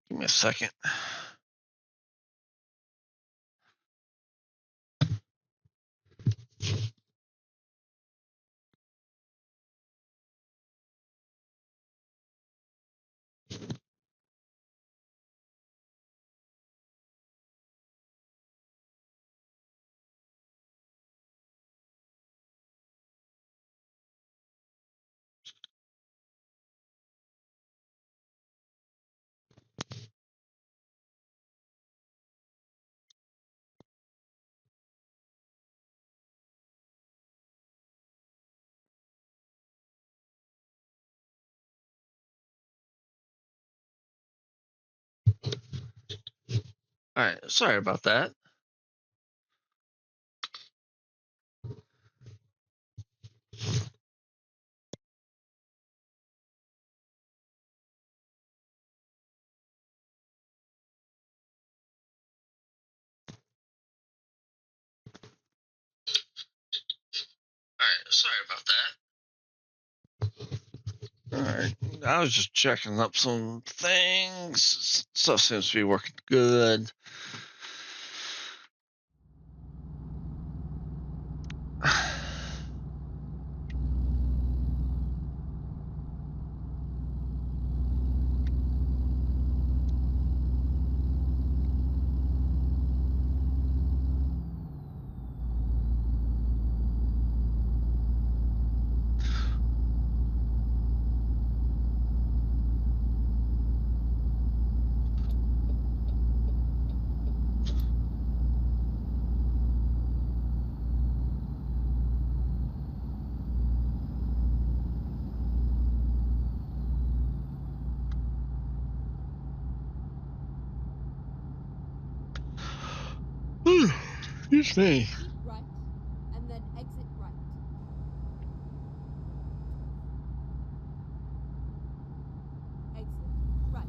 give me a second. Alright, sorry about that. Alright, sorry about that. Alright, I was just checking up some things. Stuff seems to be working good. Excuse me. Keep right, and then exit right. Exit right.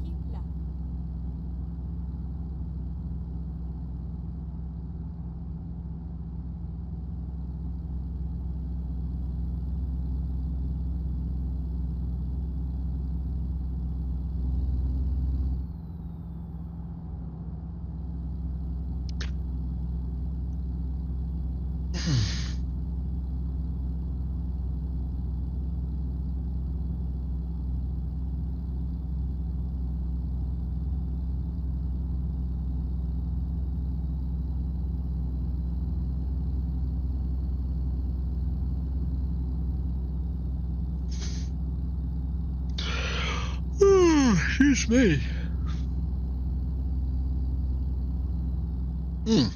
Keep left. Excuse me. Keep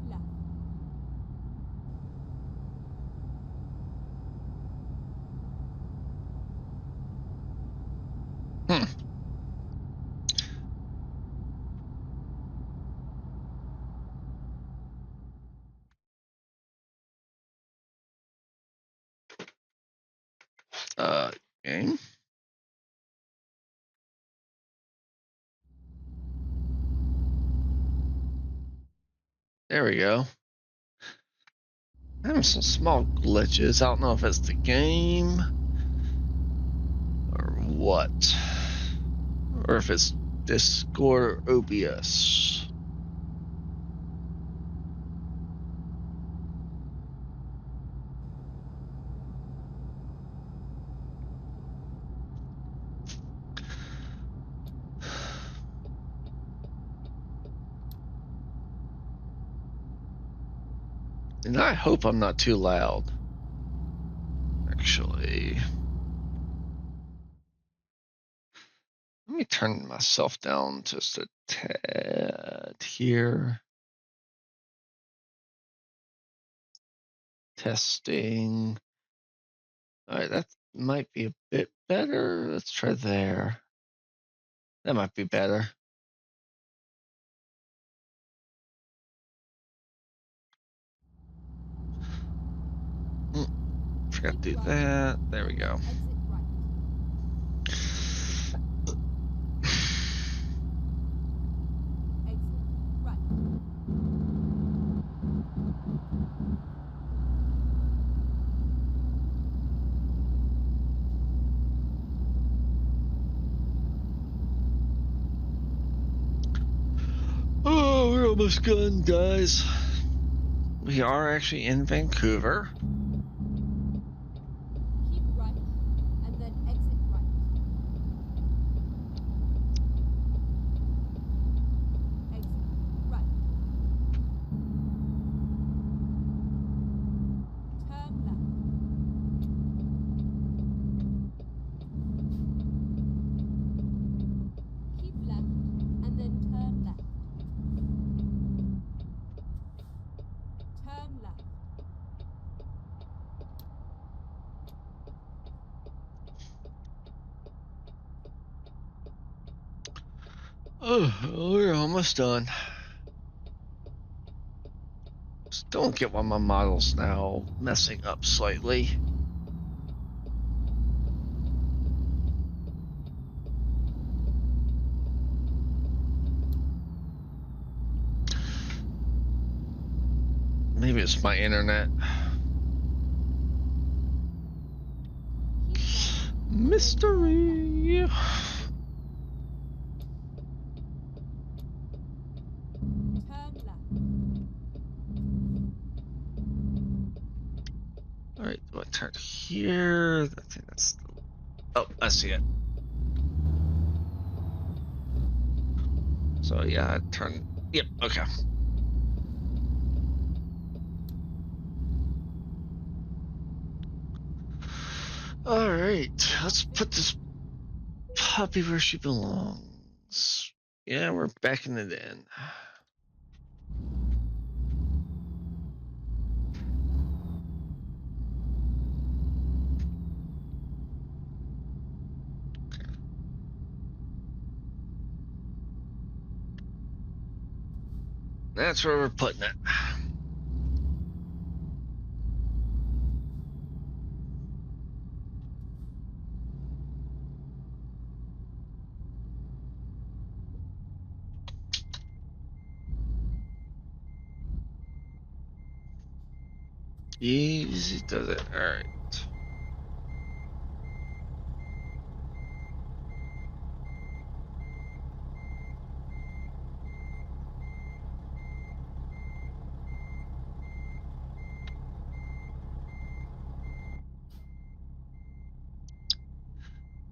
left. Game. There we go. Having some small glitches. I don't know if it's the game or what, or if it's Discord or OBS. And I hope I'm not too loud. Actually, let me turn myself down just a tad here. Testing. All right, that might be a bit better. Let's try there. That might be better. Forgot to do that. There we go. Exit right. Exit right. Oh, we're almost done, guys. We are actually in Vancouver. Keep right, Oh, we're almost done. Just don't get why my model's now messing up slightly. Maybe it's my internet. Mystery. Turn left. All right, do I turn here? I think that's. Oh, I see it. So yeah, I turn. Yep. Okay. All right, let's put this puppy where she belongs. Yeah, we're backing it in. That's where we're putting it. Easy does it. All right.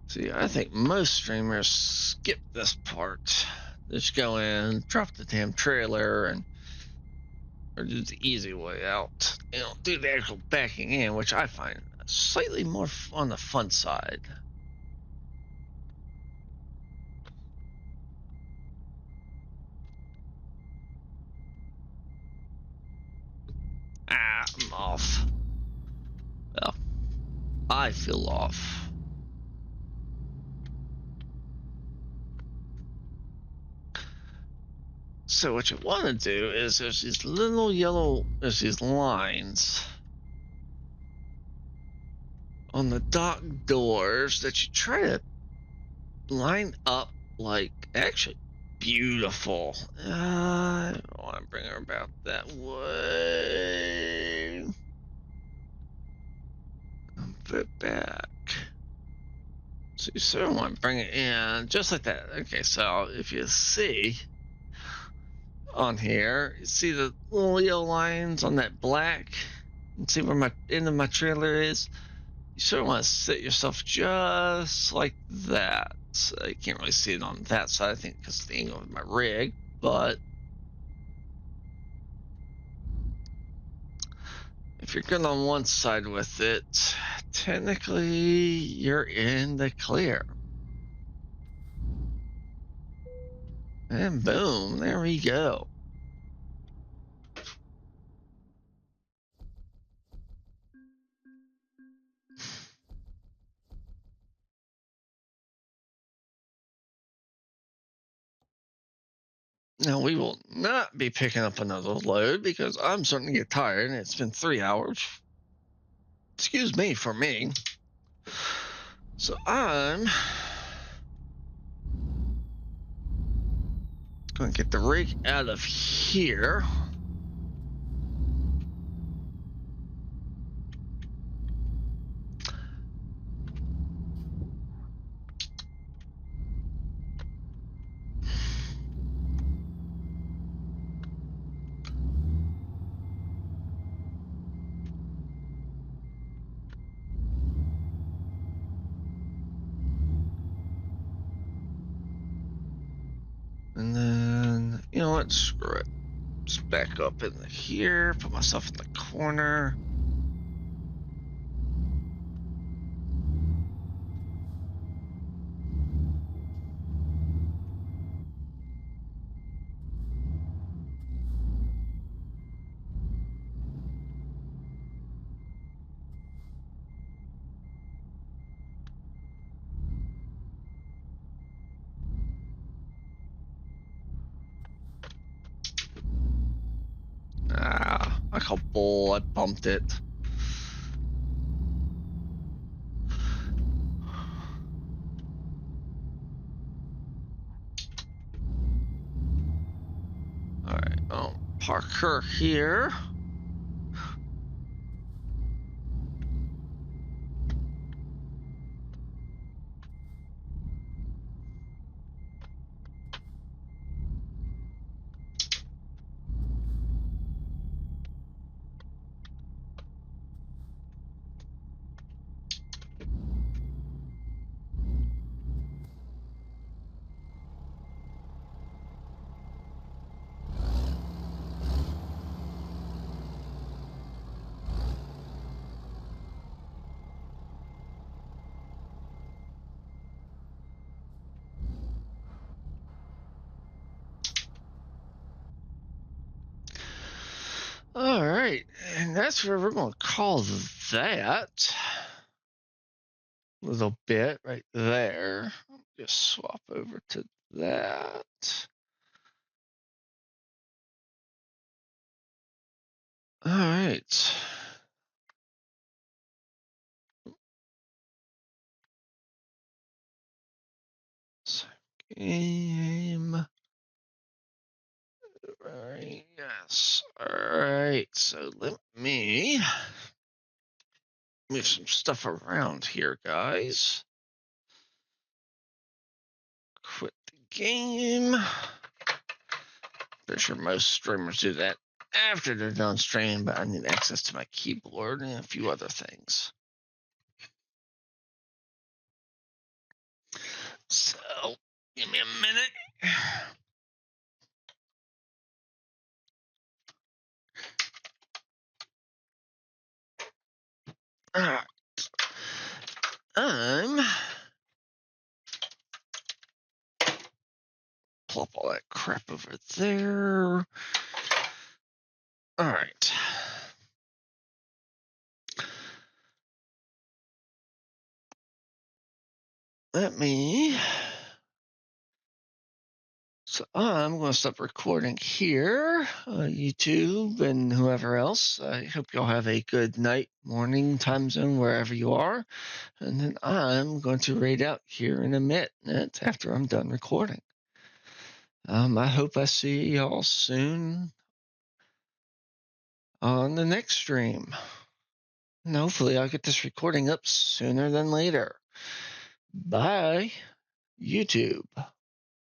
See, I think most streamers skip this part. Just go in, drop the damn trailer, and or do the easy way out. You know, do the actual backing in, which I find slightly more on the fun side. Ah, I'm off. Well, I feel off. So what you want to do is there's these little yellow, there's these lines on the dock doors that you try to line up like actually beautiful. I don't want to bring her about that way. Put it back. So you sort of want to bring it in just like that. Okay, so if you see on here, you see the little yellow lines on that black, and see where my end of my trailer is. You sort of want to set yourself just like that. So you can't really see it on that side, I think, because of the angle of my rig, but if you're good on one side with it, technically you're in the clear. And boom, there we go. Now we will not be picking up another load because I'm starting to get tired and it's been 3 hours. Excuse me for me. So I'm going to get the rig out of here. And then, you know what? Screw it. Just back up in here, put myself in the corner. couple. I bumped it. All right, I'll park her here. All right, and that's where we're going to call that. Little bit right there. Just swap over to that. All right. Game. All right, yes. All right, so let me move some stuff around here, guys. Quit the game. Pretty sure most streamers do that after they're done streaming, but I need access to my keyboard and a few other things. So, give me a minute. All right. Plop all that crap over there. All right. So I'm going to stop recording here, YouTube and whoever else. I hope y'all have a good night, morning, time zone, wherever you are. And then I'm going to raid out here in a minute after I'm done recording. I hope I see y'all soon on the next stream. And hopefully I'll get this recording up sooner than later. Bye, YouTube.